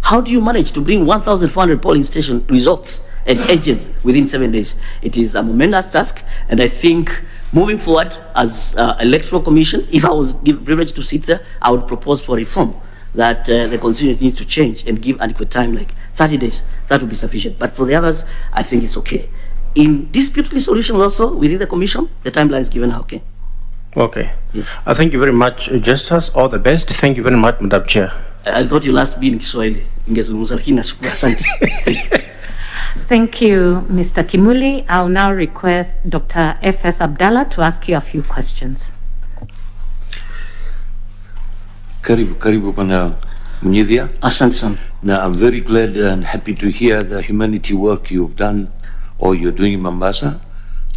How do you manage to bring 1,400 polling station results and agents within 7 days? It is a momentous task, and I think moving forward as Electoral Commission, if I was privileged to sit there, I would propose for reform that the constitution needs to change and give adequate time, like 30 days. That would be sufficient. But for the others, I think it's okay. In dispute resolution also, within the commission, the timeline is given okay. Okay. Yes. Thank you very much, Justus. All the best. Thank you very much, Madam Chair. I thought you last be in Kiswahili. Ingezungumza lakini nashukuru. Asante. Thank you, Mr. Kimuli. I'll now request Dr. F.S. Abdallah to ask you a few questions. Karibu Bwana Munyidhia. Asante sana. Now, I'm very glad and happy to hear the humanity work you've done or you're doing in Mombasa.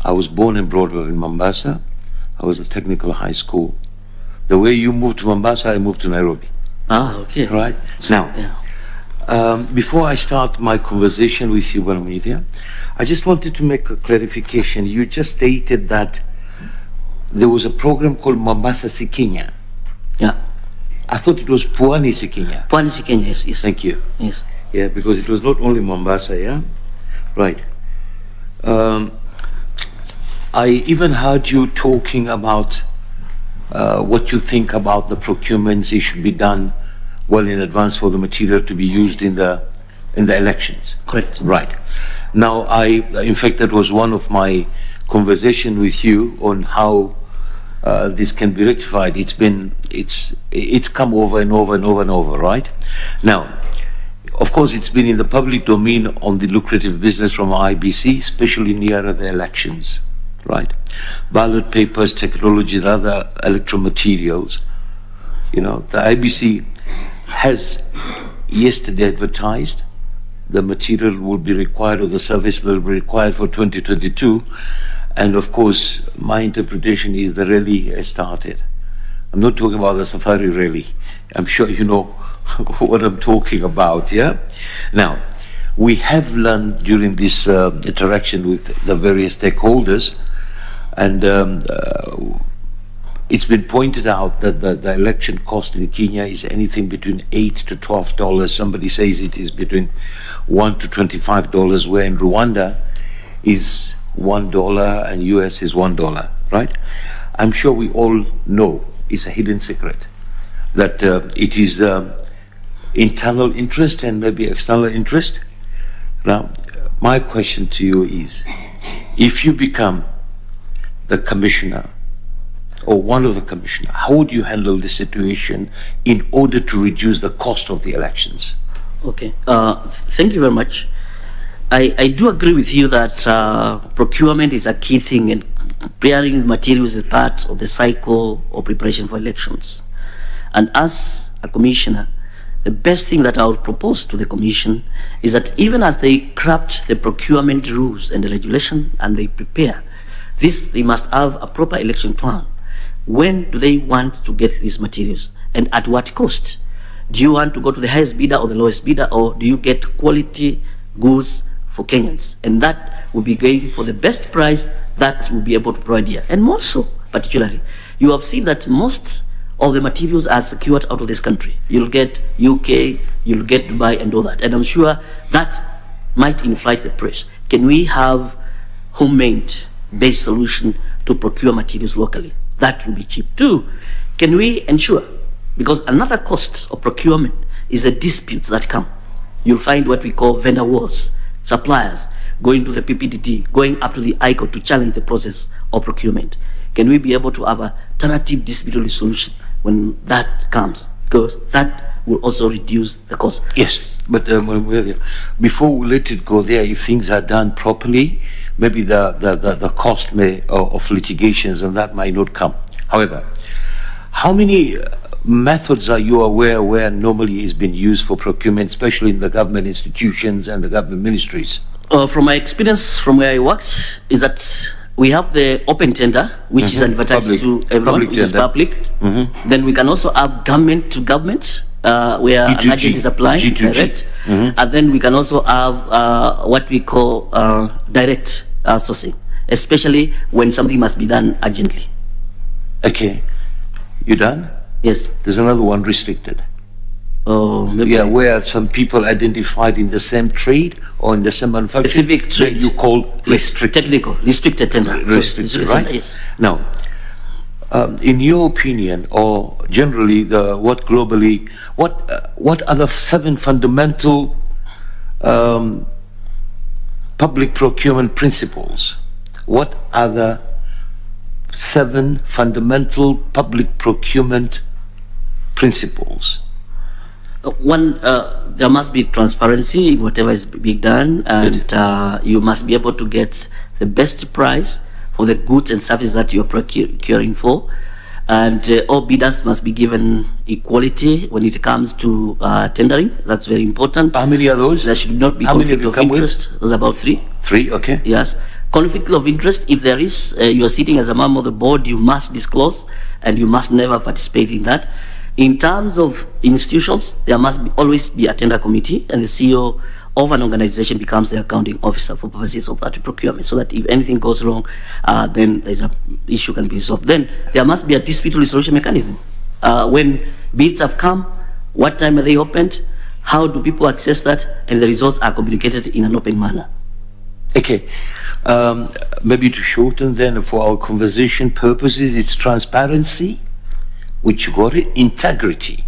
I was born and brought up in Mombasa. I was at technical high school. The way you moved to Mombasa, I moved to Nairobi. Ah, okay. Right? Now, before I start my conversation with you, Bwana Munyidhia, I just wanted to make a clarification. You just stated that there was a program called Mombasa Sikinya. Yeah. I thought it was Pwani Sikinya. Pwani Sikinya, yes, yes. Thank you. Yes. Yeah, because it was not only Mombasa, yeah? Right. I even heard you talking about what you think about the procurements. It should be done well in advance for the material to be used in the elections. Correct. Right. Now, in fact, that was one of my conversation with you on how this can be rectified. It's come over and over and over and over, right? Now, of course, it's been in the public domain on the lucrative business from IBC, especially nearer the elections, right? Ballot papers, technology, and other electoral materials. You know, the IBC has yesterday advertised the material will be required, or the service will be required for 2022. And of course, my interpretation is the rally has started. I'm not talking about the safari rally. I'm sure you know what I'm talking about, yeah? Now, we have learned during this interaction with the various stakeholders, and it's been pointed out that the election cost in Kenya is anything between $8 to $12. Somebody says it is between $1 to $25, where in Rwanda is $1 and US is $1, right? I'm sure we all know it's a hidden secret that it is internal interest and maybe external interest. Now, my question to you is, if you become the commissioner or one of the commissioners, how would you handle the situation in order to reduce the cost of the elections? Okay, thank you very much. I do agree with you that procurement is a key thing, and preparing materials is part of the cycle of preparation for elections. And as a commissioner, the best thing that I would propose to the commission is that even as they craft the procurement rules and the regulation and they prepare this, they must have a proper election plan. When do they want to get these materials, and at what cost? Do you want to go to the highest bidder or the lowest bidder, or do you get quality goods for Kenyans? And that will be going for the best price that will be able to provide here. And more so, particularly, you have seen that most of the materials are secured out of this country. You'll get UK, you'll get Dubai and all that. And I'm sure that might inflate the price. Can we have homemade-based solution to procure materials locally? That will be cheap too. Can we ensure, because another cost of procurement is the disputes that come. You'll find what we call vendor wars, suppliers going to the PPDD, going up to the ICO to challenge the process of procurement. Can we be able to have a tentative dispute resolution when that comes? Because that will also reduce the cost. Yes, but before we let it go there, if things are done properly, maybe the cost of litigations and that might not come. However, how many methods are you aware where normally is being used for procurement, especially in the government institutions and the government ministries? From my experience, from where I worked, is that we have the open tender, which is advertised to everyone, which is public. Then we can also have government to government, where an agency is applying direct. And then we can also have what we call direct sourcing, especially when something must be done urgently. Okay. You done? Yes. There's another one, restricted. Oh, yeah, where some people identified in the same trade or in the same manufacturing. Specific trade. You call restricted. Technical, restricted tender. Restricted, right? Yes. Now, in your opinion, or generally, what globally, what are the 7 fundamental public procurement principles? What are the 7 fundamental public procurement principles One, there must be transparency in whatever is being done, and you must be able to get the best price for the goods and services that you're procuring for. And all bidders must be given equality when it comes to tendering. That's very important. How many are those? There should not be How conflict many of come interest. There's about 3. 3, okay. Yes. Conflict of interest, if there is, you're sitting as a member of the board, you must disclose, and you must never participate in that. In terms of institutions, there must always be a tender committee, and the CEO of an organization becomes the accounting officer for purposes of that procurement, so that if anything goes wrong, then there's an issue can be solved. Then there must be a dispute resolution mechanism. When bids have come, what time are they opened? How do people access that? And the results are communicated in an open manner. Okay. Maybe to shorten then for our conversation purposes, it's transparency, which you got it, integrity,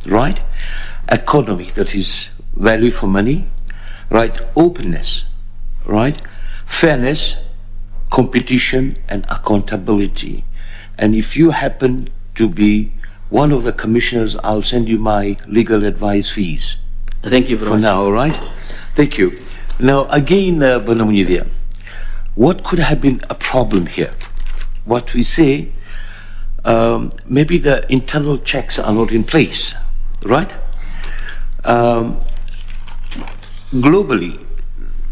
right? Economy, that is value for money, right? Openness, right? Fairness, competition, and accountability. And if you happen to be one of the commissioners, I'll send you my legal advice fees. Thank you very much. For now, all right? Thank you. Now, again, Bwana Munyidhia, what could have been a problem here? What we say, maybe the internal checks are not in place, right? Globally,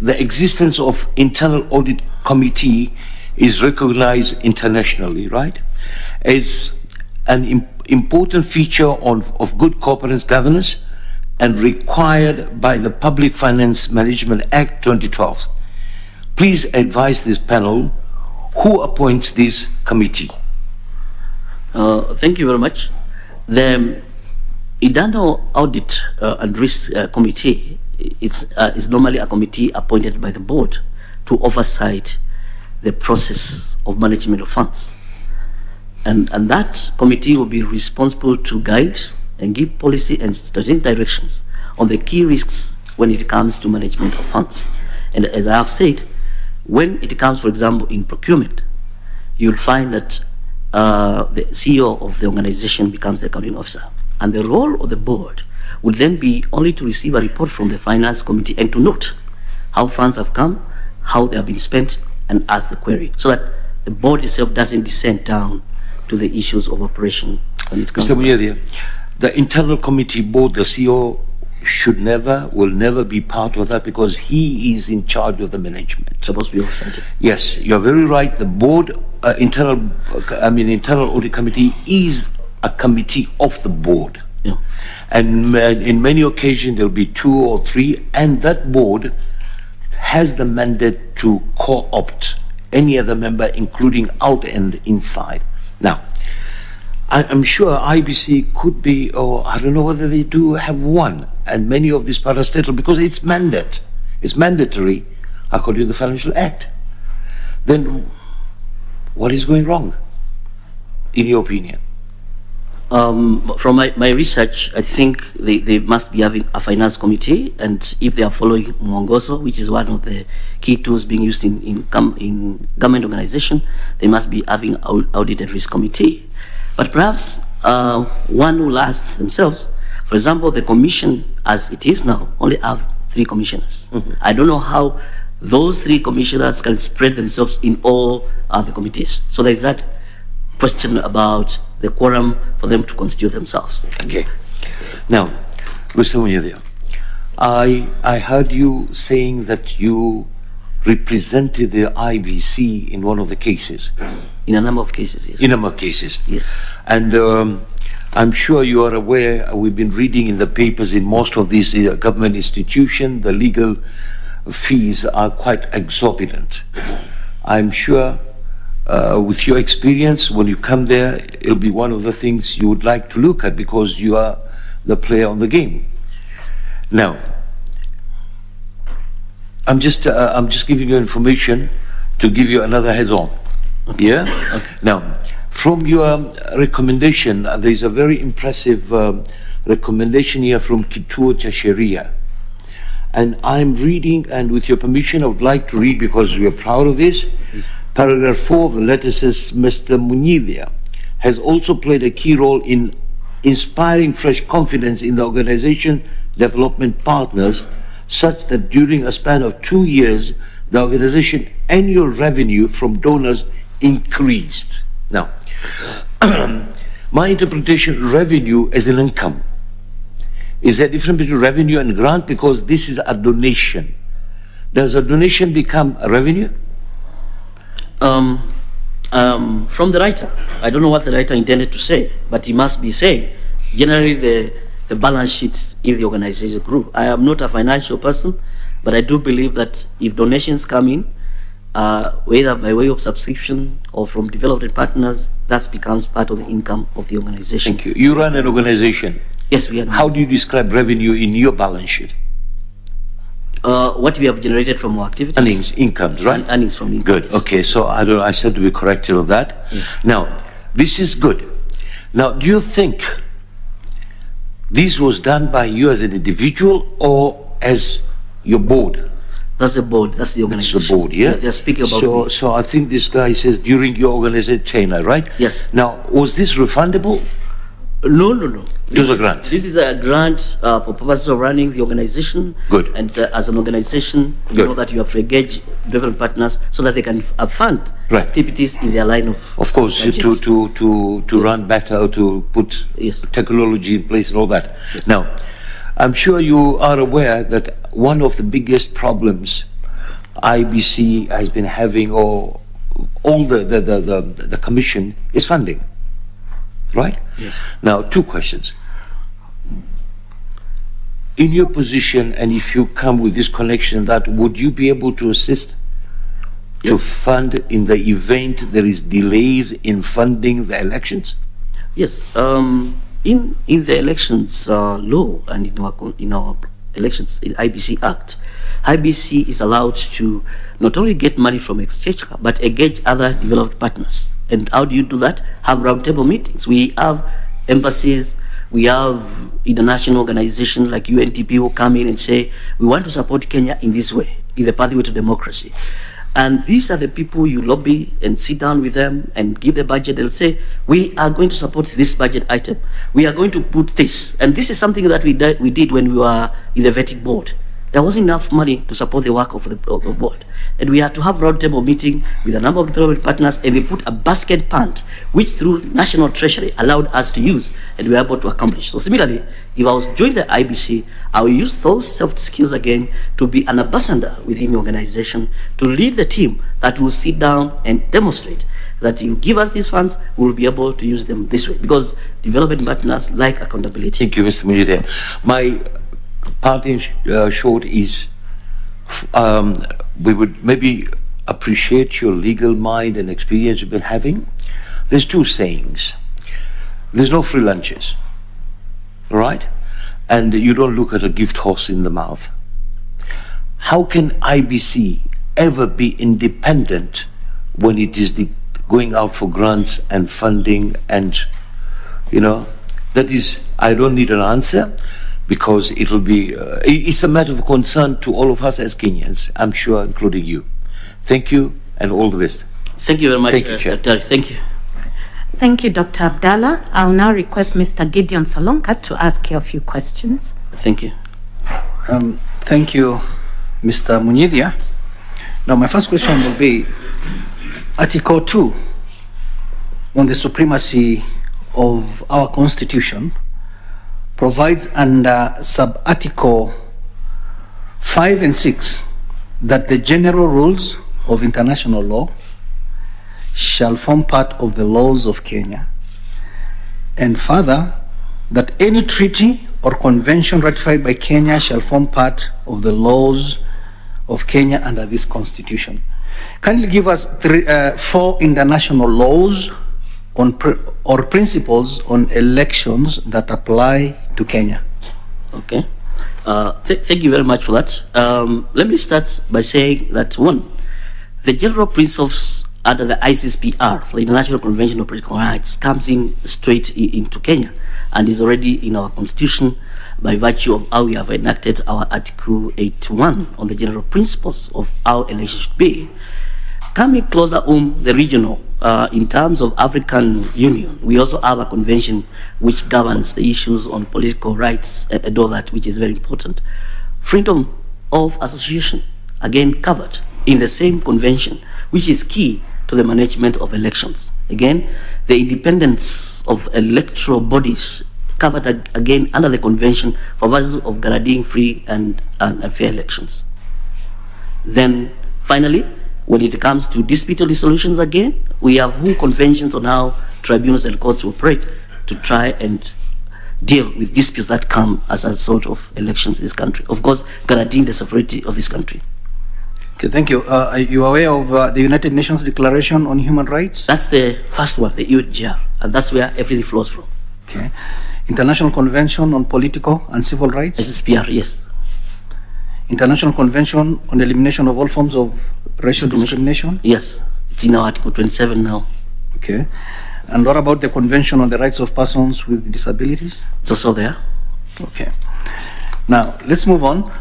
the existence of internal audit committee is recognized internationally, right? As an important feature of good corporate governance and required by the Public Finance Management Act 2012. Please advise this panel who appoints this committee. Thank you very much. The internal audit and risk committee is normally a committee appointed by the board to oversight the process of management of funds. And that committee will be responsible to guide and give policy and strategic directions on the key risks when it comes to management of funds. And as I have said, when it comes, for example, in procurement, you'll find that the CEO of the organization becomes the accounting officer. And the role of the board would then be only to receive a report from the finance committee and to note how funds have come, how they have been spent, and ask the query, so that the board itself doesn't descend down to the issues of operation when it comes. Mr. Munyidhia, the internal committee board, the CEO will never be part of that because he is in charge of the management. Supposed to be oversight. Yes, you're very right. The board, internal audit committee is a committee of the board. Yeah. And in many occasions there will be 2 or 3, and that board has the mandate to co-opt any other member, including out and inside. Now, I'm sure IBC could be, or I don't know whether they do have one, and many of these parastatal, because it's mandatory according to the Financial Act. Then what is going wrong, in your opinion? From my research, I think they must be having a finance committee, and if they are following Mwongozo, which is one of the key tools being used in government organization, they must be having audit and risk committee. But perhaps one will ask themselves, for example, the commission as it is now only have 3 commissioners. Mm-hmm. I don't know how those 3 commissioners can spread themselves in all other committees. So there is that question about the quorum for them to constitute themselves. Okay. Now, Mr. Munyidhia, I heard you saying that you represented the IBC in one of the cases. In a number of cases, yes. In a number of cases. Yes. And I'm sure you are aware, we've been reading in the papers in most of these government institutions, the legal fees are quite exorbitant. I'm sure with your experience, when you come there, it'll be one of the things you would like to look at because you are the player on the game. Now, I'm just giving you information to give you another heads-on. Okay. Yeah. Okay. Now, from your recommendation, there is a very impressive recommendation here from Kituo cha Sheria, and I'm reading, and with your permission, I would like to read because we are proud of this. Yes. Paragraph 4 of the letter says, Mr. Munyidhia has also played a key role in inspiring fresh confidence in the organization development partners, such that during a span of 2 years, the organization annual revenue from donors increased. Now, my interpretation, revenue as an income. Is there a difference between revenue and grant? Because this is a donation. Does a donation become a revenue? From the writer, I don't know what the writer intended to say, but he must be saying, generally the balance sheet in the organization grew. I am not a financial person, but I do believe that if donations come in, whether by way of subscription or from development partners, that becomes part of the income of the organization. Thank you. You run an organization. Yes, we are. How do you describe revenue in your balance sheet? What we have generated from our activities. Earnings, incomes, right? Earnings from income. Good. Okay, so I said to be corrected of that. Yes. Now, this is good. Now, do you think this was done by you as an individual or as your board? That's the board. That's the organization. That's the board, yeah? They're speaking about So I think this guy says during your organization tenure, right? Yes. Now, was this refundable? No. It was a grant. This is a grant for purposes of running the organization. Good. And as an organization, you know that you have to engage development partners so that they can fund activities in their line of. Of course, to run better, to put technology in place and all that. Yes. Now, I'm sure you are aware that one of the biggest problems IBC has been having, or all the commission, is funding. Right? Yes. Now, 2 questions. In your position, and if you come with this connection, that would you be able to assist to fund in the event there is delays in funding the elections? Yes. In the elections law and in our elections in IBC Act, IBC is allowed to not only get money from Exchequer but engage other developed partners. And how do you do that? Have roundtable meetings. We have embassies, we have international organizations like UNDP who come in and say, we want to support Kenya in this way, in the pathway to democracy. And these are the people you lobby and sit down with them and give the budget. They'll say, we are going to support this budget item. We are going to put this. And this is something that we did when we were in the vetting board. There wasn't enough money to support the work of the board. And we had to have a roundtable meeting with a number of development partners, and we put a basket fund, which through National Treasury allowed us to use, and we were able to accomplish. So similarly, if I was joining the IBC, I will use those soft skills again to be an ambassador within the organization, to lead the team that will sit down and demonstrate that you give us these funds, we will be able to use them this way, because development partners like accountability. Thank you, Mr. Munite. My parting short is, we would maybe appreciate your legal mind and experience you've been having. There's 2 sayings. There's no free lunches, all right? And you don't look at a gift horse in the mouth. How can IBC ever be independent when it is going out for grants and funding and, that is, I don't need an answer, because it will be, it's a matter of concern to all of us as Kenyans, I'm sure, including you. Thank you, and all the best. Thank you very much, Thank you, Chair. Dr. Thank you. Thank you, Dr. Abdallah. I'll now request Mr. Gideon Solonka to ask you a few questions. Thank you. Thank you, Mr. Munyidhia. Now, my first question will be, Article 2 on the supremacy of our Constitution provides under sub-article 5 and 6 that the general rules of international law shall form part of the laws of Kenya, and further, that any treaty or convention ratified by Kenya shall form part of the laws of Kenya under this constitution. Can you give us 4 international laws on or principles on elections that apply to Kenya? Okay. Thank you very much for that. Let me start by saying that 1, the general principles under the ICCPR, the International Convention of Political Rights, comes in straight into Kenya and is already in our constitution by virtue of how we have enacted our Article 81 on the general principles of how elections should be. Coming closer home, the regional, in terms of African Union, we also have a convention which governs the issues on political rights and all that, which is very important. Freedom of association, again covered in the same convention, which is key to the management of elections. Again, the independence of electoral bodies covered again under the convention for purposes of guaranteeing free and fair elections. Then finally, when it comes to dispute resolutions again, we have WHO conventions on how tribunals and courts operate to try and deal with disputes that come as a result of elections in this country. Of course, guaranteeing the sovereignty of this country. Okay, thank you. Are you aware of the United Nations Declaration on Human Rights? That's the first one, the UNGR, and that's where everything flows from. Okay. International Convention on Political and Civil Rights? SSPR, yes. International Convention on Elimination of All Forms of Racial Discrimination? Yes, it's in our Article 27 now. Okay. And what about the Convention on the Rights of Persons with Disabilities? It's also there. Okay. Now, let's move on.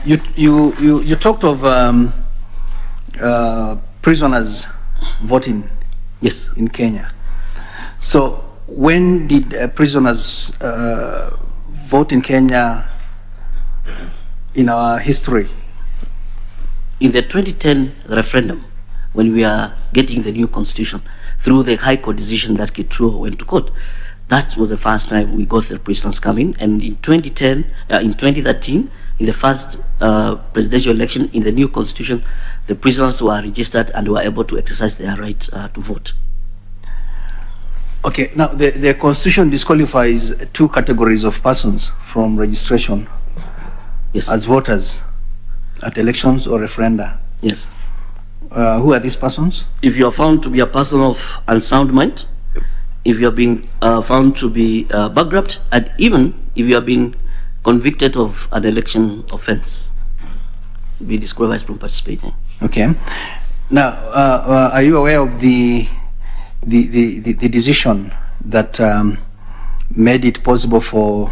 You talked of prisoners voting, yes, in Kenya. So when did prisoners vote in Kenya in our history? In the 2010 referendum, when we are getting the new constitution, through the High Court decision that Kituo went to court, that was the first time we got the prisoners coming. And in 2013, in the first presidential election in the new constitution, the prisoners were registered and were able to exercise their right to vote. Okay, now the constitution disqualifies two categories of persons from registration, yes, as voters at elections or referenda. Yes. Who are these persons? If you are found to be a person of unsound mind, if you have been found to be bankrupt, and even if you have been convicted of an election offense, be disqualified from participating. Okay. Now, are you aware of the decision that made it possible for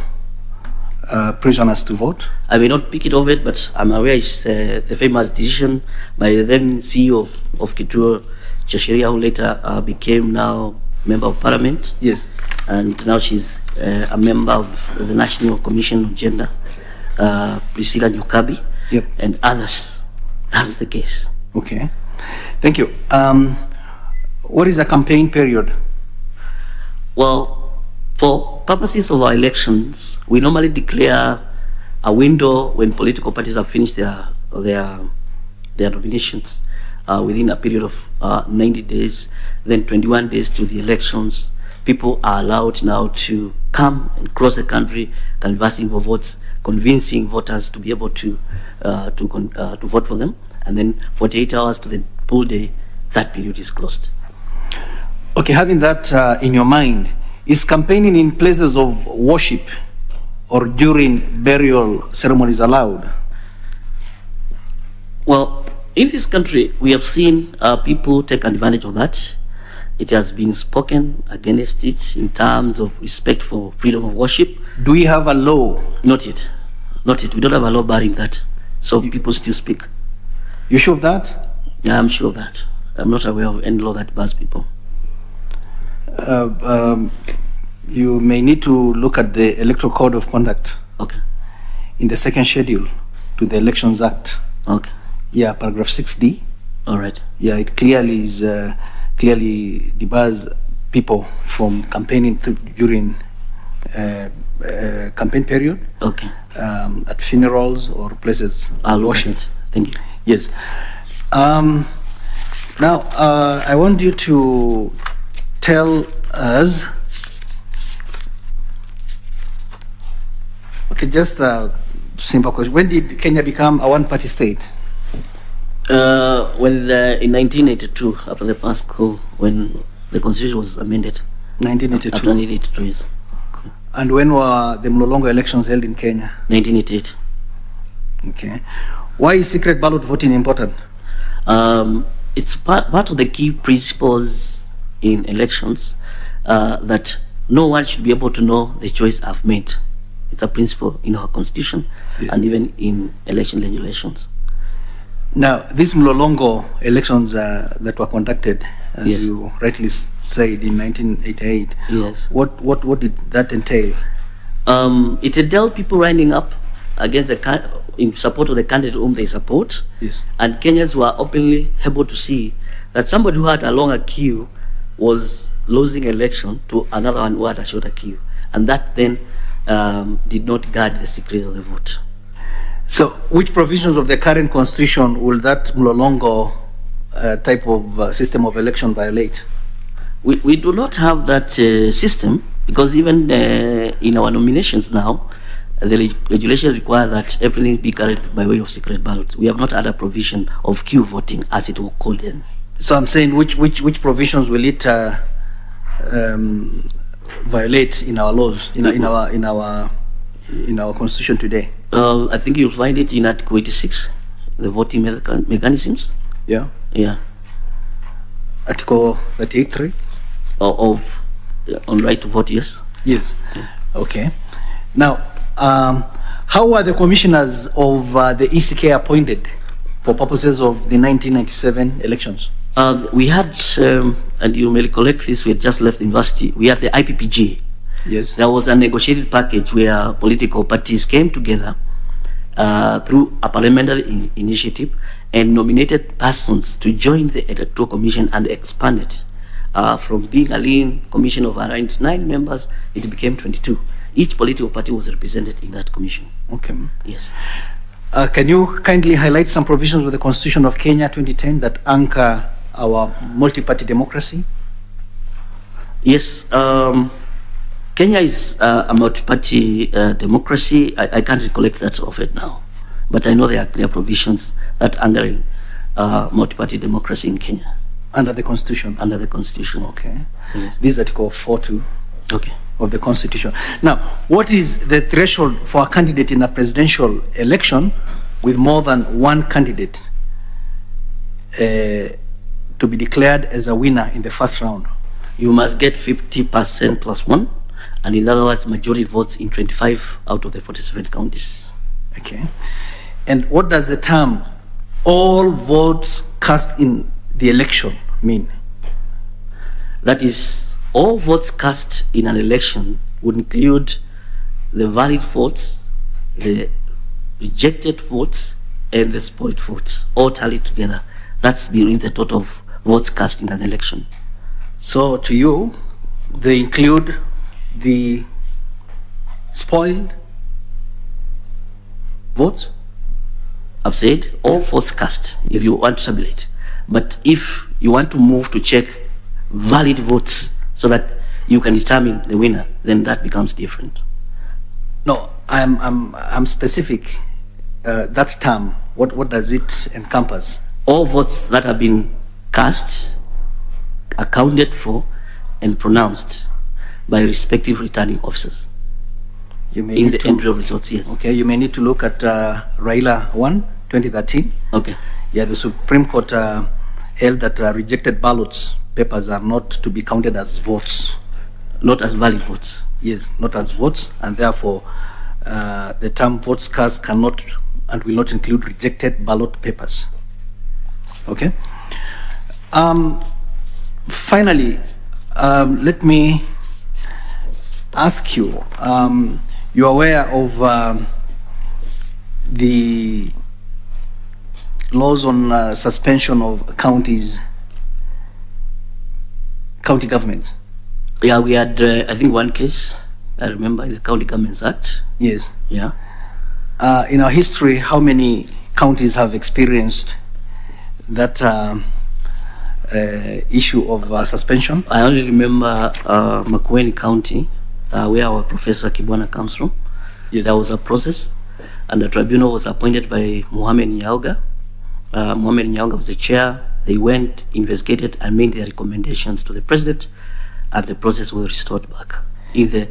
prisoners to vote? I may not pick it of it, but I'm aware it's the famous decision by the then CEO of Kituo, Chesheria, who later became now Member of Parliament. Yes. And now she's a member of the National Commission on Gender, Priscilla Nyukabi, yep, and others. That's the case. Okay. Thank you. What is a campaign period? Well, for purposes of our elections, we normally declare a window when political parties have finished their nominations within a period of 90 days, then 21 days to the elections. People are allowed now to come and cross the country, canvassing for votes, convincing voters to be able to vote for them, and then 48 hours to the poll day, that period is closed. Okay, having that in your mind, is campaigning in places of worship or during burial ceremonies allowed? Well, in this country, we have seen people take advantage of that. It has been spoken against it in terms of respect for freedom of worship. Do we have a law? Not yet. Not yet. We don't have a law barring that. So people still speak. You sure of that? Yeah, I'm sure of that. I'm not aware of any law that bars people. You may need to look at the Electoral Code of Conduct. Okay. In the second schedule to the Elections Act. Okay. Yeah, paragraph 6D. All right. Yeah, it clearly is clearly debars people from campaigning during campaign period. Okay. At funerals or places. I'll watch it. Thank you. Yes. Now, I want you to tell us. Okay, just a simple question. When did Kenya become a one-party state? In 1982, after the past coup, when the constitution was amended. 1982. After 1982, yes. And when were the Mlolongo elections held in Kenya? 1988. Okay. Why is secret ballot voting important? It's part of the key principles in elections that no one should be able to know the choice I've made. It's a principle in our constitution, yes, and even in election regulations. Now, these Mlolongo elections that were conducted, as Yes. you rightly said, in 1988, Yes. What did that entail? It entailed people lining up against in support of the candidate whom they support. Yes. And Kenyans were openly able to see that somebody who had a longer queue was losing election to another one who had a shorter queue. And that then did not guard the secrets of the vote. So, which provisions of the current constitution will that Mlolongo type of system of election violate? We do not have that system, because even in our nominations now, the regulation requires that everything be carried by way of secret ballot. We have not had a provision of queue voting, as it was called then. So I'm saying which provisions will it violate in our laws, in our constitution today? I think you'll find it in Article 86, the voting mechanisms. Yeah. Yeah. Article 38(3 of on right to vote. Yes. Yes. Okay. Now, how were the commissioners of the ECK appointed for purposes of the 1997 elections? We had, and you may recollect this, we had just left the university, we had the IPPG. Yes. There was a negotiated package where political parties came together through a parliamentary initiative and nominated persons to join the Electoral Commission and expand it. From being a lean commission of around 9 members, it became 22. Each political party was represented in that commission. Okay. Yes. Can you kindly highlight some provisions of the Constitution of Kenya 2010 that anchor our multi-party democracy? Yes. Kenya is a multi-party democracy. I can't recollect that of it now, but I know there are clear provisions that anchoring multi-party democracy in Kenya. Under the Constitution? Under the Constitution. Okay. Yes. This is Article 4(2). Okay. Of the Constitution. Now, what is the threshold for a candidate in a presidential election with more than one candidate to be declared as a winner in the first round? You must get 50% plus 1, and in other words, majority votes in 25 out of the 47 counties. Okay. And what does the term all votes cast in the election mean? That is, all votes cast in an election would include the valid votes, the rejected votes, and the spoiled votes, all tallied together. That's the total of votes cast in an election. So to you, they include the spoiled votes? I've said all votes cast, if you want to tabulate. But if you want to move to check valid votes, so that you can determine the winner, then that becomes different. No, I'm specific. That term, what does it encompass? All votes that have been cast, accounted for, and pronounced by respective returning officers. You may in need the to, entry of results, yes. Okay, you may need to look at Raila 1, 2013. Okay. Yeah, the Supreme Court held that rejected ballots papers are not to be counted as votes. Not as valid votes. Yes, not as votes, and therefore the term votes cast cannot and will not include rejected ballot papers. Okay. Finally, let me ask you, you're aware of the laws on suspension of county governments? Yeah, we had, I think, one case, I remember, in the County Governments Act. Yes. Yeah. In our history, how many counties have experienced that issue of suspension? I only remember Makueni County, where our Professor Kibwana comes from. Yes. There was a process, and the tribunal was appointed by Mohamed Nyauga. Mohamed Nyauga was the chair. They went, investigated, and made their recommendations to the president, and the process was restored back. In the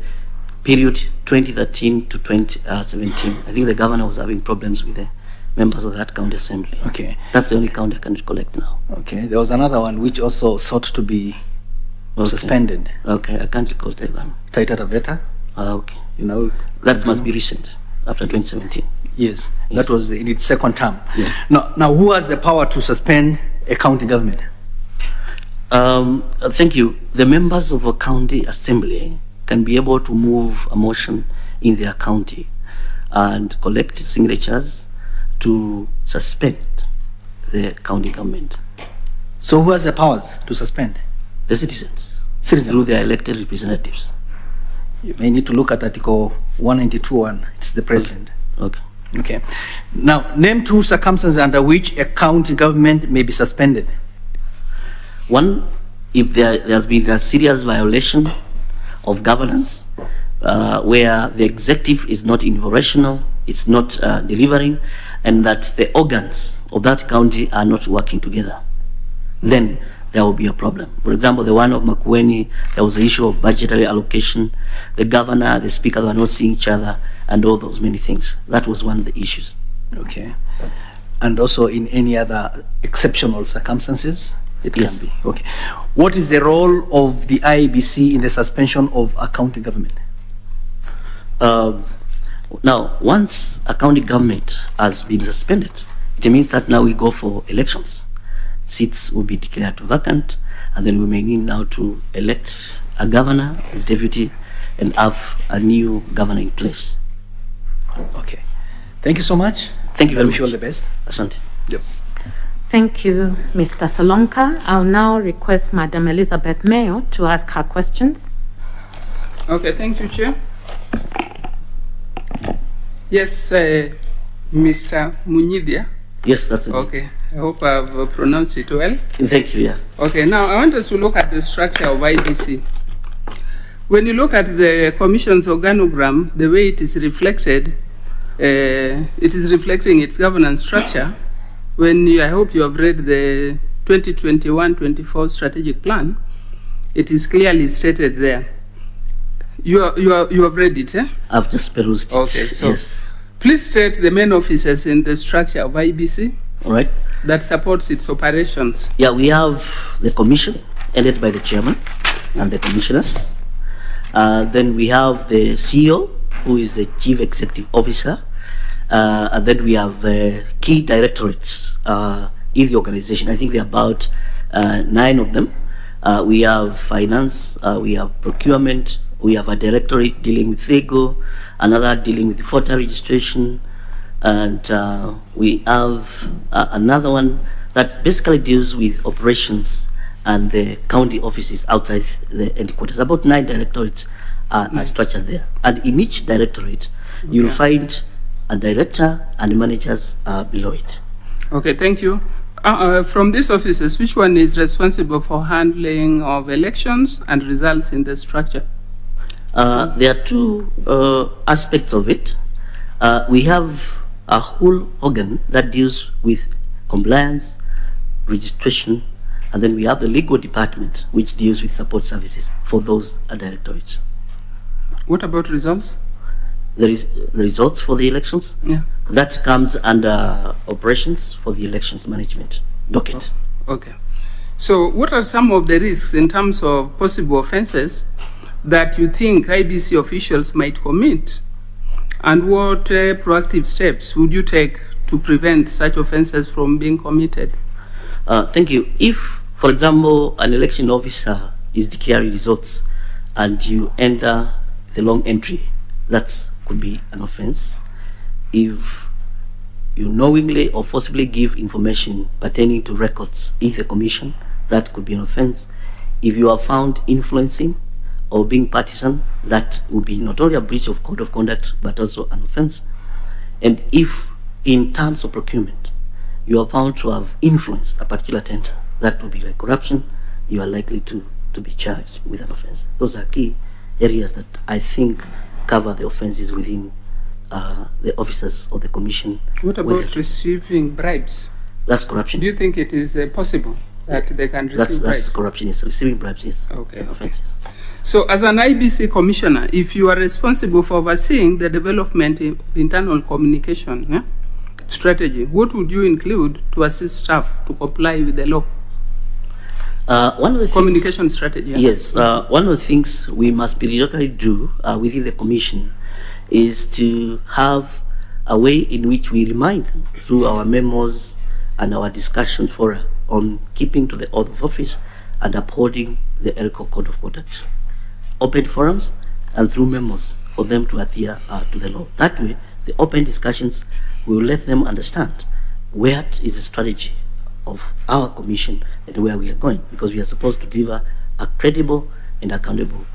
period 2013 to 2017, I think the governor was having problems with the members of that county assembly. Okay. That's the only county I can recollect now. Okay. There was another one which also sought to be suspended. Okay, I can't recall that one. Taita Taveta. Okay. You know, that must be recent. after 2017. Yes, that was in its second term. Yes. Now, who has the power to suspend a county government? Thank you. The members of a county assembly can be able to move a motion in their county and collect signatures to suspend the county government. So who has the powers to suspend? The citizens. Through their elected representatives. You may need to look at Article 192.1. It's the president. Okay. Okay. Now, name 2 circumstances under which a county government may be suspended. One, if there has been a serious violation of governance, where the executive is not operational, it's not delivering, and that the organs of that county are not working together, then there will be a problem. For example, the one of Makueni, there was the issue of budgetary allocation. The governor, the speaker were not seeing each other, and all those many things. That was one of the issues. Okay. And also in any other exceptional circumstances? It can be. Okay. What is the role of the IEBC in the suspension of a county government? Now, once a county government has been suspended, it means that now we go for elections. Seats will be declared vacant, and then we may need now to elect a governor, his deputy, and have a new governor in place. Okay. Thank you so much. Thank you very much. I wish you all the best. Asante. Yep. Thank you, Mr. Solonka. I'll now request Madam Elizabeth Mayo to ask her questions. Okay, thank you, Chair. Yes, Mr. Munyidia. Yes, that's it. Okay, I hope I've pronounced it well. Thank you, yeah. Okay, now I want us to look at the structure of IBC. When you look at the Commission's organogram, the way it is reflected, it is reflecting its governance structure. I hope you have read the 2021-24 strategic plan, it is clearly stated there. You have read it, eh? I've just perused it. Okay, so yes. Please state the main officers in the structure of IBC. All right. That supports its operations. Yeah, we have the commission, headed by the chairman and the commissioners. Then we have the CEO, who is the chief executive officer. And then we have key directorates in the organization. I think there are about 9 of them. We have finance, we have procurement, we have a directorate dealing with FEGO, another dealing with voter registration, and we have another one that basically deals with operations and the county offices outside the headquarters. About 9 directorates are structured there. And in each directorate, you'll find a director and managers below it. Okay, thank you. From these offices, which one is responsible for handling of elections and results in the structure? There are 2 aspects of it. We have a whole organ that deals with compliance, registration, and then we have the legal department, which deals with support services for those directorates. What about results? There is the results for the elections. Yeah. That comes under operations for the elections management docket. Okay. So what are some of the risks in terms of possible offenses that you think IBC officials might commit? And what proactive steps would you take to prevent such offenses from being committed? Thank you. If, for example, an election officer is declaring results and you enter the long entry, that could be an offense. If you knowingly or forcibly give information pertaining to records in the commission, that could be an offense. If you are found influencing or being partisan, that would be not only a breach of code of conduct, but also an offense. And if, in terms of procurement, you are found to have influenced a particular tender, that would be like corruption, you are likely to be charged with an offense. Those are key areas that I think cover the offenses within the officers of the commission. What about receiving bribes? That's corruption. Do you think it is possible that they can receive bribes? That's corruption, yes. Receiving bribes, yes. Okay. Offenses. So as an IBC commissioner, if you are responsible for overseeing the development of internal communication strategy, what would you include to assist staff to comply with the law? One of the communication strategy. Yes, one of the things we must periodically do within the commission is to have a way in which we remind through our memos and our discussion fora on keeping to the oath of office and upholding the ELCO Code of Conduct. Open forums and through memos for them to adhere to the law. That way, the open discussions will let them understand where is the strategy of our commission and where we are going, because we are supposed to deliver a credible and accountable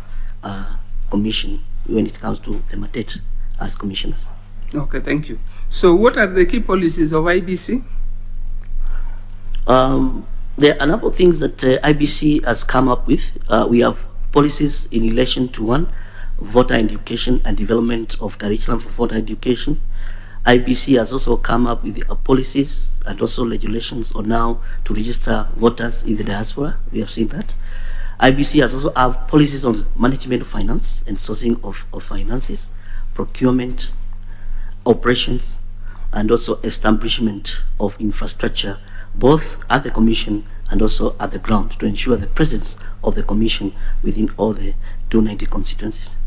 commission when it comes to the mandate as commissioners. Okay, thank you. So what are the key policies of IBC? There are a number of things that IBC has come up with. We have policies in relation to one, voter education and development of curriculum for voter education. IBC has also come up with policies and also regulations on how to register voters in the diaspora. We have seen that. IBC has also have policies on management of finance and sourcing of finances, procurement, operations, and also establishment of infrastructure, both at the commission and also at the ground, to ensure the presence of the commission within all the 290 constituencies.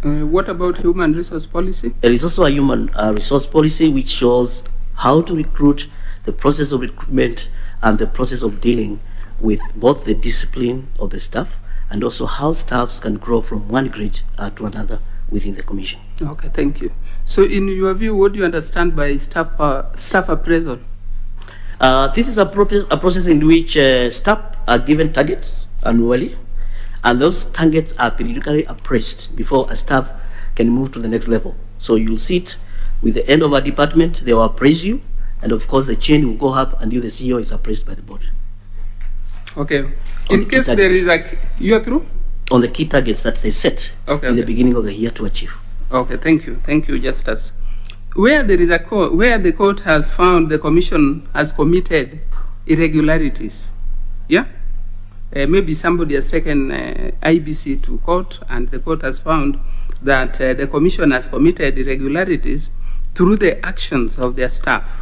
What about human resource policy? There is also a human resource policy which shows how to recruit, the process of recruitment, and the process of dealing with both the discipline of the staff and also how staffs can grow from one grade to another within the commission. Okay, thank you. So in your view, what do you understand by staff appraisal? This is a process in which staff are given targets annually, and those targets are periodically appraised before a staff can move to the next level. So you'll see it with the end of a department, they will appraise you, and of course the chain will go up until the CEO is appraised by the board. Okay. In case there is you are through? On the key targets that they set in the beginning of the year to achieve. Okay, thank you, Justice. Where there is where the court has found the commission has committed irregularities, yeah? Maybe somebody has taken IBC to court and the court has found that the commission has committed irregularities through the actions of their staff.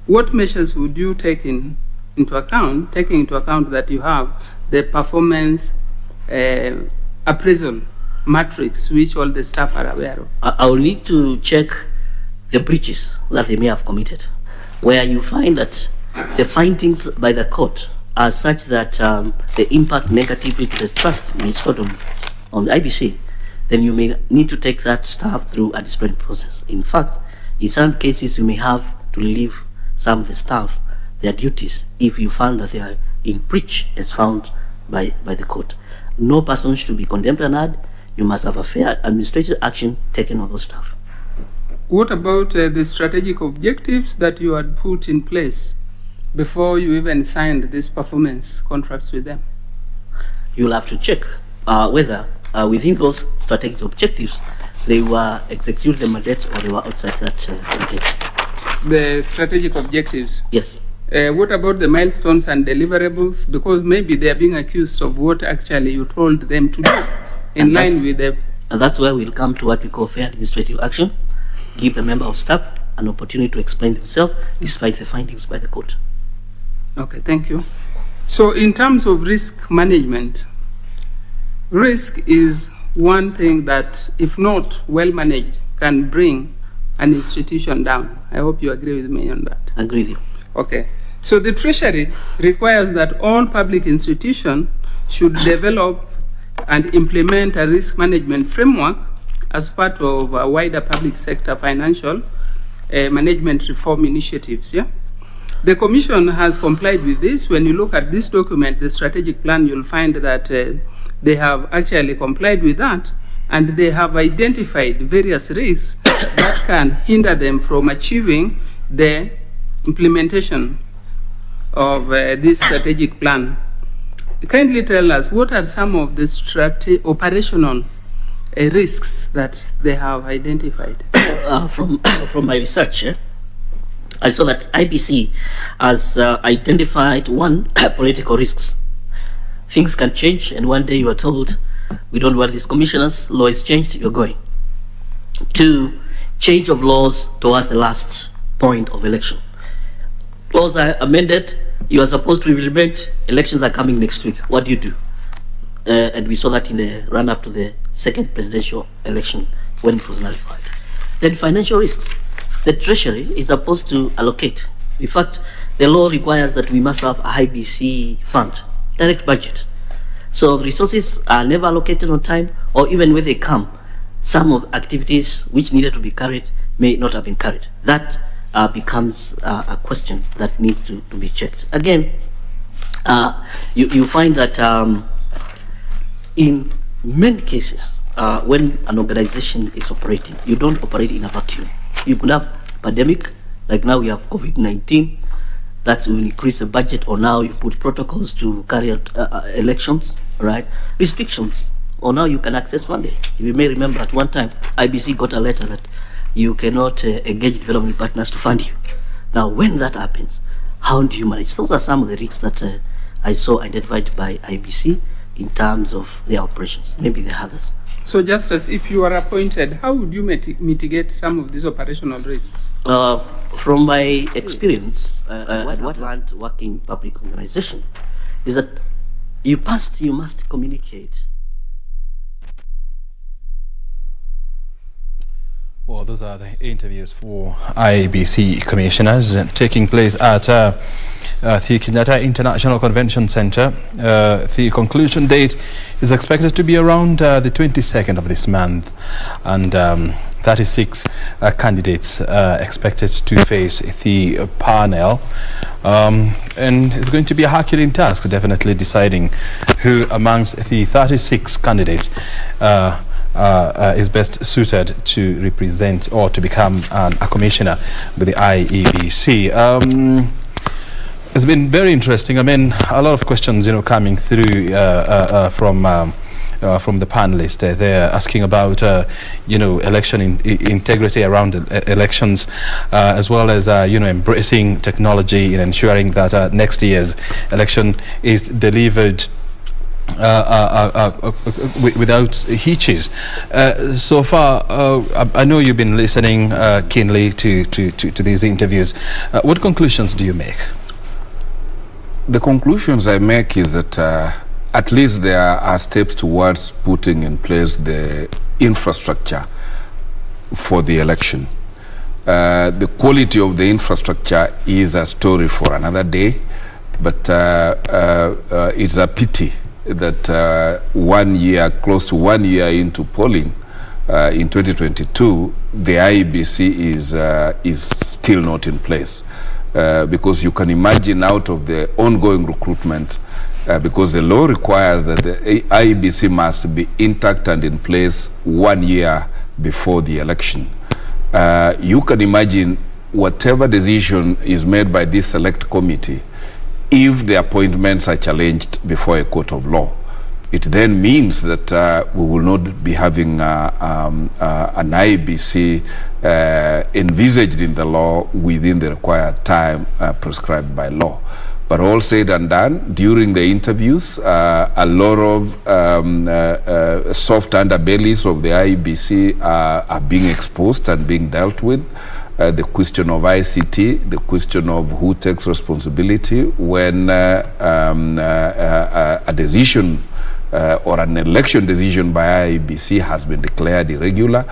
What measures would you take into account, taking into account that you have the performance appraisal matrix which all the staff are aware of? I will need to check the breaches that they may have committed, where you find that the findings by the court are such that they impact negatively to the trust restored on the IBC, then you may need to take that staff through a discipline process. In fact, in some cases you may have to relieve some of the staff their duties if you found that they are in breach as found by the court. No person should be condemned and had. You must have a fair administrative action taken on those staff. What about the strategic objectives that you had put in place before you even signed these performance contracts with them? You'll have to check whether within those strategic objectives they were executed the mandate or they were outside that mandate. The strategic objectives? Yes. What about the milestones and deliverables? Because maybe they are being accused of what actually you told them to do in line with the... And that's where we'll come to what we call fair administrative action, give the member of staff an opportunity to explain themselves despite the findings by the court. Okay, thank you. So in terms of risk management, risk is one thing that, if not well managed, can bring an institution down. I hope you agree with me on that. I agree with you. Okay. So the Treasury requires that all public institutions should develop and implement a risk management framework as part of a wider public sector financial management reform initiatives. Yeah? The Commission has complied with this. When you look at this document, the strategic plan, you'll find that they have actually complied with that, and they have identified various risks that can hinder them from achieving the implementation of this strategic plan. Kindly tell us, what are some of the operational risks that they have identified? From my research, I saw that IBC has identified one, political risks. Things can change, and one day you are told, we don't want these commissioners, law is changed, you're going. 2, change of laws towards the last point of election. Laws are amended, you are supposed to implement, elections are coming next week. What do you do? And we saw that in the run-up to the second presidential election when it was nullified. Then financial risks. The Treasury is supposed to allocate. In fact, the law requires that we must have a IBC fund, direct budget. So the resources are never allocated on time, or even when they come, some of activities which needed to be carried may not have been carried. That becomes a question that needs to be checked. Again, you find that in many cases, when an organization is operating, you don't operate in a vacuum. You could have pandemic, like now we have COVID-19, that's when you increase the budget, or now you put protocols to carry out elections, right? Restrictions, or now you can access funding. You may remember at one time, IBC got a letter that you cannot engage development partners to fund you. Now, when that happens, how do you manage? Those are some of the risks that I saw identified by IBC in terms of their operations. Maybe there are others. So, just as if you are appointed, how would you mitigate some of these operational risks? From my experience, what I learned working in public organization is that you must communicate. Well, those are the interviews for IBC commissioners taking place at the Kenyatta International Convention Center. The conclusion date is expected to be around the 22nd of this month, and 36 candidates expected to face the panel. And it's going to be a Herculean task, definitely deciding who amongst the 36 candidates is best suited to represent or to become a commissioner with the IEBC. It's been very interesting. I mean, a lot of questions, coming through from the panelists. They're asking about, election integrity around elections, as well as, embracing technology and ensuring that next year's election is delivered without hitches. So far, I know you've been listening keenly to these interviews. What conclusions do you make? The conclusions I make is that at least there are steps towards putting in place the infrastructure for the election. The quality of the infrastructure is a story for another day, but it's a pity that 1 year, close to 1 year into polling in 2022, the IEBC is still not in place. Because you can imagine out of the ongoing recruitment, because the law requires that the IEBC must be intact and in place 1 year before the election. You can imagine whatever decision is made by this select committee, if the appointments are challenged before a court of law, it then means that we will not be having an IEBC envisaged in the law within the required time prescribed by law. But all said and done, during the interviews, a lot of soft underbellies of the IEBC are being exposed and being dealt with. The question of ICT, the question of who takes responsibility when a decision or an election decision by IEBC has been declared irregular,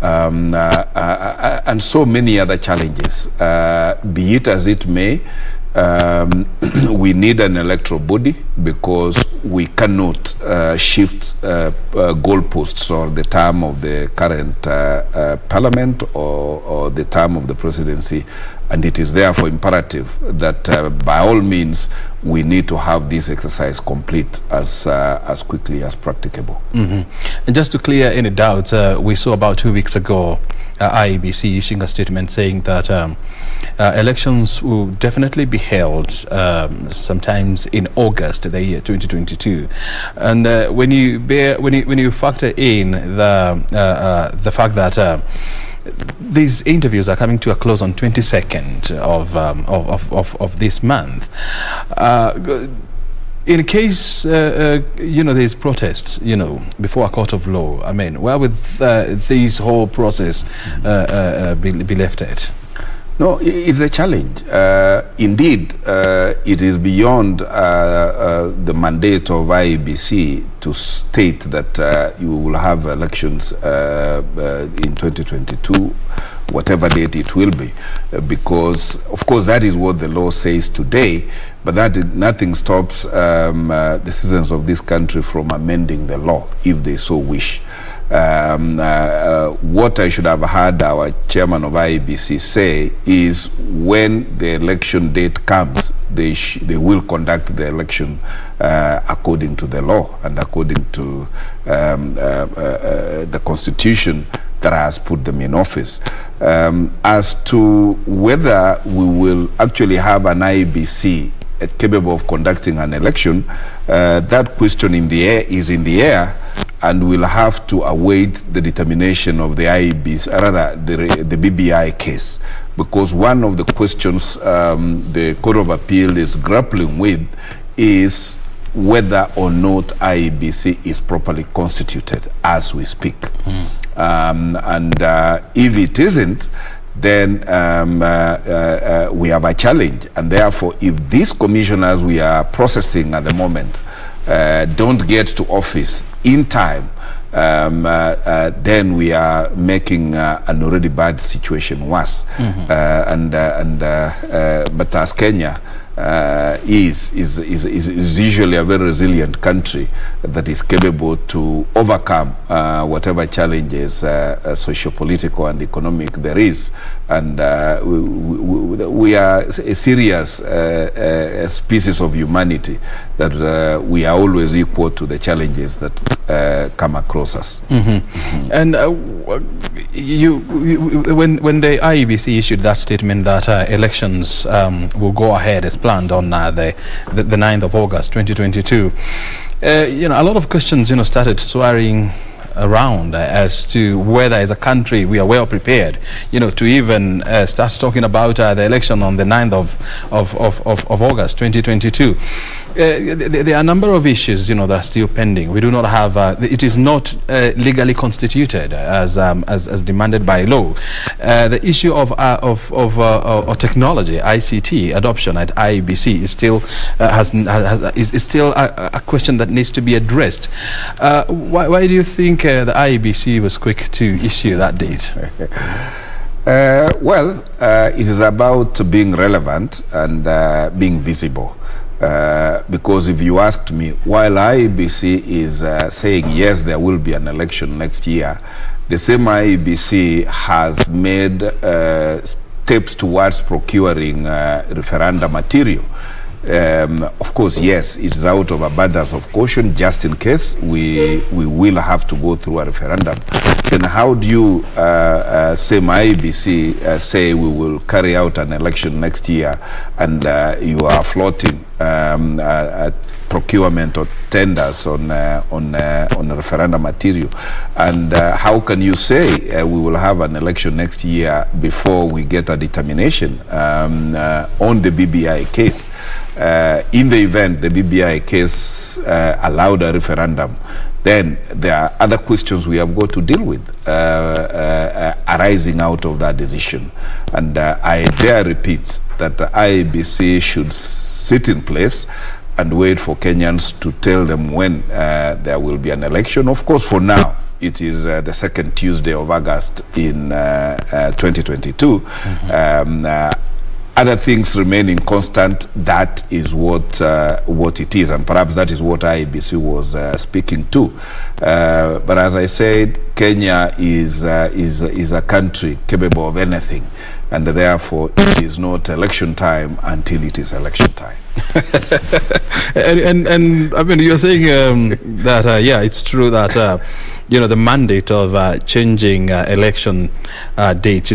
and so many other challenges. Be it as it may, we need an electoral body because we cannot shift goalposts or the term of the current parliament or the term of the presidency, and it is therefore imperative that by all means we need to have this exercise complete as quickly as practicable. And just to clear any doubts, we saw about 2 weeks ago IEBC issuing a statement saying that elections will definitely be held sometimes in August the year 2022, and when you factor in the fact that these interviews are coming to a close on 22nd of this month, in case there's protests before a court of law, I mean, where would this whole process be left at? No, it's a challenge. Indeed, it is beyond the mandate of IEBC to state that you will have elections in 2022, whatever date it will be, because, of course, that is what the law says today, but nothing stops the citizens of this country from amending the law if they so wish. What I should have heard our chairman of IEBC say is when the election date comes, they will conduct the election according to the law and according to the constitution that has put them in office. As to whether we will actually have an IEBC capable of conducting an election, that question is in the air, and we'll have to await the determination of the IEBC, rather the BBI case, because one of the questions the Court of Appeal is grappling with is whether or not IEBC is properly constituted as we speak. And if it isn't, then we have a challenge, and therefore if these commissioners we are processing at the moment don't get to office in time, then we are making an already bad situation worse. But as Kenya is usually a very resilient country that is capable to overcome whatever challenges socio-political and economic there is, and we are a serious species of humanity that we are always equal to the challenges that come across us. And when the IEBC issued that statement that elections will go ahead as planned on the 9th of August 2022, a lot of questions started swirling around as to whether as a country we are well prepared to even start talking about the election on the 9th of August 2022. There are a number of issues that are still pending. We do not have it is not legally constituted as demanded by law. The issue of technology, ICT adoption at IEBC is still is still a question that needs to be addressed. Why do you think the IEBC was quick to issue that date? Well, it is about being relevant and being visible. Because if you asked me, while IEBC is saying yes, there will be an election next year, the same IEBC has made steps towards procuring referendum material. Of course, yes, it is out of abundance of caution, just in case we will have to go through a referendum. Then how do you, same IEBC, say we will carry out an election next year, and you are floating procurement or tenders on referendum material? And how can you say we will have an election next year before we get a determination on the BBI case? In the event the BBI case allowed a referendum, then there are other questions we have got to deal with arising out of that decision. And I dare repeat that the IEBC should sit in place and wait for Kenyans to tell them when there will be an election. Of course, for now, it is the second Tuesday of August in 2022. Other things remaining constant, that is what it is, and perhaps that is what IEBC was speaking to. But as I said, Kenya is a country capable of anything, and therefore it is not election time until it is election time. and I mean, you're saying that yeah, it's true that the mandate of changing election dates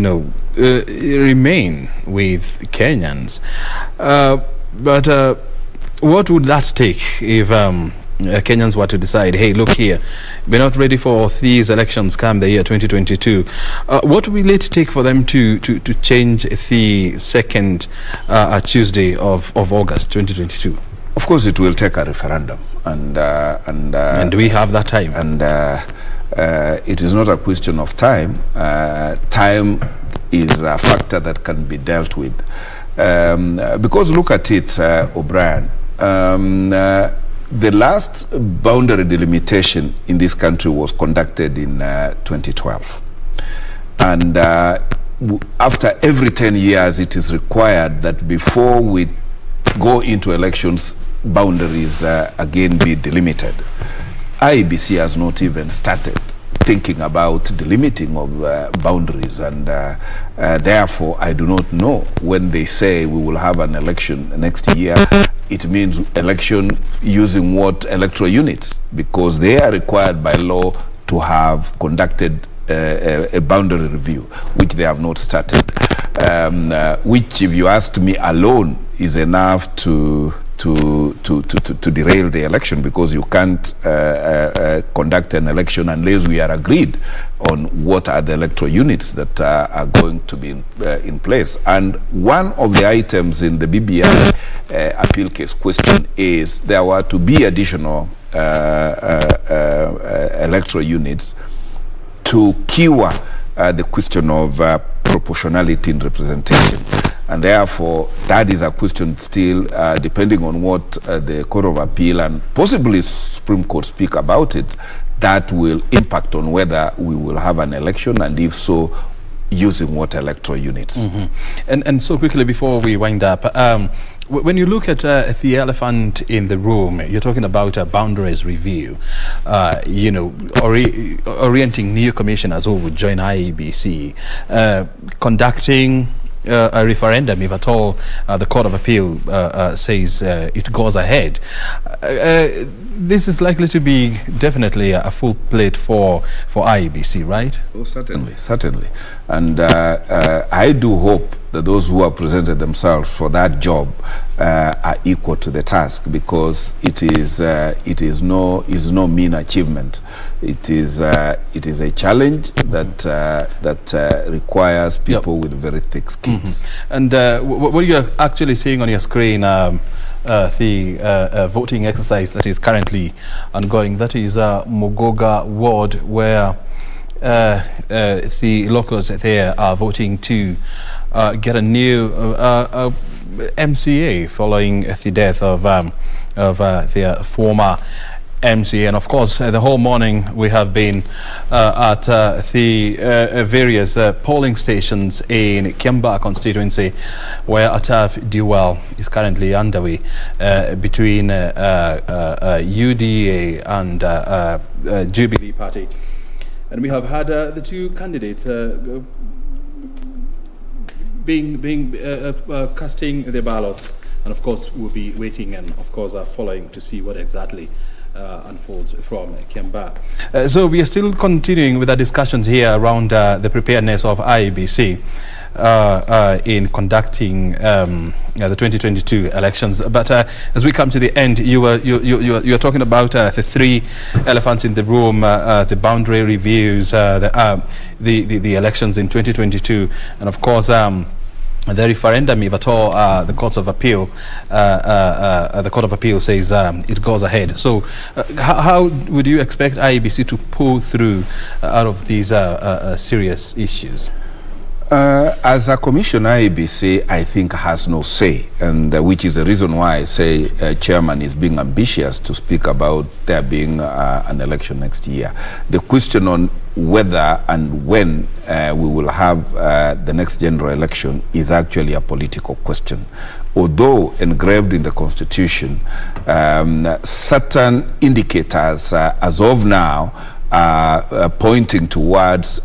remain with Kenyans, but what would that take if Kenyans were to decide, hey, look here, we're not ready for these elections come the year 2022. What will it take for them to change the second Tuesday of August 2022? Of course, it will take a referendum, and we have that time. And it is not a question of time. Time is a factor that can be dealt with. Because look at it, O'Brien, the last boundary delimitation in this country was conducted in 2012. And after every 10 years, it is required that before we go into elections, boundaries again be delimited. IEBC has not even started thinking about delimiting of boundaries, and therefore I do not know when they say we will have an election next year, it means election using what electoral units, because they are required by law to have conducted a boundary review, which they have not started, which, if you ask me, alone is enough to derail the election, because you can't conduct an election unless we are agreed on what are the electoral units that are going to be in place. And one of the items in the BBI appeal case question is there were to be additional electoral units to cure the question of proportionality in representation. And therefore, that is a question still, depending on what the Court of Appeal and possibly Supreme Court speak about it, that will impact on whether we will have an election, and if so, using what electoral units. And so quickly before we wind up, when you look at the elephant in the room, you're talking about a boundaries review, you know, orienting new commissioners who would join IEBC, conducting a referendum, if at all the Court of Appeal says it goes ahead. This is likely to be definitely a full plate for IEBC, right? Oh, certainly, certainly. And I do hope that those who have presented themselves for that job are equal to the task, because it is no mean achievement. It is a challenge that requires people with very thick skins. And what you're actually seeing on your screen, the voting exercise that is currently ongoing, that is Mugoga ward, where the locals there are voting to get a new MCA following the death of their former MCA. And of course, the whole morning we have been at the various polling stations in Kiambaa constituency, where a tough duel is currently underway between UDA and Jubilee Party. And we have had the two candidates casting their ballots, and of course we'll be waiting and of course following to see what exactly unfolds from Kiambaa. So we are still continuing with our discussions here around the preparedness of IEBC in conducting the 2022 elections. But as we come to the end, you are talking about the three elephants in the room: the boundary reviews, the elections in 2022, and of course the referendum, if at all the Court of Appeal says it goes ahead. So how would you expect IEBC to pull through out of these serious issues? As a commission, IEBC, I think, has no say, and which is the reason why I say chairman is being ambitious to speak about there being an election next year. The question on whether and when we will have the next general election is actually a political question. Although engraved in the Constitution, certain indicators as of now pointing towards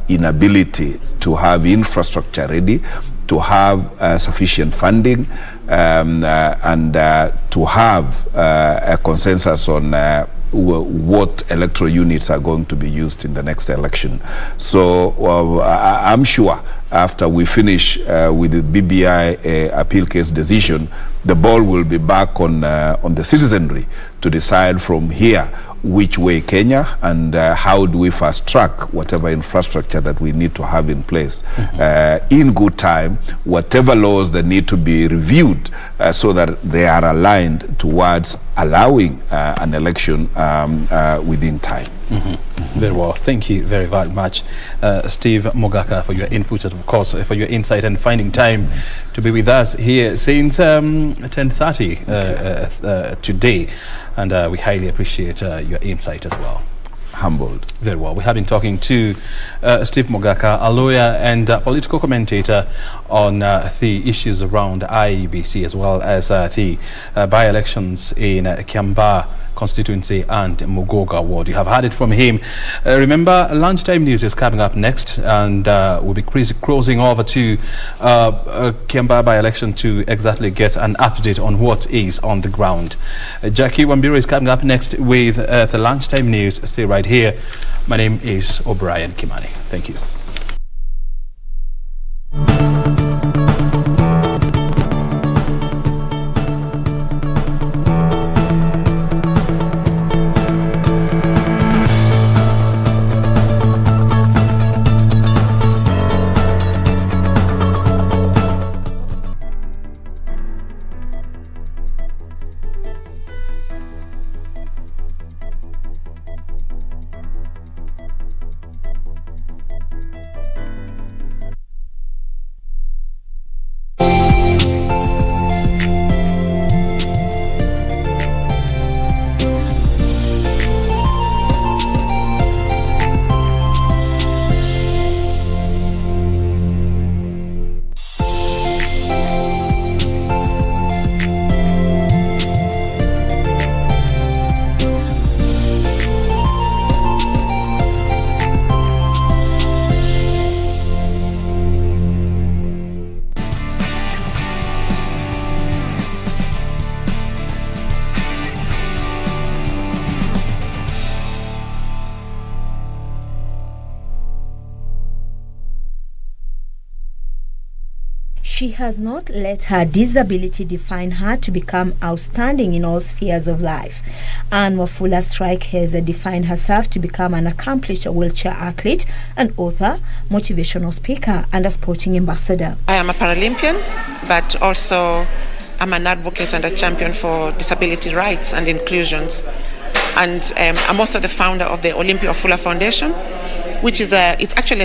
inability to have infrastructure ready, to have sufficient funding, and to have a consensus on what electoral units are going to be used in the next election. So I'm sure after we finish with the BBI appeal case decision, the ball will be back on the citizenry to decide from here which way Kenya, and how do we fast track whatever infrastructure that we need to have in place in good time, whatever laws that need to be reviewed so that they are aligned towards allowing an election within time. Very well. Thank you very, very much, Steve Mogaka, for your input and, of course, for your insight and finding time to be with us here since 10:30 today. And we highly appreciate your insight as well. Humbled. Very well. We have been talking to Steve Mogaka, a lawyer and political commentator on the issues around IEBC, as well as the by-elections in Kiambaa constituency and Mugoga ward. You have heard it from him. Remember, lunchtime news is coming up next, and we'll be crossing over to Kiambaa by-election to exactly get an update on what is on the ground. Jackie Wambiro is coming up next with the lunchtime news. Stay right here. My name is O'Brien Kimani. Thank you. She has not let her disability define her to become outstanding in all spheres of life. Anne Wafula Strike has defined herself to become an accomplished wheelchair athlete, an author, motivational speaker, and a sporting ambassador. I am a Paralympian, but also I'm an advocate and a champion for disability rights and inclusions. And I'm also the founder of the Olympia Wafula Foundation, which is it's actually a